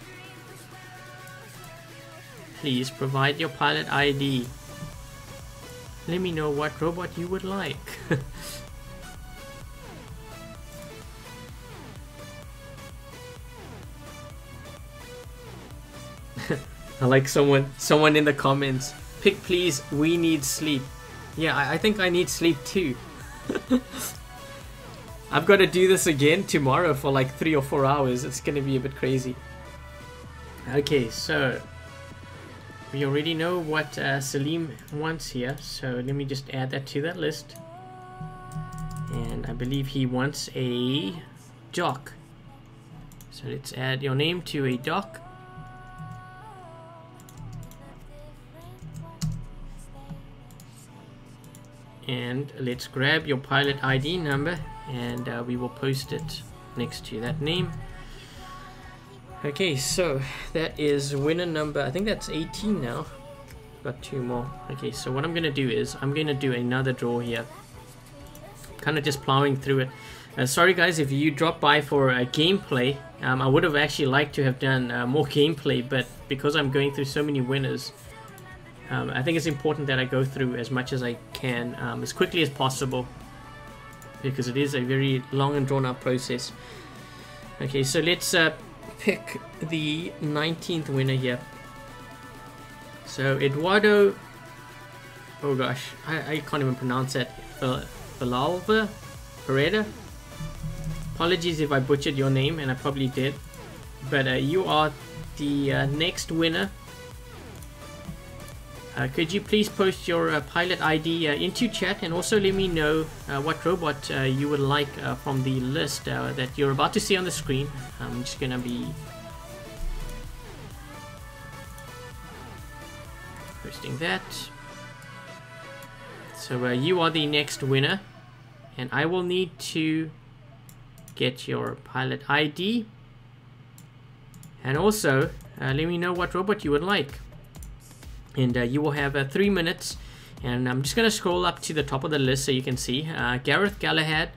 please provide your pilot ID. Let me know what robot you would like. I like someone in the comments. Pick please, we need sleep. Yeah, I think I need sleep too. I've got to do this again tomorrow for like 3 or 4 hours. It's gonna be a bit crazy. Okay, so we already know what Salim wants here, so let me just add that to that list. And I believe he wants a dock. So let's add your name to a dock. and let's grab your pilot ID number, and we will post it next to that name. Okay, so that is winner number, I think that's 18 now. Got 2 more. Okay, so what I'm gonna do is I'm gonna do another draw here, kind of just plowing through it. Sorry guys if you dropped by for a gameplay. I would have actually liked to have done more gameplay, but because I'm going through so many winners, I think it's important that I go through as much as I can as quickly as possible, because it is a very long and drawn out process. Okay, so let's pick the 19th winner here. So Eduardo, oh gosh, I can't even pronounce that. Vilalva Pereira. Apologies if I butchered your name, and I probably did, but you are the next winner. Could you please post your pilot ID into chat, and also let me know what robot you would like from the list that you're about to see on the screen. I'm just gonna be posting that. So you are the next winner, and I will need to get your pilot ID, and also let me know what robot you would like. And you will have 3 minutes, and I'm just going to scroll up to the top of the list so you can see Gareth Galahad.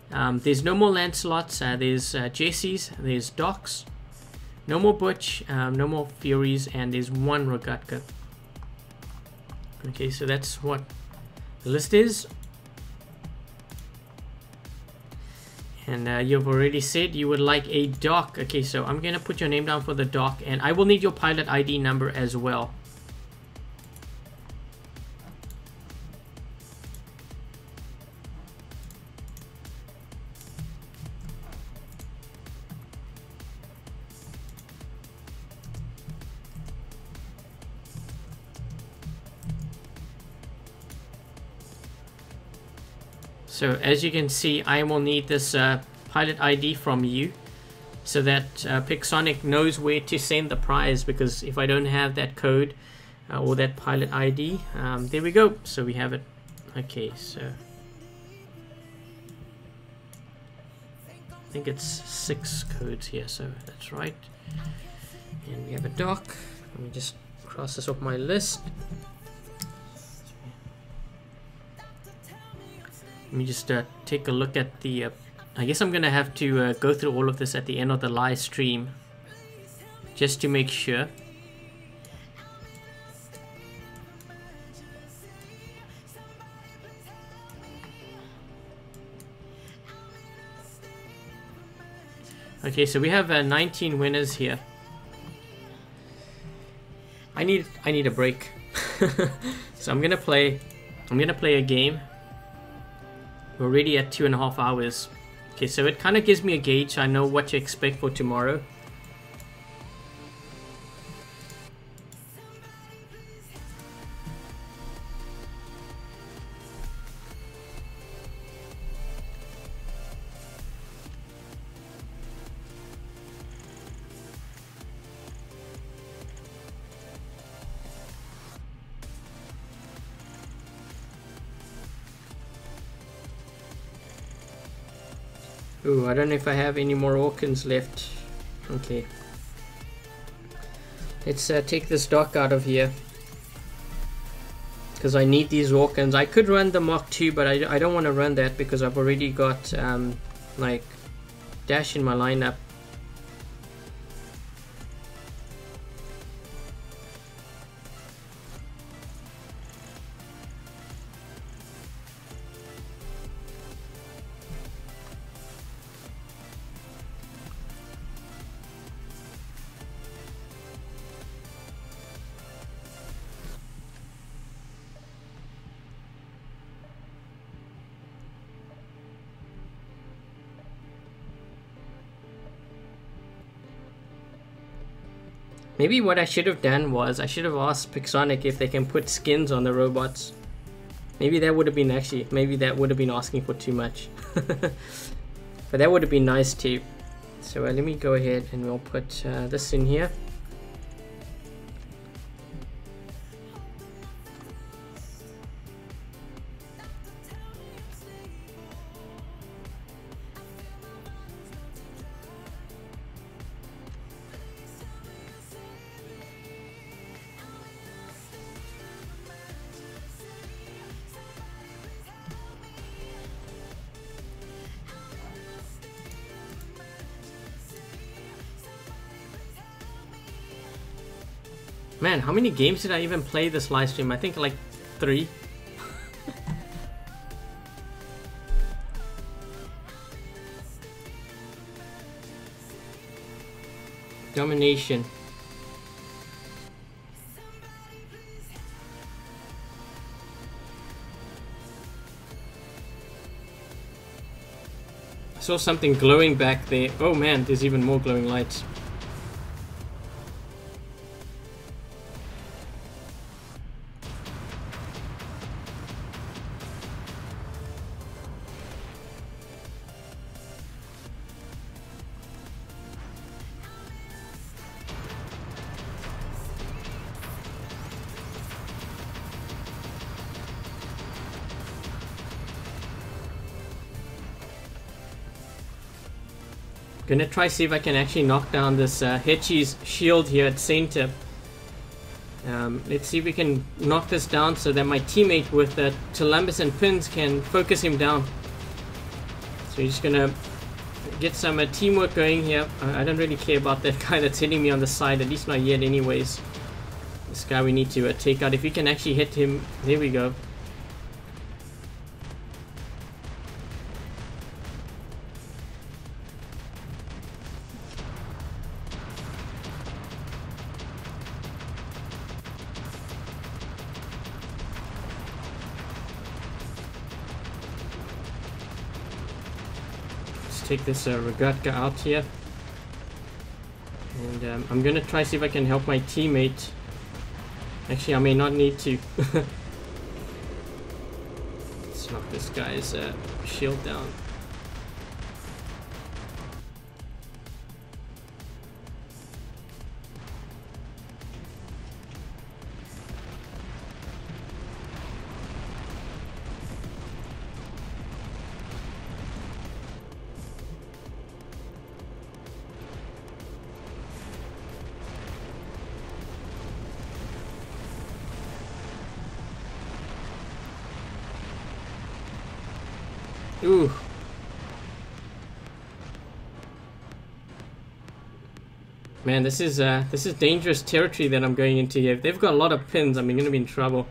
There's no more Lancelots, there's Jesse's, there's Docs, no more Butch, no more Furies, and there's 1 Rogatka. Okay, so that's what the list is. And you've already said you would like a Doc. Okay, so I'm going to put your name down for the Doc, and I will need your pilot ID number as well. So as you can see, I will need this pilot ID from you, so that Pixonic knows where to send the prize, because if I don't have that code or that pilot ID, there we go, so we have it. Okay, so I think it's 6 codes here, so that's right. And we have a Doc. Let me just cross this off my list. Let me just take a look at the I guess I'm gonna have to go through all of this at the end of the live stream, just to make sure. Okay, so we have 19 winners here. I need a break. So I'm gonna play a game. We're already at 2.5 hours. Okay, so it kind of gives me a gauge, so I know what to expect for tomorrow. Ooh, I don't know if I have any more Orkans left. Okay. Let's take this Doc out of here, because I need these Orkans. I could run the Mach 2, but I don't want to run that because I've already got like Dash in my lineup. Maybe what I should have done was I should have asked Pixonic if they can put skins on the robots. Maybe that would have been asking for too much. But that would have been nice too. So let me go ahead and we'll put this in here. Man, how many games did I even play this live stream? I think like 3. Domination. I saw something glowing back there. Oh man, there's even more glowing lights. Gonna try see if I can actually knock down this Hetchy's shield here at center. Let's see if we can knock this down so that my teammate with Columbus and pins can focus him down. So we're just gonna get some teamwork going here. I don't really care about that guy that's hitting me on the side, at least not yet anyways. This guy we need to take out. If we can actually hit him, there we go. Take this Regatka out here, and I'm gonna try see if I can help my teammate. Actually, I may not need to. Let's knock this guy's shield down. Ooh. Man, this is dangerous territory that I'm going into here. If they've got a lot of pins, I'm gonna be in trouble.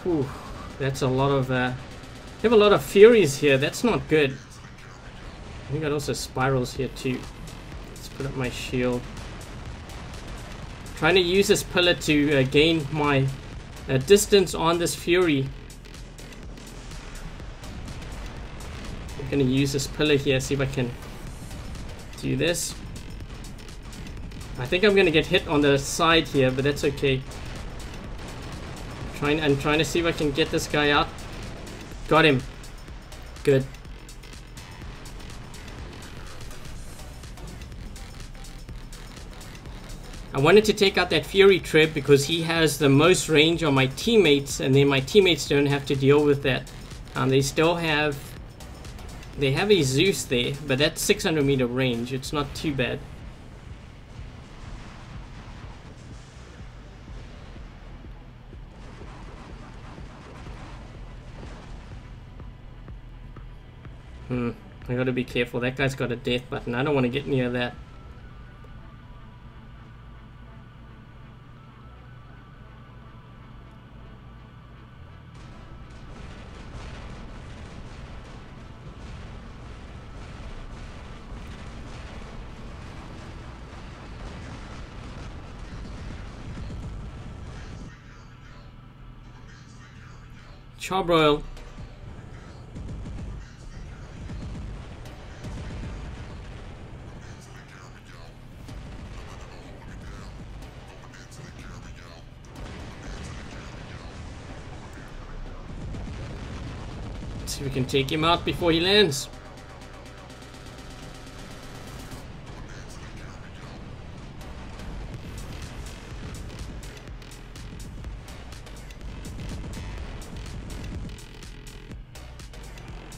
Ooh, that's a lot of they have a lot of furies here. That's not good. I think I also spirals here too. Let's put up my shield. Trying to use this pillar to gain my distance on this fury. I'm gonna use this pillar here, see if I can do this. I think I'm gonna get hit on the side here, but that's okay. I'm trying to see if I can get this guy out. Got him. Good. I wanted to take out that Fury Trip because he has the most range on my teammates, and then my teammates don't have to deal with that. They still have... They have a Zeus there, but that's 600 meter range. It's not too bad. I gotta be careful. That guy's got a death button. I don't want to get near that. Charbroil. See if we can take him out before he lands.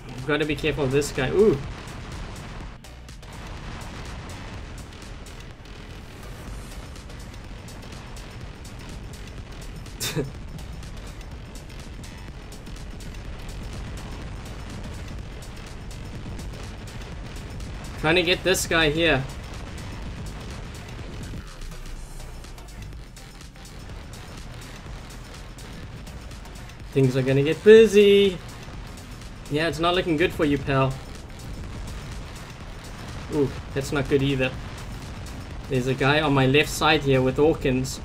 I've got to be careful of this guy. Ooh. Trying to get this guy here. Things are gonna get busy. Yeah, it's not looking good for you, pal. Ooh, that's not good either. There's a guy on my left side here with Orkins.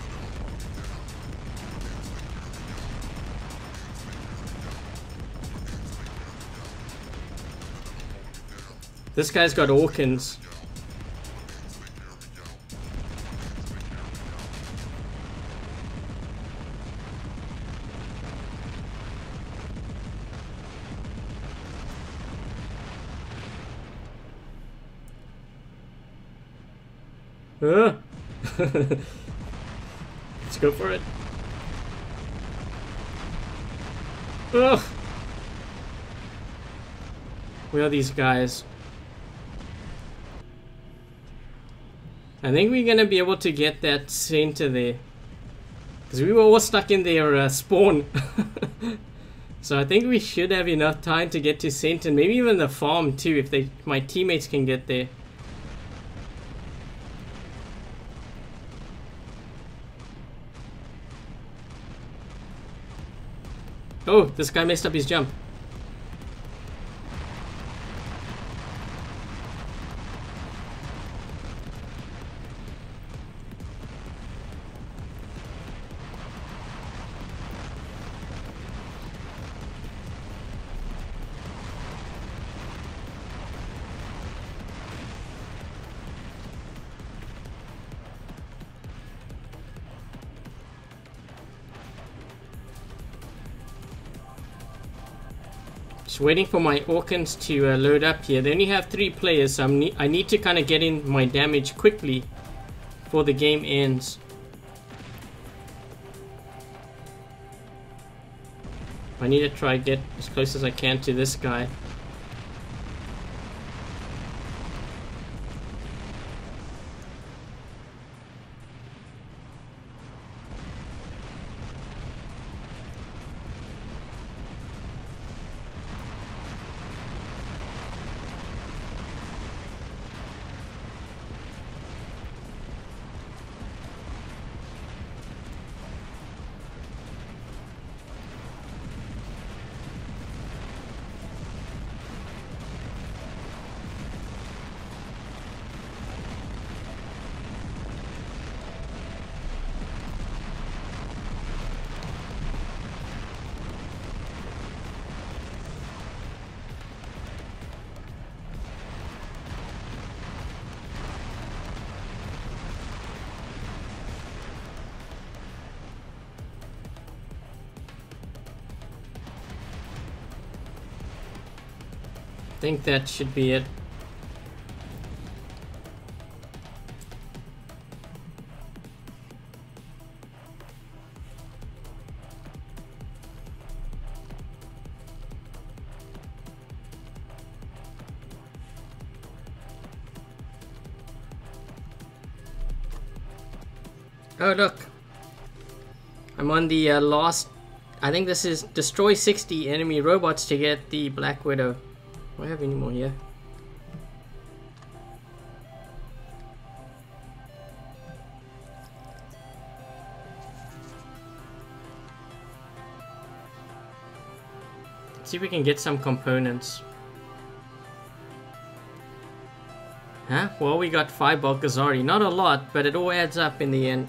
This guy's got Orkins. Let's go for it. Ugh. Where are these guys? I think we're gonna be able to get that center there, because we were all stuck in their spawn. So I think we should have enough time to get to center, maybe even the farm too, if my teammates can get there. Oh, this guy messed up his jump. Just waiting for my Orkins to load up here. They only have 3 players, so I need to kind of get in my damage quickly before the game ends. I need to try get as close as I can to this guy. I think that should be it. Oh look, I'm on the last, I think this is destroy 60 enemy robots to get the Black Widow. Do I have any more here? Let's see if we can get some components. Huh? Well, we got 5 Balkazari. Not a lot, but it all adds up in the end.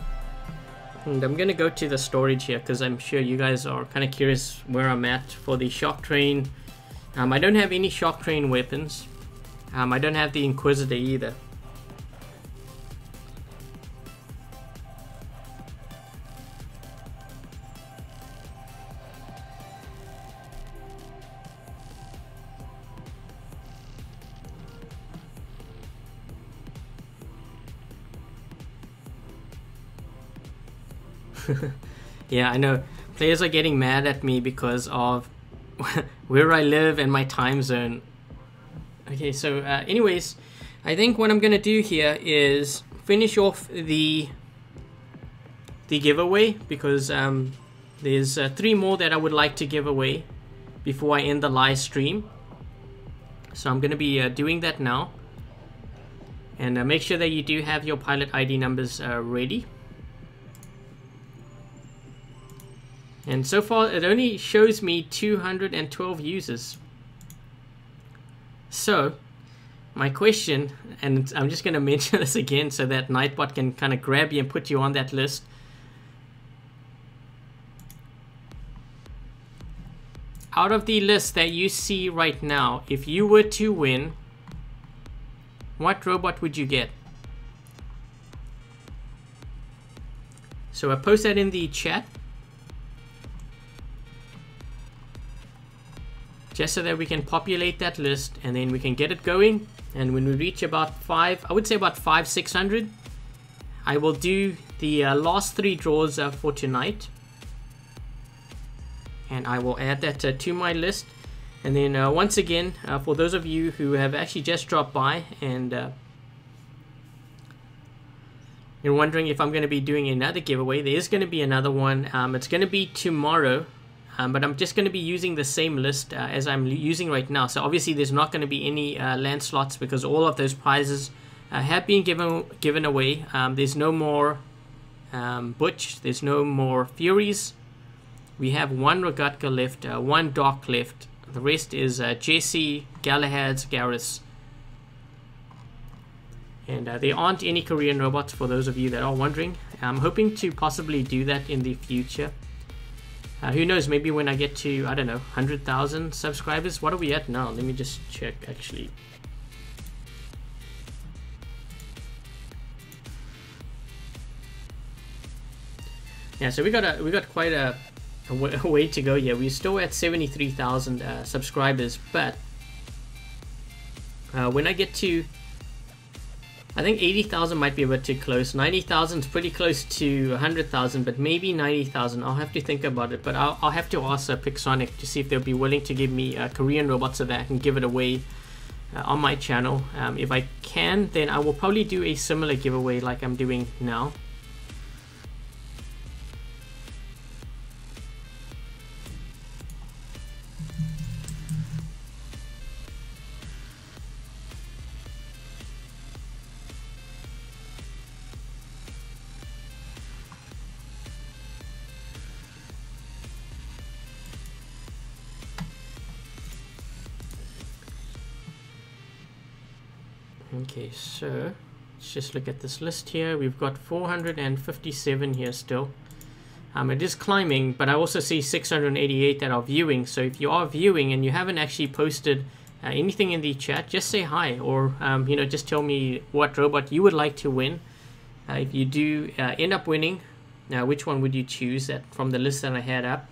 And I'm gonna go to the storage here because I'm sure you guys are kind of curious where I'm at for the shock train. I don't have any shock train weapons. I don't have the Inquisitor either. Yeah, I know. Players are getting mad at me because of where I live and my time zone. Okay, so anyways, I think what I'm gonna do here is finish off the giveaway, because there's 3 more that I would like to give away before I end the live stream. So I'm gonna be doing that now. And make sure that you do have your pilot ID numbers ready. And so far it only shows me 212 users. So my question, and I'm just going to mention this again so that Nightbot can kind of grab you and put you on that list. Out of the list that you see right now, if you were to win, what robot would you get? So I post that in the chat, just so that we can populate that list and then we can get it going. And when we reach about I would say about 600, I will do the last 3 draws for tonight. And I will add that to my list. And then once again, for those of you who have actually just dropped by and you're wondering if I'm going to be doing another giveaway, there is going to be another one. It's going to be tomorrow, but I'm just going to be using the same list as I'm using right now. So obviously there's not going to be any land slots because all of those prizes have been given away. There's no more Butch, there's no more Furies. We have 1 Rogatka left, 1 Dark left. The rest is Jesse, Galahad's, Garrus. And there aren't any Korean robots for those of you that are wondering. I'm hoping to possibly do that in the future. Who knows, maybe when I get to, I don't know, 100,000 subscribers. What are we at now? Let me just check actually. Yeah, so we got quite a way to go here. We're still at 73,000 subscribers, but when I get to, I think 80,000 might be a bit too close. 90,000 is pretty close to 100,000, but maybe 90,000. I'll have to think about it, but I'll have to ask Pixonic to see if they'll be willing to give me a Korean robot so that I can give it away on my channel. If I can, then I will probably do a similar giveaway like I'm doing now. Okay, so let's just look at this list here. We've got 457 here still. It is climbing, but I also see 688 that are viewing. So if you are viewing and you haven't actually posted anything in the chat, just say hi, or you know, just tell me what robot you would like to win. If you do end up winning, which one would you choose from the list that I had up?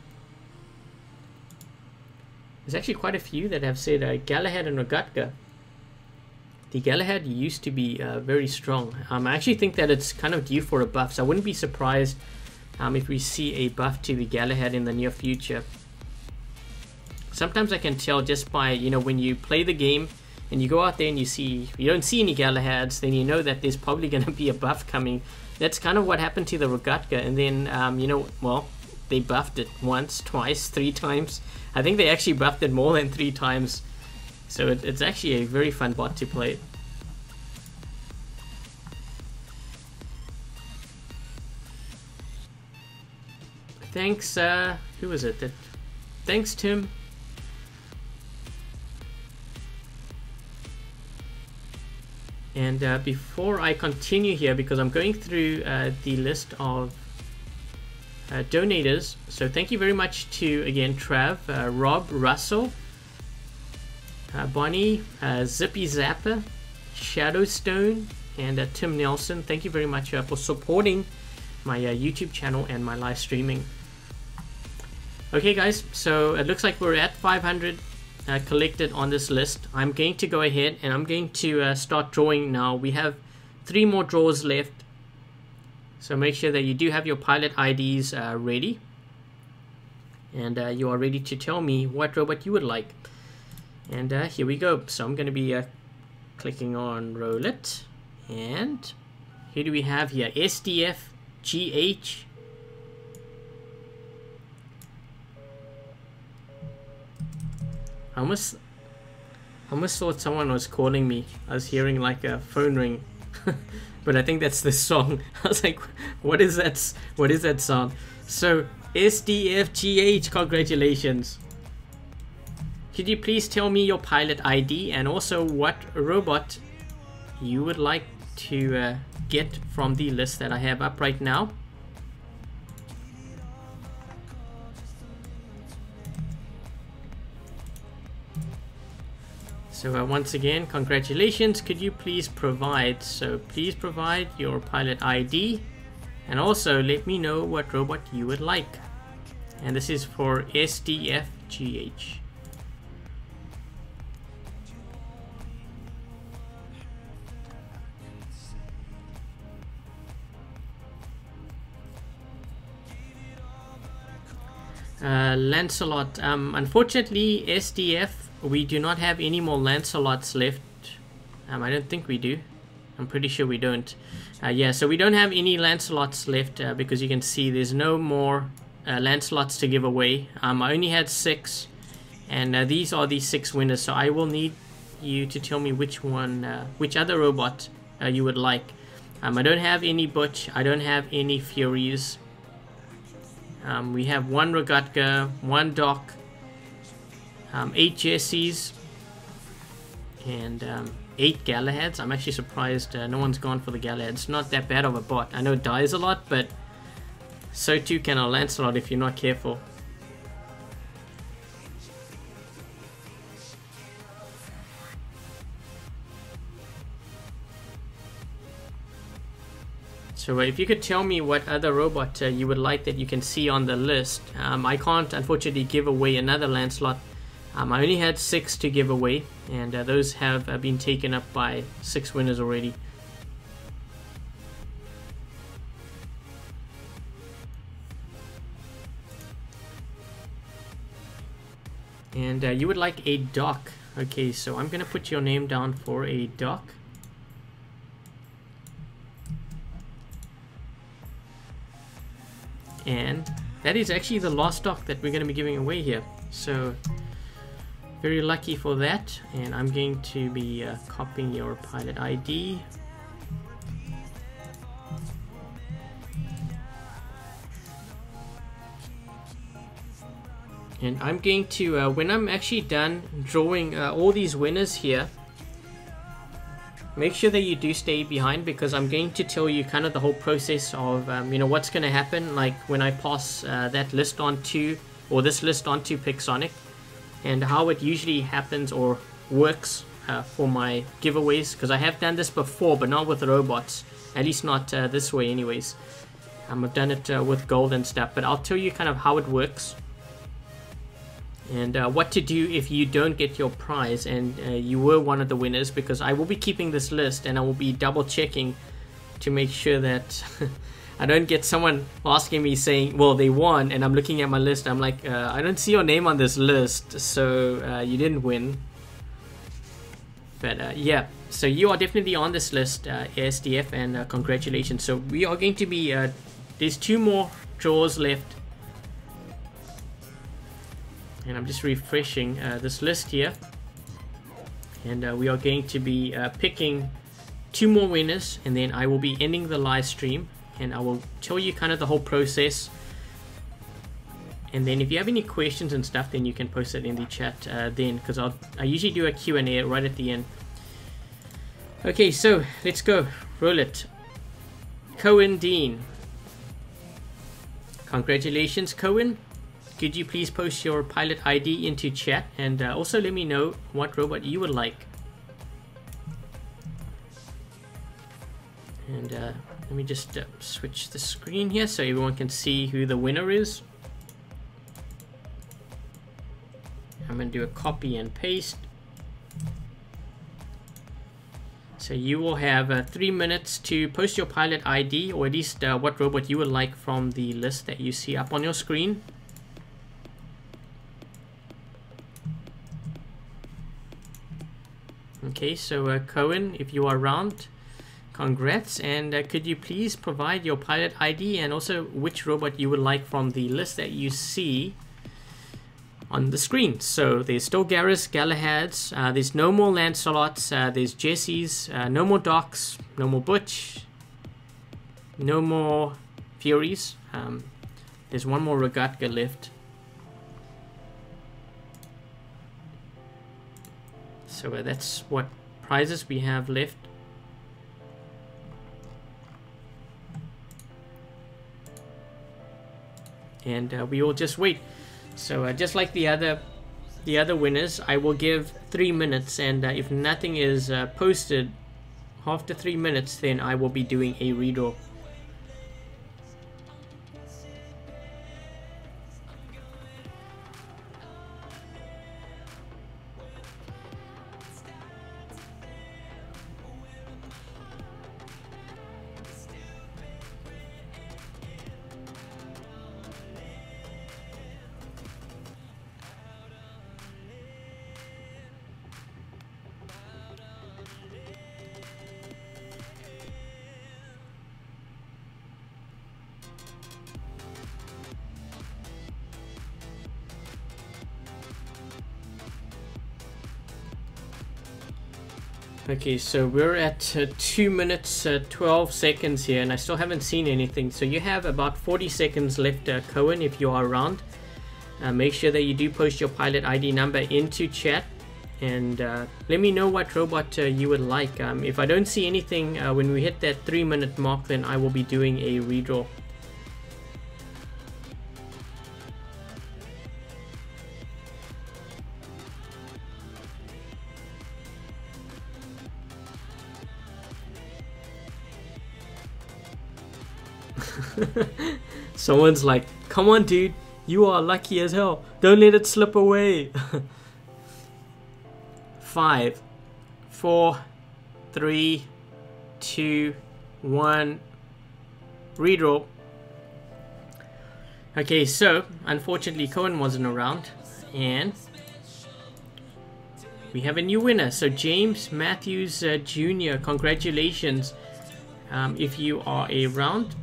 There's actually quite a few that have said Galahad and Rogatka. The Galahad used to be very strong. I actually think that it's kind of due for a buff, so I wouldn't be surprised if we see a buff to the Galahad in the near future. Sometimes I can tell just by, you know, when you play the game and you go out there and you don't see any Galahads, then you know that there's probably going to be a buff coming. That's kind of what happened to the Rogatka, and then, you know, well, they buffed it once, twice, 3 times. I think they actually buffed it more than 3 times. So it's actually a very fun bot to play. Thanks, who was it? Thanks, Tim. And before I continue here, because I'm going through the list of donators, so thank you very much to, again, Trav, Rob, Russell, Bonnie, Zippy Zapper, Shadowstone, and Tim Nelson. Thank you very much for supporting my YouTube channel and my live streaming. Okay guys, so it looks like we're at 500 collected on this list. I'm going to go ahead and I'm going to start drawing now. We have 3 more draws left, so make sure that you do have your pilot IDs ready, and you are ready to tell me what robot you would like. And here we go. So I'm going to be clicking on roulette, and who do we have here? SDF GH. I almost thought someone was calling me. I was hearing like a phone ring. But I think that's the song. I was like, what is that? What is that sound? So SDFGH, congratulations. Could you please tell me your pilot ID and also what robot you would like to get from the list that I have up right now? So once again, congratulations. Could you please provide, so please provide your pilot ID and also let me know what robot you would like. And this is for SDFGH. Lancelot, unfortunately SDF, we do not have any more Lancelots left. I don't think we do. I'm pretty sure we don't. Yeah, so we don't have any Lancelots left because you can see there's no more Lancelots to give away. I only had 6 and these are the 6 winners, so I will need you to tell me which one, which other robot you would like. I don't have any Butch, I don't have any Furies. We have 1 Rogatka, 1 Doc, 8 Jessies, and 8 Galahads. I'm actually surprised no one's gone for the Galahad. It's not that bad of a bot. I know it dies a lot, but so too can a Lancelot if you're not careful. So if you could tell me what other robot you would like that you can see on the list. I can't unfortunately give away another Lancelot. I only had 6 to give away, and those have been taken up by 6 winners already. And you would like a Doc. Okay, so I'm gonna put your name down for a Doc. And that is actually the last Doc that we're going to be giving away here, so very lucky for that. And I'm going to be copying your pilot ID, and I'm going to when I'm actually done drawing all these winners here, make sure that you do stay behind, because I'm going to tell you kind of the whole process of you know, what's going to happen, like when I pass that list on to, or this list onto Pixonic, and how it usually happens or works for my giveaways, because I have done this before but not with robots, at least not this way anyways. I've done it with gold and stuff, but I'll tell you kind of how it works and what to do if you don't get your prize and you were one of the winners, because I will be keeping this list and I will be double checking to make sure that I don't get someone asking me saying, well, they won, and I'm looking at my list, I'm like, I don't see your name on this list, so you didn't win. But yeah, so you are definitely on this list, SDF, and congratulations. So we are going to be, there's 2 more draws left. And I'm just refreshing this list here, and we are going to be picking 2 more winners, and then I will be ending the live stream, and I will tell you kind of the whole process. And then if you have any questions and stuff, then you can post it in the chat then, because I usually do a Q&A right at the end. Okay, so let's go, roll it. Cohen Dean, congratulations Cohen. Could you please post your pilot ID into chat, and also let me know what robot you would like. And let me just switch the screen here so everyone can see who the winner is. I'm going to do a copy and paste. So you will have 3 minutes to post your pilot ID, or at least what robot you would like from the list that you see up on your screen. Okay, so Cohen, if you are around, congrats, and could you please provide your pilot ID and also which robot you would like from the list that you see on the screen. So there's still Garrus, Galahads, there's no more Lancelots, there's Jesse's, no more Docs, no more Butch, no more Furies. There's one more Ragatka left. So that's what prizes we have left. And we will just wait. So just like the other winners, I will give 3 minutes, and if nothing is posted after 3 minutes, then I will be doing a redraw. Okay, so we're at 2 minutes 12 seconds here, and I still haven't seen anything. So you have about 40 seconds left, Cohen, if you are around. Make sure that you do post your pilot ID number into chat, and let me know what robot you would like. If I don't see anything when we hit that 3-minute mark, then I will be doing a redraw. Someone's like, come on dude, you are lucky as hell, don't let it slip away. 5, 4, 3, 2, 1, redraw. Okay, so unfortunately Cohen wasn't around, and we have a new winner. So James Matthews Jr., congratulations. If you are around,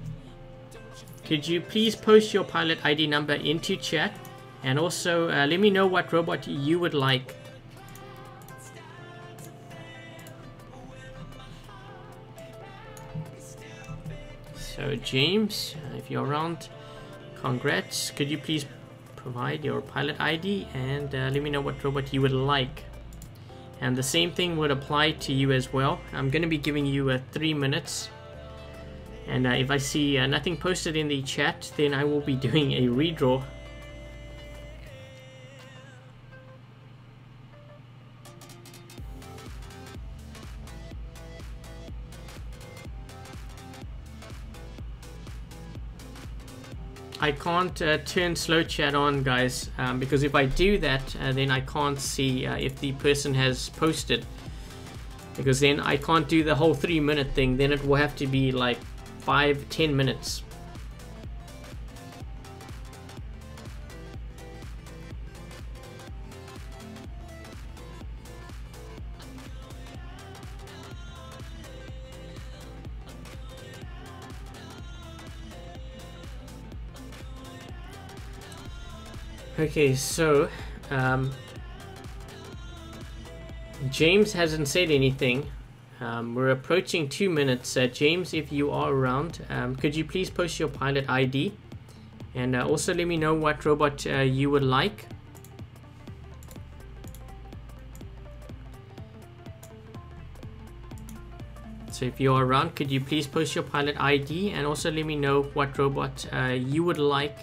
could you please post your pilot ID number into chat, and also let me know what robot you would like. So James, if you're around, congrats. Could you please provide your pilot ID and let me know what robot you would like. And the same thing would apply to you as well. I'm going to be giving you 3 minutes. And if I see nothing posted in the chat, then I will be doing a redraw. I can't turn slow chat on, guys, because if I do that, then I can't see if the person has posted. Because then I can't do the whole 3-minute thing. Then it will have to be like 5-10 minutes. Okay, so James hasn't said anything. We're approaching 2 minutes. James, if you are around, could you please post your pilot ID, and also let me know what robot you would like. So if you are around, could you please post your pilot ID, and also let me know what robot you would like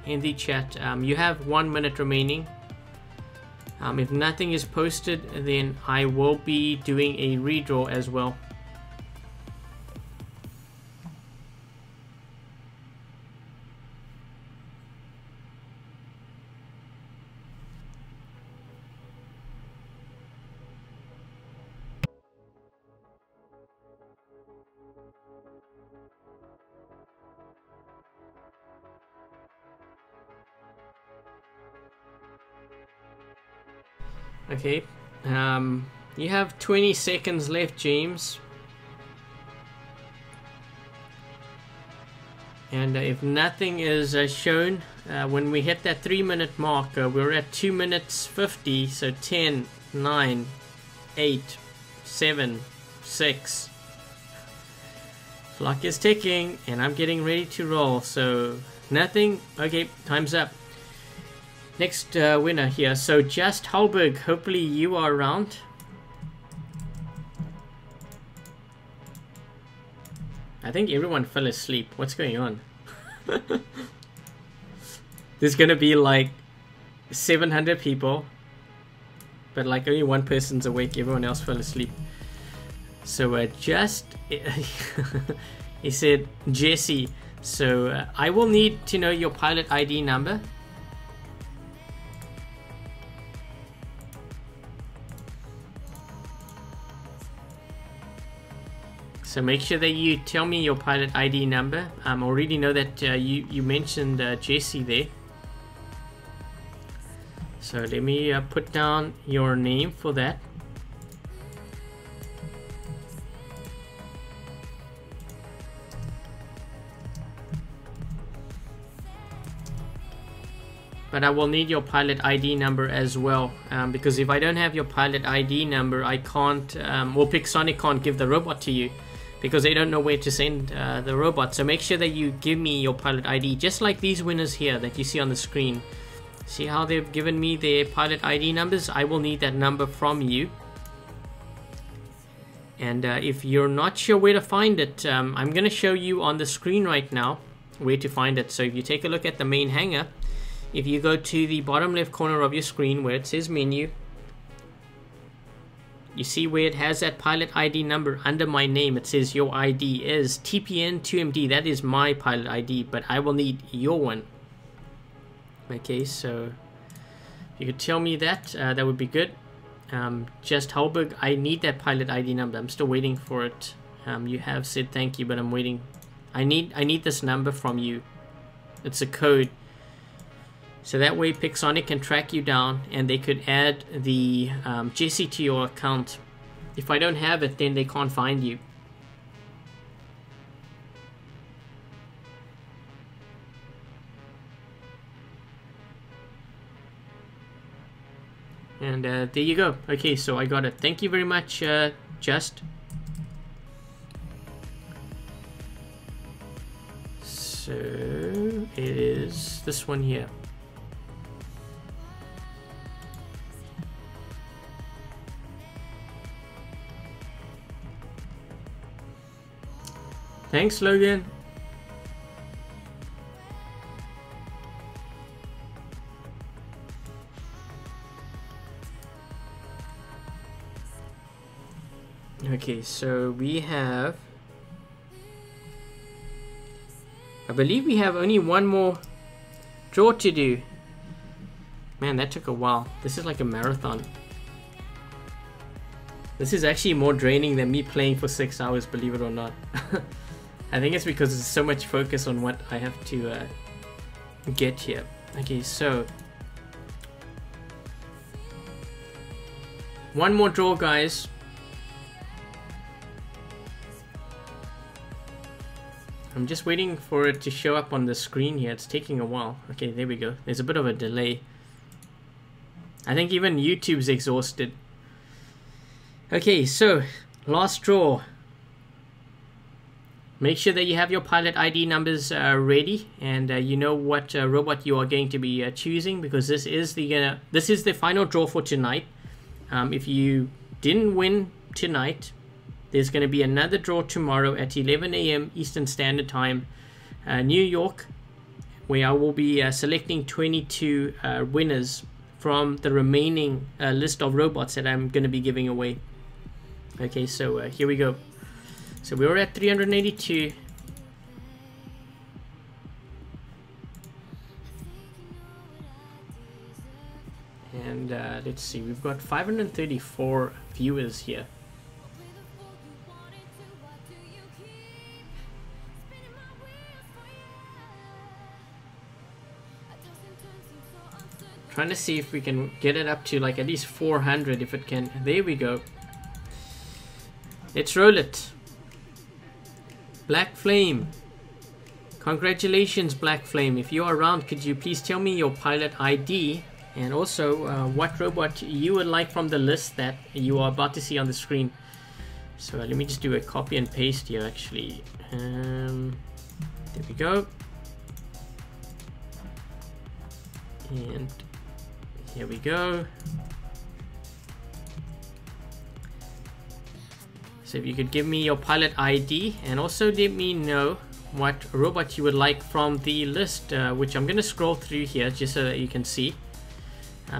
in the chat. You have 1 minute remaining. If nothing is posted, then I will be doing a redraw as well. Okay, you have 20 seconds left, James. And if nothing is shown, when we hit that 3-minute mark, we're at 2 minutes 50. So 10, 9, 8, 7, 6. Clock is ticking, and I'm getting ready to roll. So nothing. Okay, time's up. Next winner here. So Just Holberg, hopefully you are around. I think everyone fell asleep. What's going on? There's gonna be like 700 people, but like only one person's awake. Everyone else fell asleep. So just he said Jesse. So I will need to know your pilot ID number. So make sure that you tell me your pilot ID number. I already know that you mentioned Jesse there. So let me put down your name for that. But I will need your pilot ID number as well, because if I don't have your pilot ID number, I can't, well, Pixonic can't give the robot to you, because they don't know where to send the robot. So make sure that you give me your pilot ID, just like these winners here that you see on the screen. See how they've given me their pilot ID numbers? I will need that number from you. And if you're not sure where to find it, I'm going to show you on the screen right now where to find it. So if you take a look at the main hanger, if you go to the bottom left corner of your screen where it says menu, you see where it has that pilot ID number under my name. It says your ID is TPN2MD. That is my pilot ID, but I will need your one. Okay, so if you could tell me that, that would be good. Just Holberg, I need that pilot ID number. I'm still waiting for it. You have said thank you, but I'm waiting. I need this number from you. It's a code. So that way Pixonic can track you down and they could add the Jesse to your account. If I don't have it, then they can't find you. And there you go. Okay, so I got it. Thank you very much, Just. So it is this one here. Thanks, Logan. Okay, so we have, I believe we have only one more draw to do. Man, that took a while. This is like a marathon. This is actually more draining than me playing for 6 hours, believe it or not. I think it's because there's so much focus on what I have to get here. Okay, so one more draw, guys. I'm just waiting for it to show up on the screen here. It's taking a while. Okay, there we go. There's a bit of a delay. I think even YouTube's exhausted. Okay, so last draw. Make sure that you have your pilot ID numbers ready, and you know what robot you are going to be choosing, because this is the final draw for tonight. If you didn't win tonight, there's going to be another draw tomorrow at 11 AM Eastern Standard Time, New York, where I will be selecting 22 winners from the remaining list of robots that I'm going to be giving away. Okay, so here we go. So we're at 382. And let's see, we've got 534 viewers here. Trying to see if we can get it up to like at least 400 if it can. There we go. Let's roll it. Black Flame. Congratulations, Black Flame. If you are around, could you please tell me your pilot ID and also what robot you would like from the list that you are about to see on the screen. So let me just do a copy and paste here actually. There we go. And here we go. So if you could give me your pilot ID and also let me know what robot you would like from the list, which I'm going to scroll through here just so that you can see.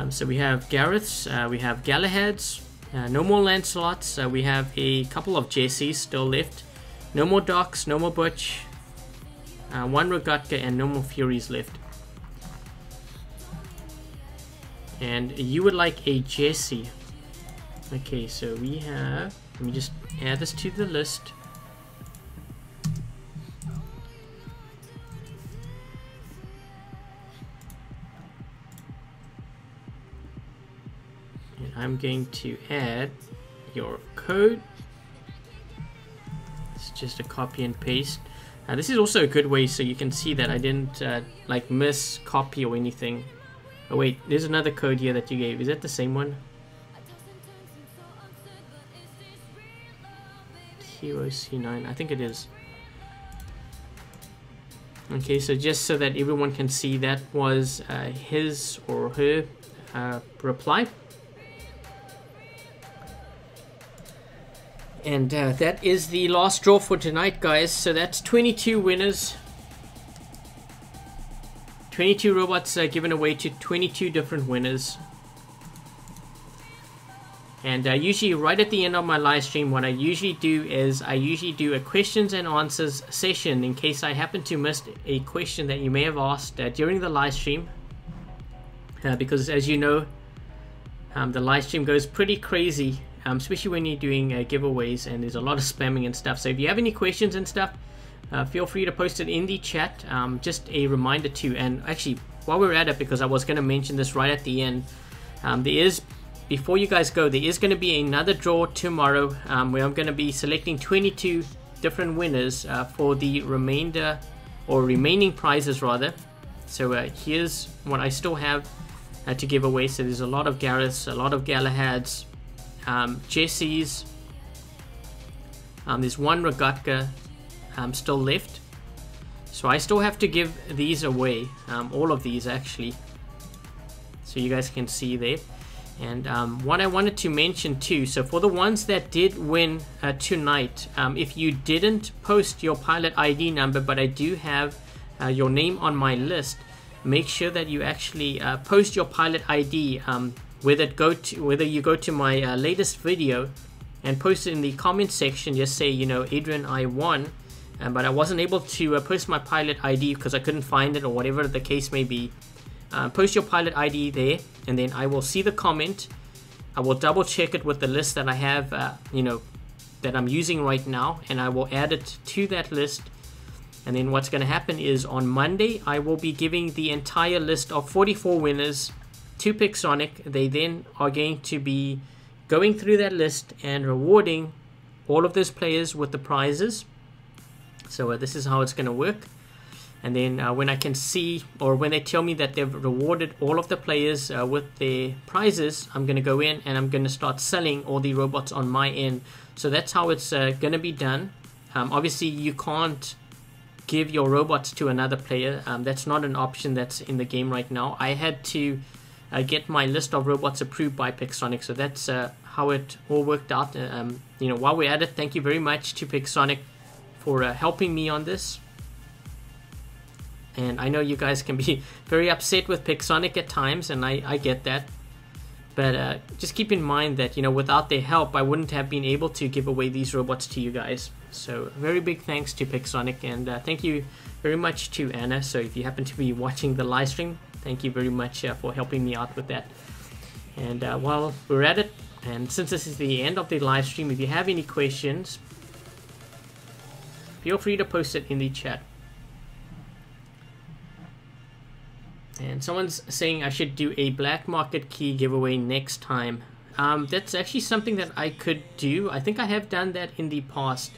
So we have Gareth's, we have Galahad's, no more Lancelot's, we have a couple of Jessies still left, no more Docs, no more Butch, one Rogatka, and no more Furies left. And you would like a Jessie. Okay, so we have, let me just add this to the list. And I'm going to add your code. It's just a copy and paste. This is also a good way so you can see that I didn't like miss copy or anything. Oh wait, there's another code here that you gave. Is that the same one? Hero C9, I think it is. Okay, so just so that everyone can see, that was his or her reply. And that is the last draw for tonight, guys. So that's 22 winners. 22 robots given away to 22 different winners. And usually right at the end of my live stream, what I usually do is I usually do a questions and answers session in case I happen to miss a question that you may have asked during the live stream. Because as you know, the live stream goes pretty crazy, especially when you're doing giveaways and there's a lot of spamming and stuff. So if you have any questions and stuff, feel free to post it in the chat. Just a reminder too, and actually while we're at it, because I was going to mention this right at the end, before you guys go, there is going to be another draw tomorrow where I'm going to be selecting 22 different winners for the remainder or remaining prizes rather. So here's what I still have to give away. So there's a lot of Gareths, a lot of Galahads, Jessies, there's one Rogatka still left, so I still have to give these away, all of these actually, so you guys can see there. And what I wanted to mention too, so for the ones that did win tonight, if you didn't post your pilot ID number, but I do have your name on my list, make sure that you actually post your pilot ID, whether you go to my latest video and post it in the comment section. Just say, you know, Adrian, I won, but I wasn't able to post my pilot ID because I couldn't find it or whatever the case may be. Post your pilot ID there, and then I will see the comment. I will double check it with the list that I have, you know, that I'm using right now, and I will add it to that list. And then what's going to happen is on Monday, I will be giving the entire list of 44 winners to Pixonic. They then are going to be going through that list and rewarding all of those players with the prizes. So this is how it's going to work. And then when I can see, or when they tell me that they've rewarded all of the players with their prizes, I'm going to go in and I'm going to start selling all the robots on my end. So that's how it's going to be done. Obviously, you can't give your robots to another player. That's not an option that's in the game right now. I had to get my list of robots approved by Pixonic. So that's how it all worked out. You know, while we're at it, thank you very much to Pixonic for helping me on this. And I know you guys can be very upset with Pixonic at times, and I get that. But just keep in mind that, you know, without their help, I wouldn't have been able to give away these robots to you guys. So very big thanks to Pixonic, and thank you very much to Anna. So if you happen to be watching the live stream, thank you very much for helping me out with that. And while we're at it, and since this is the end of the live stream, if you have any questions, feel free to post it in the chat. And someone's saying I should do a black market key giveaway next time. That's actually something that I could do. I think I have done that in the past.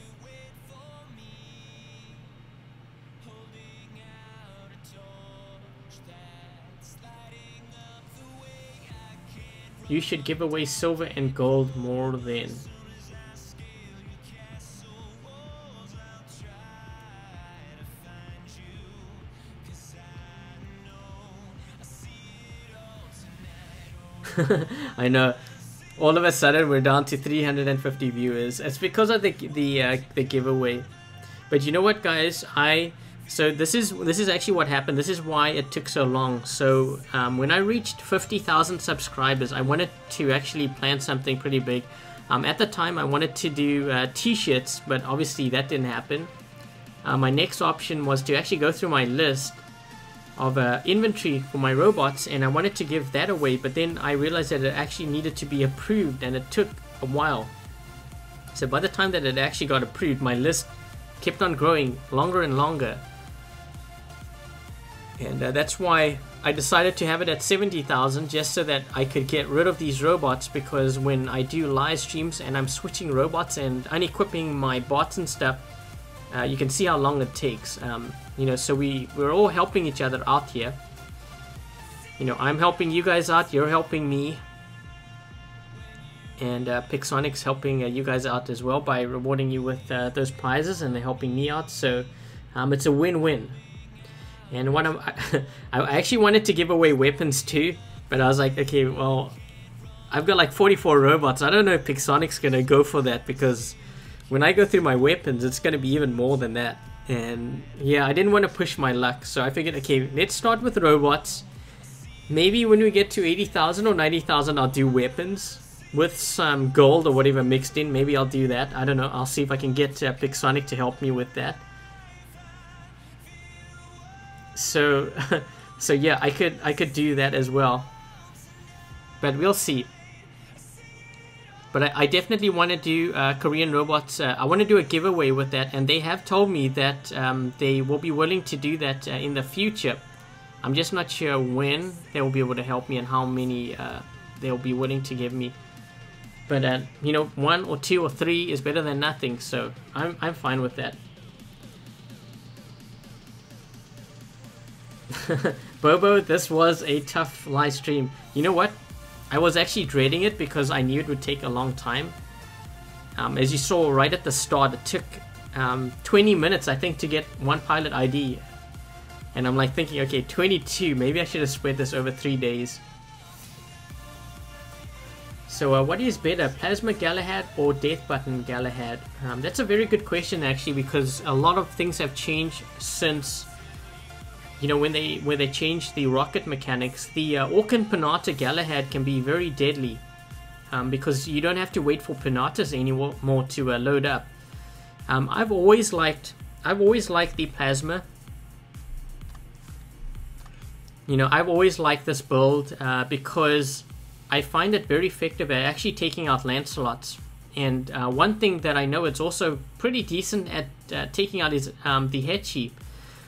You should give away silver and gold more than. I know. All of a sudden we're down to 350 viewers. It's because of the giveaway. But you know what, guys? So this is actually what happened. This is why it took so long. So when I reached 50,000 subscribers, I wanted to actually plan something pretty big. At the time, I wanted to do t-shirts, but obviously that didn't happen. My next option was to actually go through my list of inventory for my robots, and I wanted to give that away, but then I realized that it actually needed to be approved, and it took a while. So by the time that it actually got approved, my list kept on growing longer and longer, and that's why I decided to have it at 70,000, just so that I could get rid of these robots, because when I do live streams and I'm switching robots and unequipping my bots and stuff, you can see how long it takes. You know, so we're all helping each other out here. You know, I'm helping you guys out, you're helping me, and Pixonic's helping you guys out as well by rewarding you with those prizes, and they're helping me out. So it's a win-win. And what I actually wanted to give away weapons too, but I was like, okay, well, I've got like 44 robots. I don't know if Pixonic's gonna go for that, because when I go through my weapons, it's gonna be even more than that. And yeah, I didn't want to push my luck, so I figured, okay, let's start with robots. Maybe when we get to 80,000 or 90,000, I'll do weapons with some gold or whatever mixed in. Maybe I'll do that. I don't know. I'll see if I can get Pixonic to help me with that. So, so yeah, I could do that as well. But we'll see. But I definitely want to do Korean robots. I want to do a giveaway with that, and they have told me that they will be willing to do that in the future. I'm just not sure when they will be able to help me and how many they'll be willing to give me. But you know, 1 or 2 or 3 is better than nothing, so I'm fine with that. Bobo, this was a tough live stream. You know what? I was actually dreading it because I knew it would take a long time. As you saw right at the start, it took 20 minutes, I think, to get one pilot ID. And I'm like thinking, okay, 22, maybe I should have spread this over 3 days. So what is better, Plasma Galahad or Death Button Galahad? That's a very good question, actually, because a lot of things have changed since, you know, when they changed the rocket mechanics. The Orkan Pinata Galahad can be very deadly because you don't have to wait for pinatas anymore to load up. I've always liked the Plasma. You know, I've always liked this build because I find it very effective at actually taking out Lancelots. And one thing that I know it's also pretty decent at taking out is the Hechi.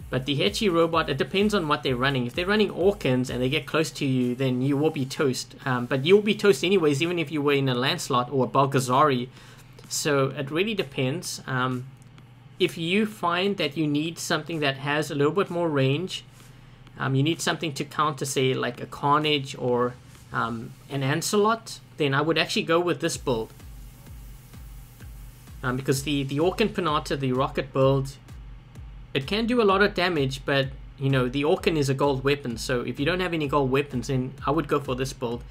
But the Hechi robot, it depends on what they're running. If they're running Orkans and they get close to you, then you will be toast. But you will be toast anyways, even if you were in a Lancelot or a Balgazari. So it really depends. If you find that you need something that has a little bit more range, you need something to counter, say, like a Carnage or an Ancelot, then I would actually go with this build. Because the Orkan Pinata, the rocket build, it can do a lot of damage, but you know, the Orkan is a gold weapon, so if you don't have any gold weapons, then I would go for this build.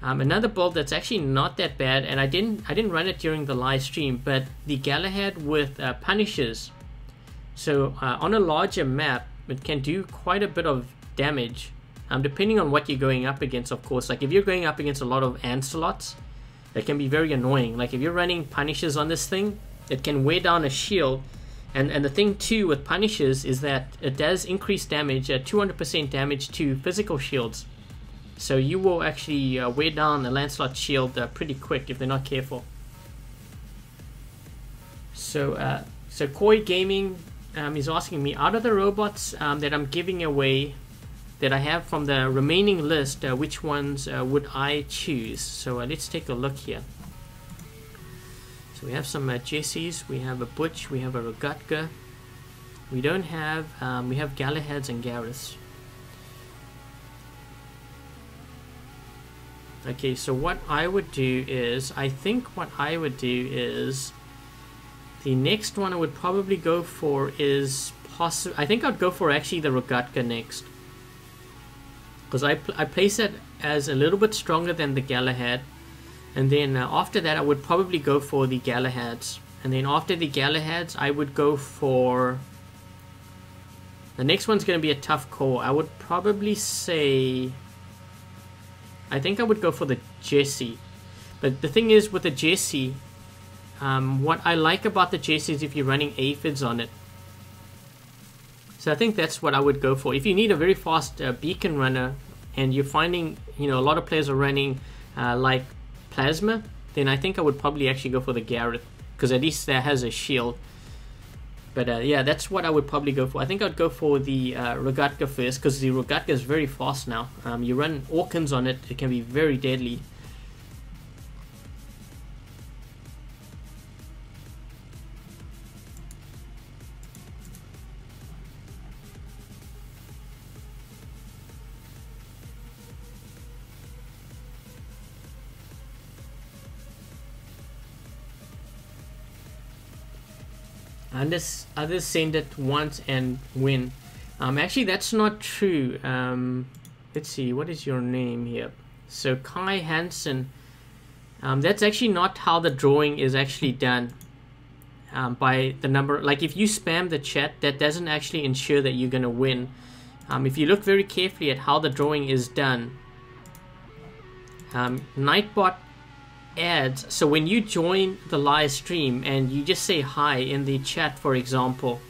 Another build that's actually not that bad, and I didn't run it during the live stream, but the Galahad with Punishers. So on a larger map, it can do quite a bit of damage, depending on what you're going up against, of course. Like if you're going up against a lot of Ancelots, that can be very annoying. Like if you're running Punishers on this thing, it can wear down a shield. And the thing too with Punishers is that it does increase damage, 200% damage to physical shields. So you will actually wear down a Lancelot shield pretty quick if they're not careful. So so Koi Gaming is asking me, out of the robots that I'm giving away, that I have from the remaining list, which ones would I choose? So let's take a look here. So we have some Jessies, we have a Butch, we have a Rogatka. We don't have, we have Galahads and Garrus. Okay, so what I would do is, I think what I would do is, the next one I would probably go for is I think I'd go for actually the Rogatka next, because I place it as a little bit stronger than the Galahad, and then after that I would probably go for the Galahads, and then after the Galahads I would go for the next one's going to be a tough call. I would probably say, I think I would go for the Jessie, but the thing is with the Jessie, what I like about the Jessie is if you're running aphids on it. So I think that's what I would go for. If you need a very fast beacon runner and you're finding, you know, a lot of players are running like Plasma, then I think I would probably actually go for the Gareth, because at least that has a shield. But yeah, that's what I would probably go for. I think I'd go for the Rogatka first, because the Rogatka is very fast now. You run Orkans on it, it can be very deadly. Others send it once and win. Actually, that's not true. Let's see, what is your name here? So Kai Hansen. That's actually not how the drawing is actually done. By the number, like if you spam the chat, that doesn't actually ensure that you're gonna win. If you look very carefully at how the drawing is done, Nightbot adds, so when you join the live stream and you just say hi in the chat, for example,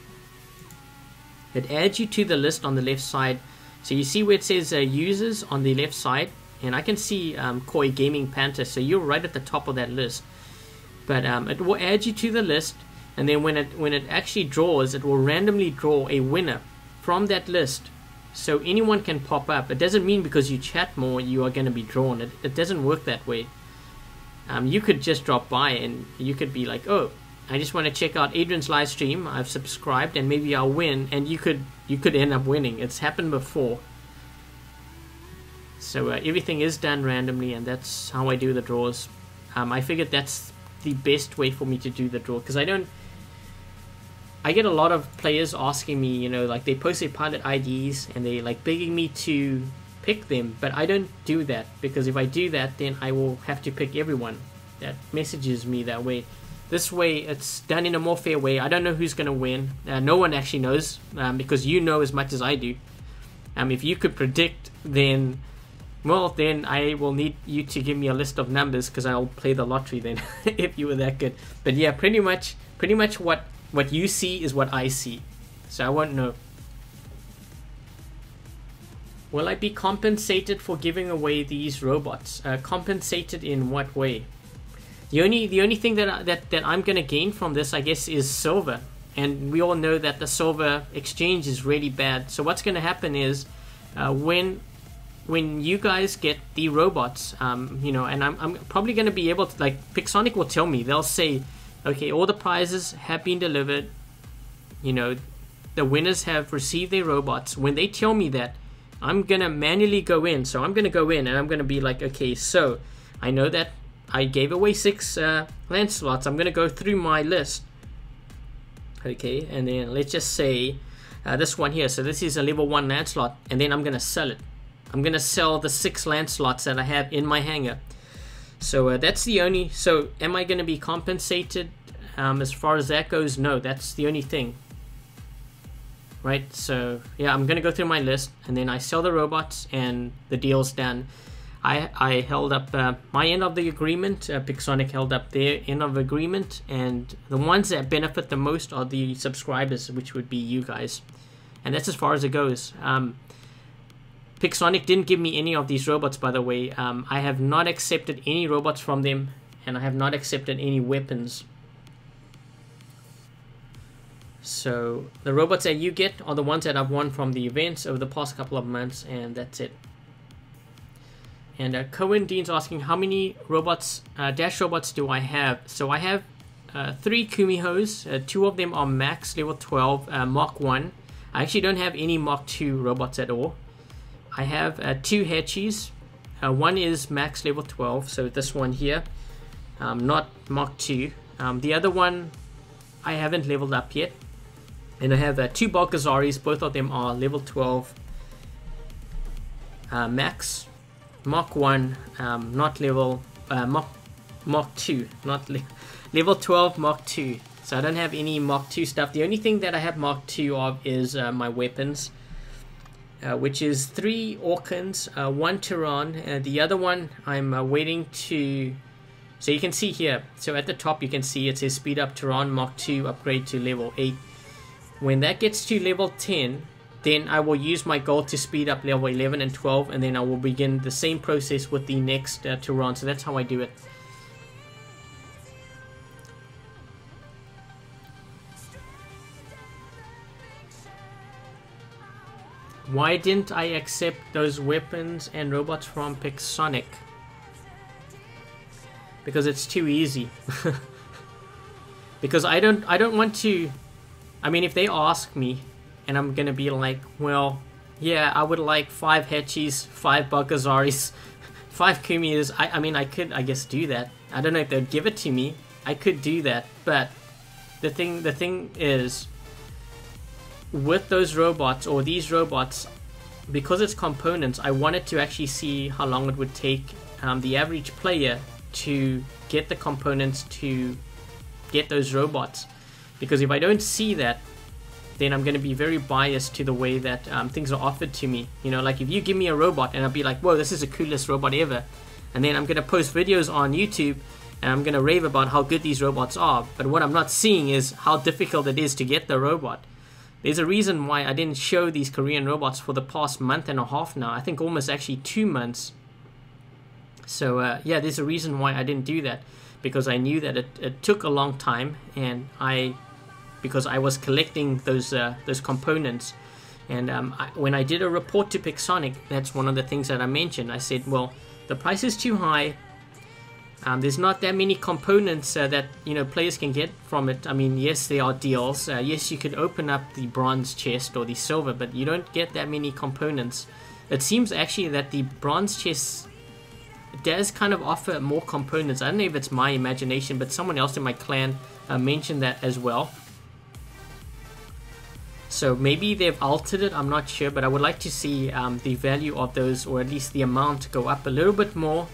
it adds you to the list on the left side. So you see where it says users on the left side, and I can see Koi Gaming Panther, so you're right at the top of that list. But it will add you to the list, and then when it actually draws, it will randomly draw a winner from that list. So anyone can pop up. It doesn't mean because you chat more you are going to be drawn. It doesn't work that way. You could just drop by and you could be like, oh, I just want to check out Adrian's live stream, I've subscribed and maybe I'll win, and you could end up winning. It's happened before. So everything is done randomly, and that's how I do the draws. I figured that's the best way for me to do the draw, because I get a lot of players asking me, you know, like they post their pilot IDs and they like begging me to pick them, but I don't do that, because if I do that then I will have to pick everyone that messages me that way. This way it's done in a more fair way. I don't know who's going to win. No one actually knows, because you know as much as I do. If you could predict, then well, then I will need you to give me a list of numbers, because I'll play the lottery then if you were that good. But yeah, pretty much what you see is what I see, so I won't know. Will I be compensated for giving away these robots? Compensated in what way? The only thing that I'm gonna gain from this, I guess, is silver, and we all know that the silver exchange is really bad. So what's gonna happen is when you guys get the robots, you know, and I'm probably gonna be able to, like, Pixonic will tell me, they'll say, okay, all the prizes have been delivered, you know, the winners have received their robots. When they tell me that, I'm gonna manually go in. So I'm gonna go in and I'm gonna be like, okay, so I know that I gave away 6 Lancelots. I'm gonna go through my list, okay, and then let's just say this one here, so this is a level 1 Lancelot, and then I'm gonna sell it. I'm gonna sell the 6 Lancelots that I have in my hangar. So that's the only, so am I going to be compensated as far as that goes? No, that's the only thing, right? So yeah, I'm going to go through my list and then I sell the robots and the deal's done. I held up my end of the agreement, Pixonic held up their end of agreement, and the ones that benefit the most are the subscribers, which would be you guys, and that's as far as it goes. Pixonic didn't give me any of these robots, by the way. I have not accepted any robots from them, and I have not accepted any weapons. So the robots that you get are the ones that I've won from the events over the past couple of months, and that's it. And Cohen Dean's asking, how many robots, dash robots do I have? So I have 3 Kumihos. 2 of them are max level 12, Mark 1. I actually don't have any Mark 2 robots at all. I have 2 Hechis, One is max level 12, so this one here, not Mark 2. The other one I haven't leveled up yet. And I have 2 Balkazaris, both of them are level 12 max. Mark 1, not level, Mark 2, not level 12 Mark 2. So I don't have any Mark 2 stuff. The only thing that I have Mark 2 of is my weapons, which is 3 Orkans, 1 Tehran. The other one I'm waiting to... So you can see here, so at the top you can see it says speed up Tehran Mark 2 upgrade to level 8. When that gets to level 10, then I will use my gold to speed up level 11 and 12, and then I will begin the same process with the next Tehran. So that's how I do it. Why didn't I accept those weapons and robots from Pixonic? Because it's too easy. Because I don't want to... I mean, if they ask me, and I'm gonna be like, well, yeah, I would like 5 Hechis, 5 Balkazaris, 5 Kumias. I mean, I could, I guess, do that. I don't know if they'd give it to me. I could do that, but the thing is, with those robots, or these robots, because it's components, I wanted to actually see how long it would take the average player to get the components to get those robots. Because if I don't see that, then I'm going to be very biased to the way that things are offered to me. You know, like if you give me a robot and I'll be like, whoa, this is the coolest robot ever. And then I'm going to post videos on YouTube and I'm going to rave about how good these robots are. But what I'm not seeing is how difficult it is to get the robot. There's a reason why I didn't show these Korean robots for the past month and a half now. I think almost actually 2 months. So yeah, there's a reason why I didn't do that. Because I knew that it took a long time, and because I was collecting those components, and when I did a report to Pixonic, that's one of the things that I mentioned. I said, well, the price is too high. There's not that many components that players can get from it. I mean, yes, there are deals. Yes, you could open up the bronze chest or the silver, but you don't get that many components. It seems actually that the bronze chest does kind of offer more components. I don't know if it's my imagination, but someone else in my clan mentioned that as well. So maybe they've altered it, I'm not sure, but I would like to see the value of those, or at least the amount, go up a little bit more.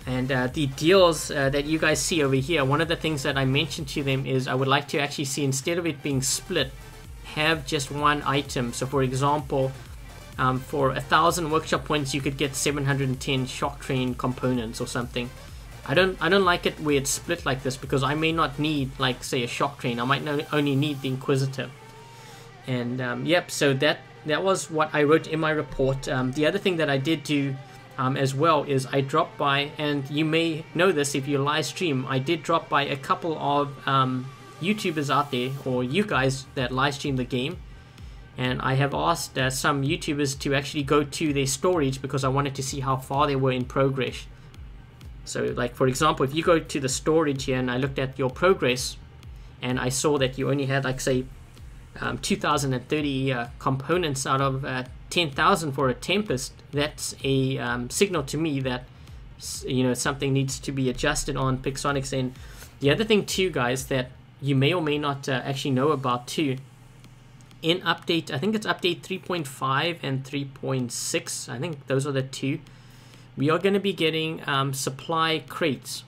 And the deals that you guys see over here, one of the things that I mentioned to them is I would like to actually see, instead of it being split, have just one item. So for example, for 1,000 workshop points you could get 710 shock train components or something. I don't like it where it's split like this, because I may not need, like, say, a shock train. I might only need the Inquisitor. And yep, so that was what I wrote in my report. The other thing that I did do as well is I dropped by, and you may know this if you live stream, I did drop by a couple of YouTubers out there, or you guys that live stream the game. And I have asked some YouTubers to actually go to their storage, because I wanted to see how far they were in progress. So, like, for example, if you go to the storage here and I looked at your progress, and I saw that you only had, like, say, 2,030 components out of 10,000 for a Tempest, that's a signal to me that, something needs to be adjusted on Pixonic's end. The other thing too, guys, that you may or may not actually know about too, in update, I think it's update 3.5 and 3.6, I think those are the two, we are going to be getting supply crates.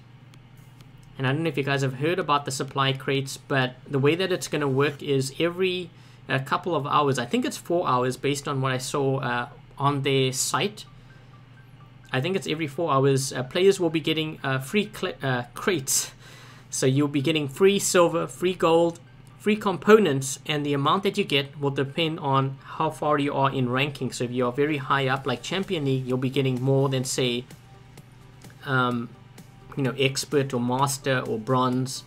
And I don't know if you guys have heard about the supply crates, but the way that it's going to work is every couple of hours, I think it's 4 hours based on what I saw on their site. I think it's every 4 hours, players will be getting free crates. So you'll be getting free silver, free gold, free components, and the amount that you get will depend on how far you are in ranking. So if you are very high up, like Champion League, you'll be getting more than, say, expert or master or bronze,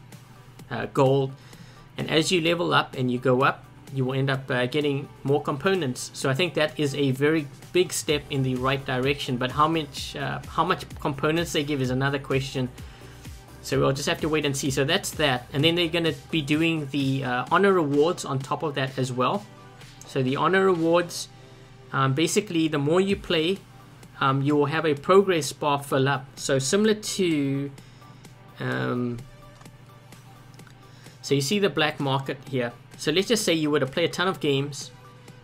gold. And as you level up and you go up, you will end up getting more components. So I think that is a very big step in the right direction. But how much components they give is another question. So we'll just have to wait and see. So that's that. And then they're going to be doing the honor rewards on top of that as well. So the honor rewards, basically the more you play, you will have a progress bar fill up. So similar to, so you see the black market here. So let's just say you were to play a ton of games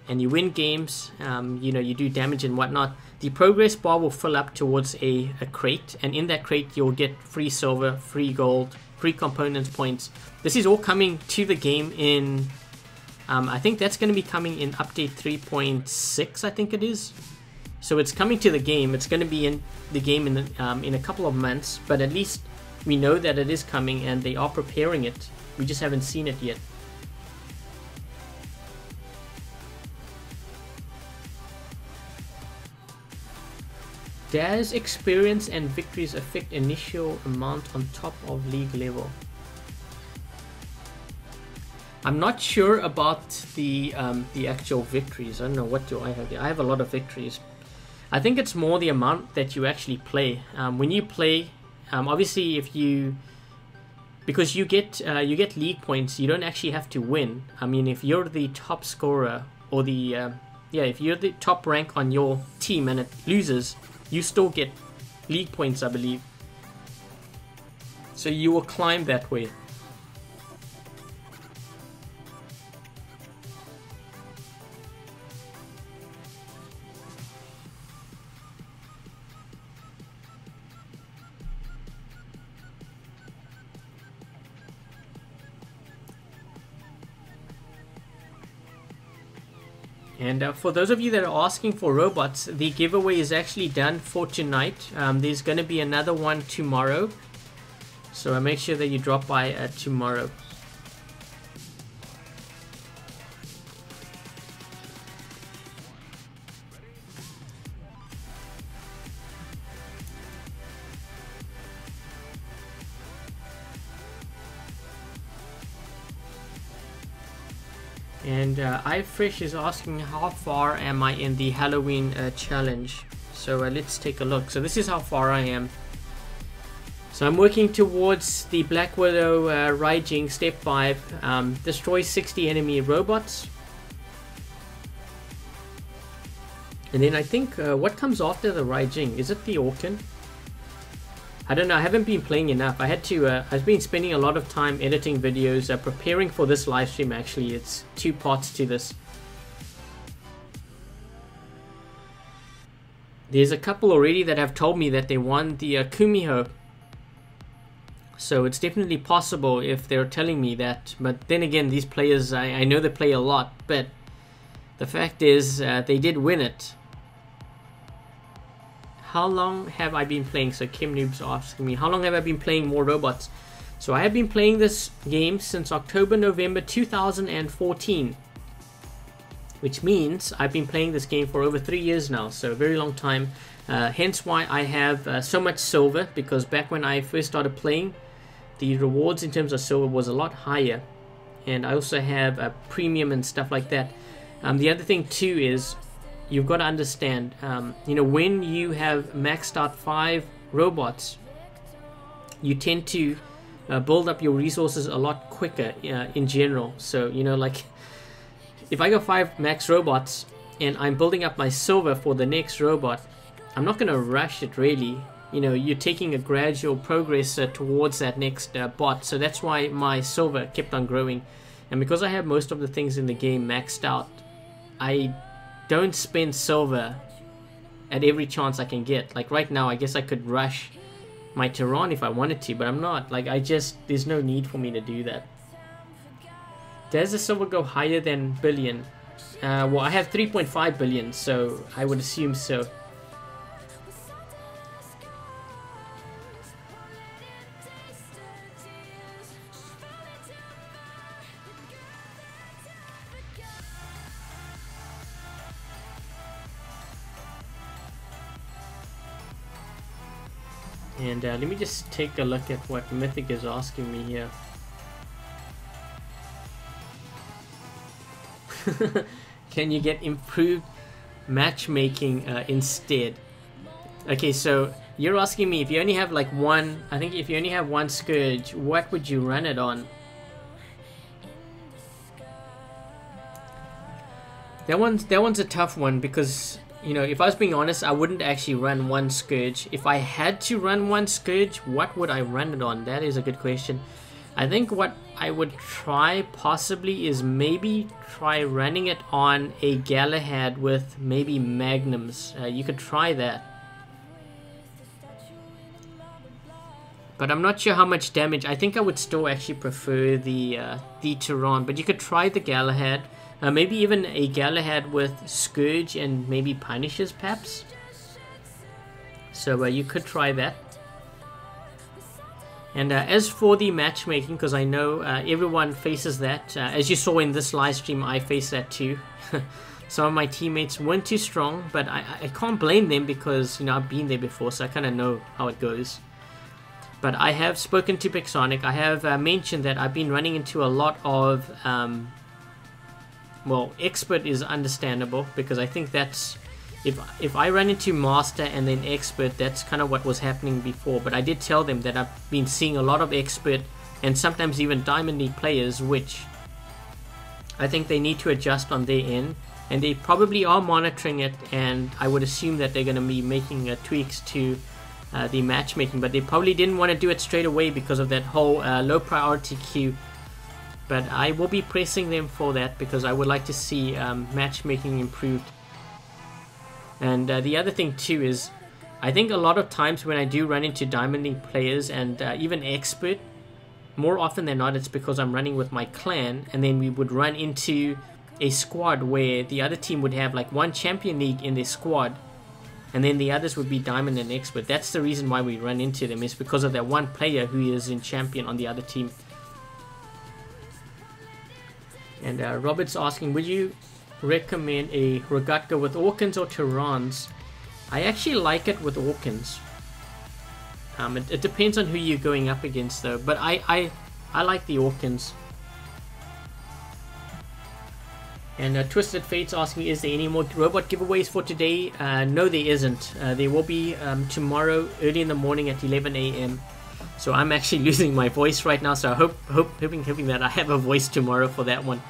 and you win games, you know, you do damage and whatnot. The progress bar will fill up towards a crate, and in that crate you'll get free silver, free gold, free components points. This is all coming to the game in, I think that's going to be coming in update 3.6, I think it is. So it's coming to the game. It's going to be in the game in a couple of months, but at least we know that it is coming and they are preparing it. We just haven't seen it yet. Does experience and victories affect initial amount on top of league level? I'm not sure about the actual victories. I don't know, what do I have here? I have a lot of victories. I think it's more the amount that you actually play. When you play, obviously if you, because you get league points, you don't actually have to win. I mean, if you're the top scorer or the yeah, if you're the top rank on your team and it loses, you still get league points, I believe. So you will climb that way. And for those of you that are asking for robots, the giveaway is actually done for tonight. There's going to be another one tomorrow, so make sure that you drop by tomorrow. And iFresh is asking how far am I in the Halloween challenge. So let's take a look. So this is how far I am. So I'm working towards the Black Widow Raijing step 5. Destroy 60 enemy robots. And then I think what comes after the Raijing? Is it the Orkin? I don't know, I haven't been playing enough. I had to, I've been spending a lot of time editing videos, preparing for this live stream actually. It's 2 parts to this. There's a couple already that have told me that they won the Kumiho. So it's definitely possible if they're telling me that. But then again, these players, I know they play a lot, but the fact is they did win it. How long have I been playing? So Kim Noob's asking me, how long have I been playing More Robots? So I have been playing this game since October, November 2014. Which means I've been playing this game for over 3 years now. So a very long time. Hence why I have so much silver. Because back when I first started playing, the rewards in terms of silver was a lot higher. And I also have a premium and stuff like that. The other thing too is, you've got to understand, you know, when you have maxed out 5 robots, you tend to build up your resources a lot quicker in general. So, you know, like, if I got 5 max robots and I'm building up my silver for the next robot, I'm not going to rush it really. You know, you're taking a gradual progress towards that next bot. So that's why my silver kept on growing. And because I have most of the things in the game maxed out, I don't spend silver at every chance I can get. Like right now, I guess I could rush my Tehran if I wanted to, but I'm not. Like, there's no need for me to do that. Does the silver go higher than billion? Well, I have 3.5 billion, so I would assume so. And let me just take a look at what Mythic is asking me here. Can you get improved matchmaking instead? Okay, so you're asking me if you only have like one, I think if you only have one Scourge, what would you run it on? That one's a tough one because you know, if I was being honest, I wouldn't actually run one Scourge. If I had to run one Scourge, what would I run it on? That is a good question. I think what I would try possibly is maybe try running it on a Galahad with maybe Magnums. You could try that. But I'm not sure how much damage. I think I would still actually prefer the Tehran, but you could try the Galahad. Maybe even a Galahad with Scourge and maybe Punishes perhaps. So you could try that. And as for the matchmaking, because I know everyone faces that, as you saw in this live stream, I face that too. Some of my teammates weren't too strong, but I can't blame them because, you know, I've been there before, so I kind of know how it goes. But I have spoken to Pixonic. I have mentioned that I've been running into a lot of, well, expert is understandable because I think that's, if I run into master and then expert, that's kind of what was happening before. But I did tell them that I've been seeing a lot of expert and sometimes even Diamond League players, which I think they need to adjust on their end. And they probably are monitoring it, and I would assume that they're going to be making tweaks to the matchmaking, but they probably didn't want to do it straight away because of that whole low priority queue. But I will be pressing them for that because I would like to see matchmaking improved. And the other thing too is, I think a lot of times when I do run into Diamond League players and even expert, more often than not it's because I'm running with my clan, and then we would run into a squad where the other team would have like one Champion League in their squad, and then the others would be Diamond and Expert. That's the reason why we run into them, is because of that one player who is in Champion on the other team. And Robert's asking, would you recommend a Rogatka with Orkans or Terrans? I actually like it with Orkans. It depends on who you're going up against though, but I like the Orkans. And Twisted Fate's asking, is there any more robot giveaways for today? No, there isn't. There will be tomorrow early in the morning at 11 AM. So I'm actually losing my voice right now, so I hoping that I have a voice tomorrow for that one.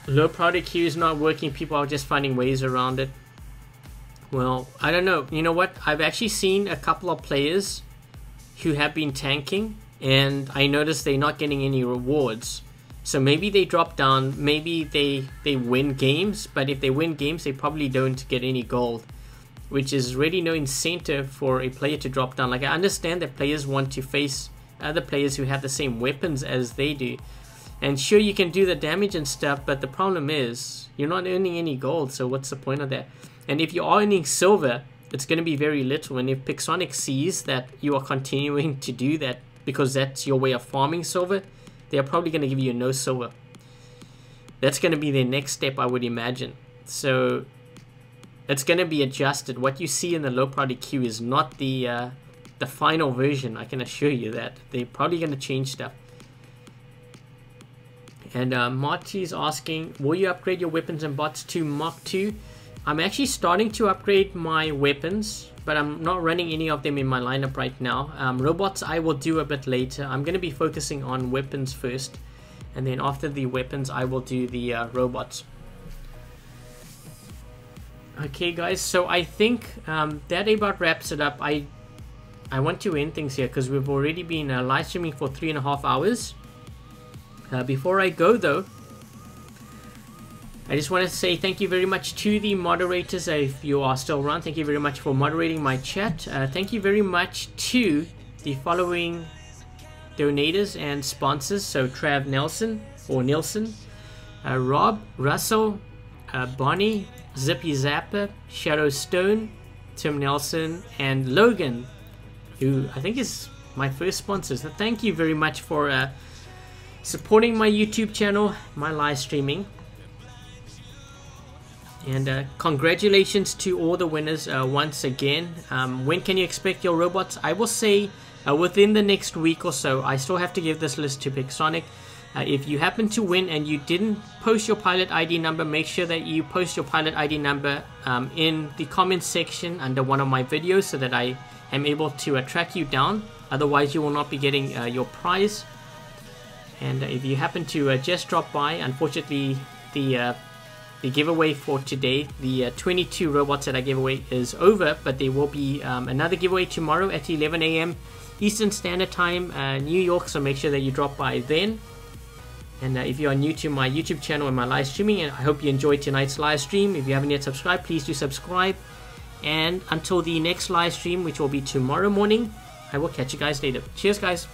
Low priority queue is not working. People are just finding ways around it. Well, I don't know. You know what? I've actually seen a couple of players who have been tanking, and I noticed they're not getting any rewards. So maybe they drop down, maybe they win games, but if they win games, they probably don't get any gold, which is really no incentive for a player to drop down. Like, I understand that players want to face other players who have the same weapons as they do. And sure, you can do the damage and stuff, but the problem is, you're not earning any gold, so what's the point of that? And if you are earning silver, it's going to be very little. And if Pixonic sees that you are continuing to do that because that's your way of farming silver, they're probably going to give you no silver. That's going to be their next step, I would imagine. So it's going to be adjusted. What you see in the low priority queue is not the final version, I can assure you that. They're probably going to change stuff. And Marty's asking, will you upgrade your weapons and bots to Mach 2? I'm actually starting to upgrade my weapons, but I'm not running any of them in my lineup right now. Robots I will do a bit later. I'm going to be focusing on weapons first, and then after the weapons I will do the robots. Okay guys, so I think that about wraps it up. I want to end things here because we've already been live streaming for 3.5 hours. Before I go though, I just want to say thank you very much to the moderators. If you are still around, thank you very much for moderating my chat. Thank you very much to the following donators and sponsors. So Trav Nelson, or Nilsson, Rob, Russell, Bonnie, Zippy Zapper, Shadow Stone, Tim Nelson, and Logan, who I think is my first sponsor. So thank you very much for supporting my YouTube channel, my live streaming. And congratulations to all the winners once again. When can you expect your robots? I will say within the next week or so. I still have to give this list to Pixonic. If you happen to win and you didn't post your pilot ID number, make sure that you post your pilot ID number in the comments section under one of my videos so that I am able to track you down. Otherwise you will not be getting your prize. And if you happen to just drop by, unfortunately the giveaway for today, the 22 robots that I gave away, is over, but there will be another giveaway tomorrow at 11 a.m. Eastern Standard Time, New York, so make sure that you drop by then. And if you are new to my YouTube channel and my live streaming, and I hope you enjoyed tonight's live stream. If you haven't yet subscribed, please do subscribe. And until the next live stream, which will be tomorrow morning, I will catch you guys later. Cheers, guys.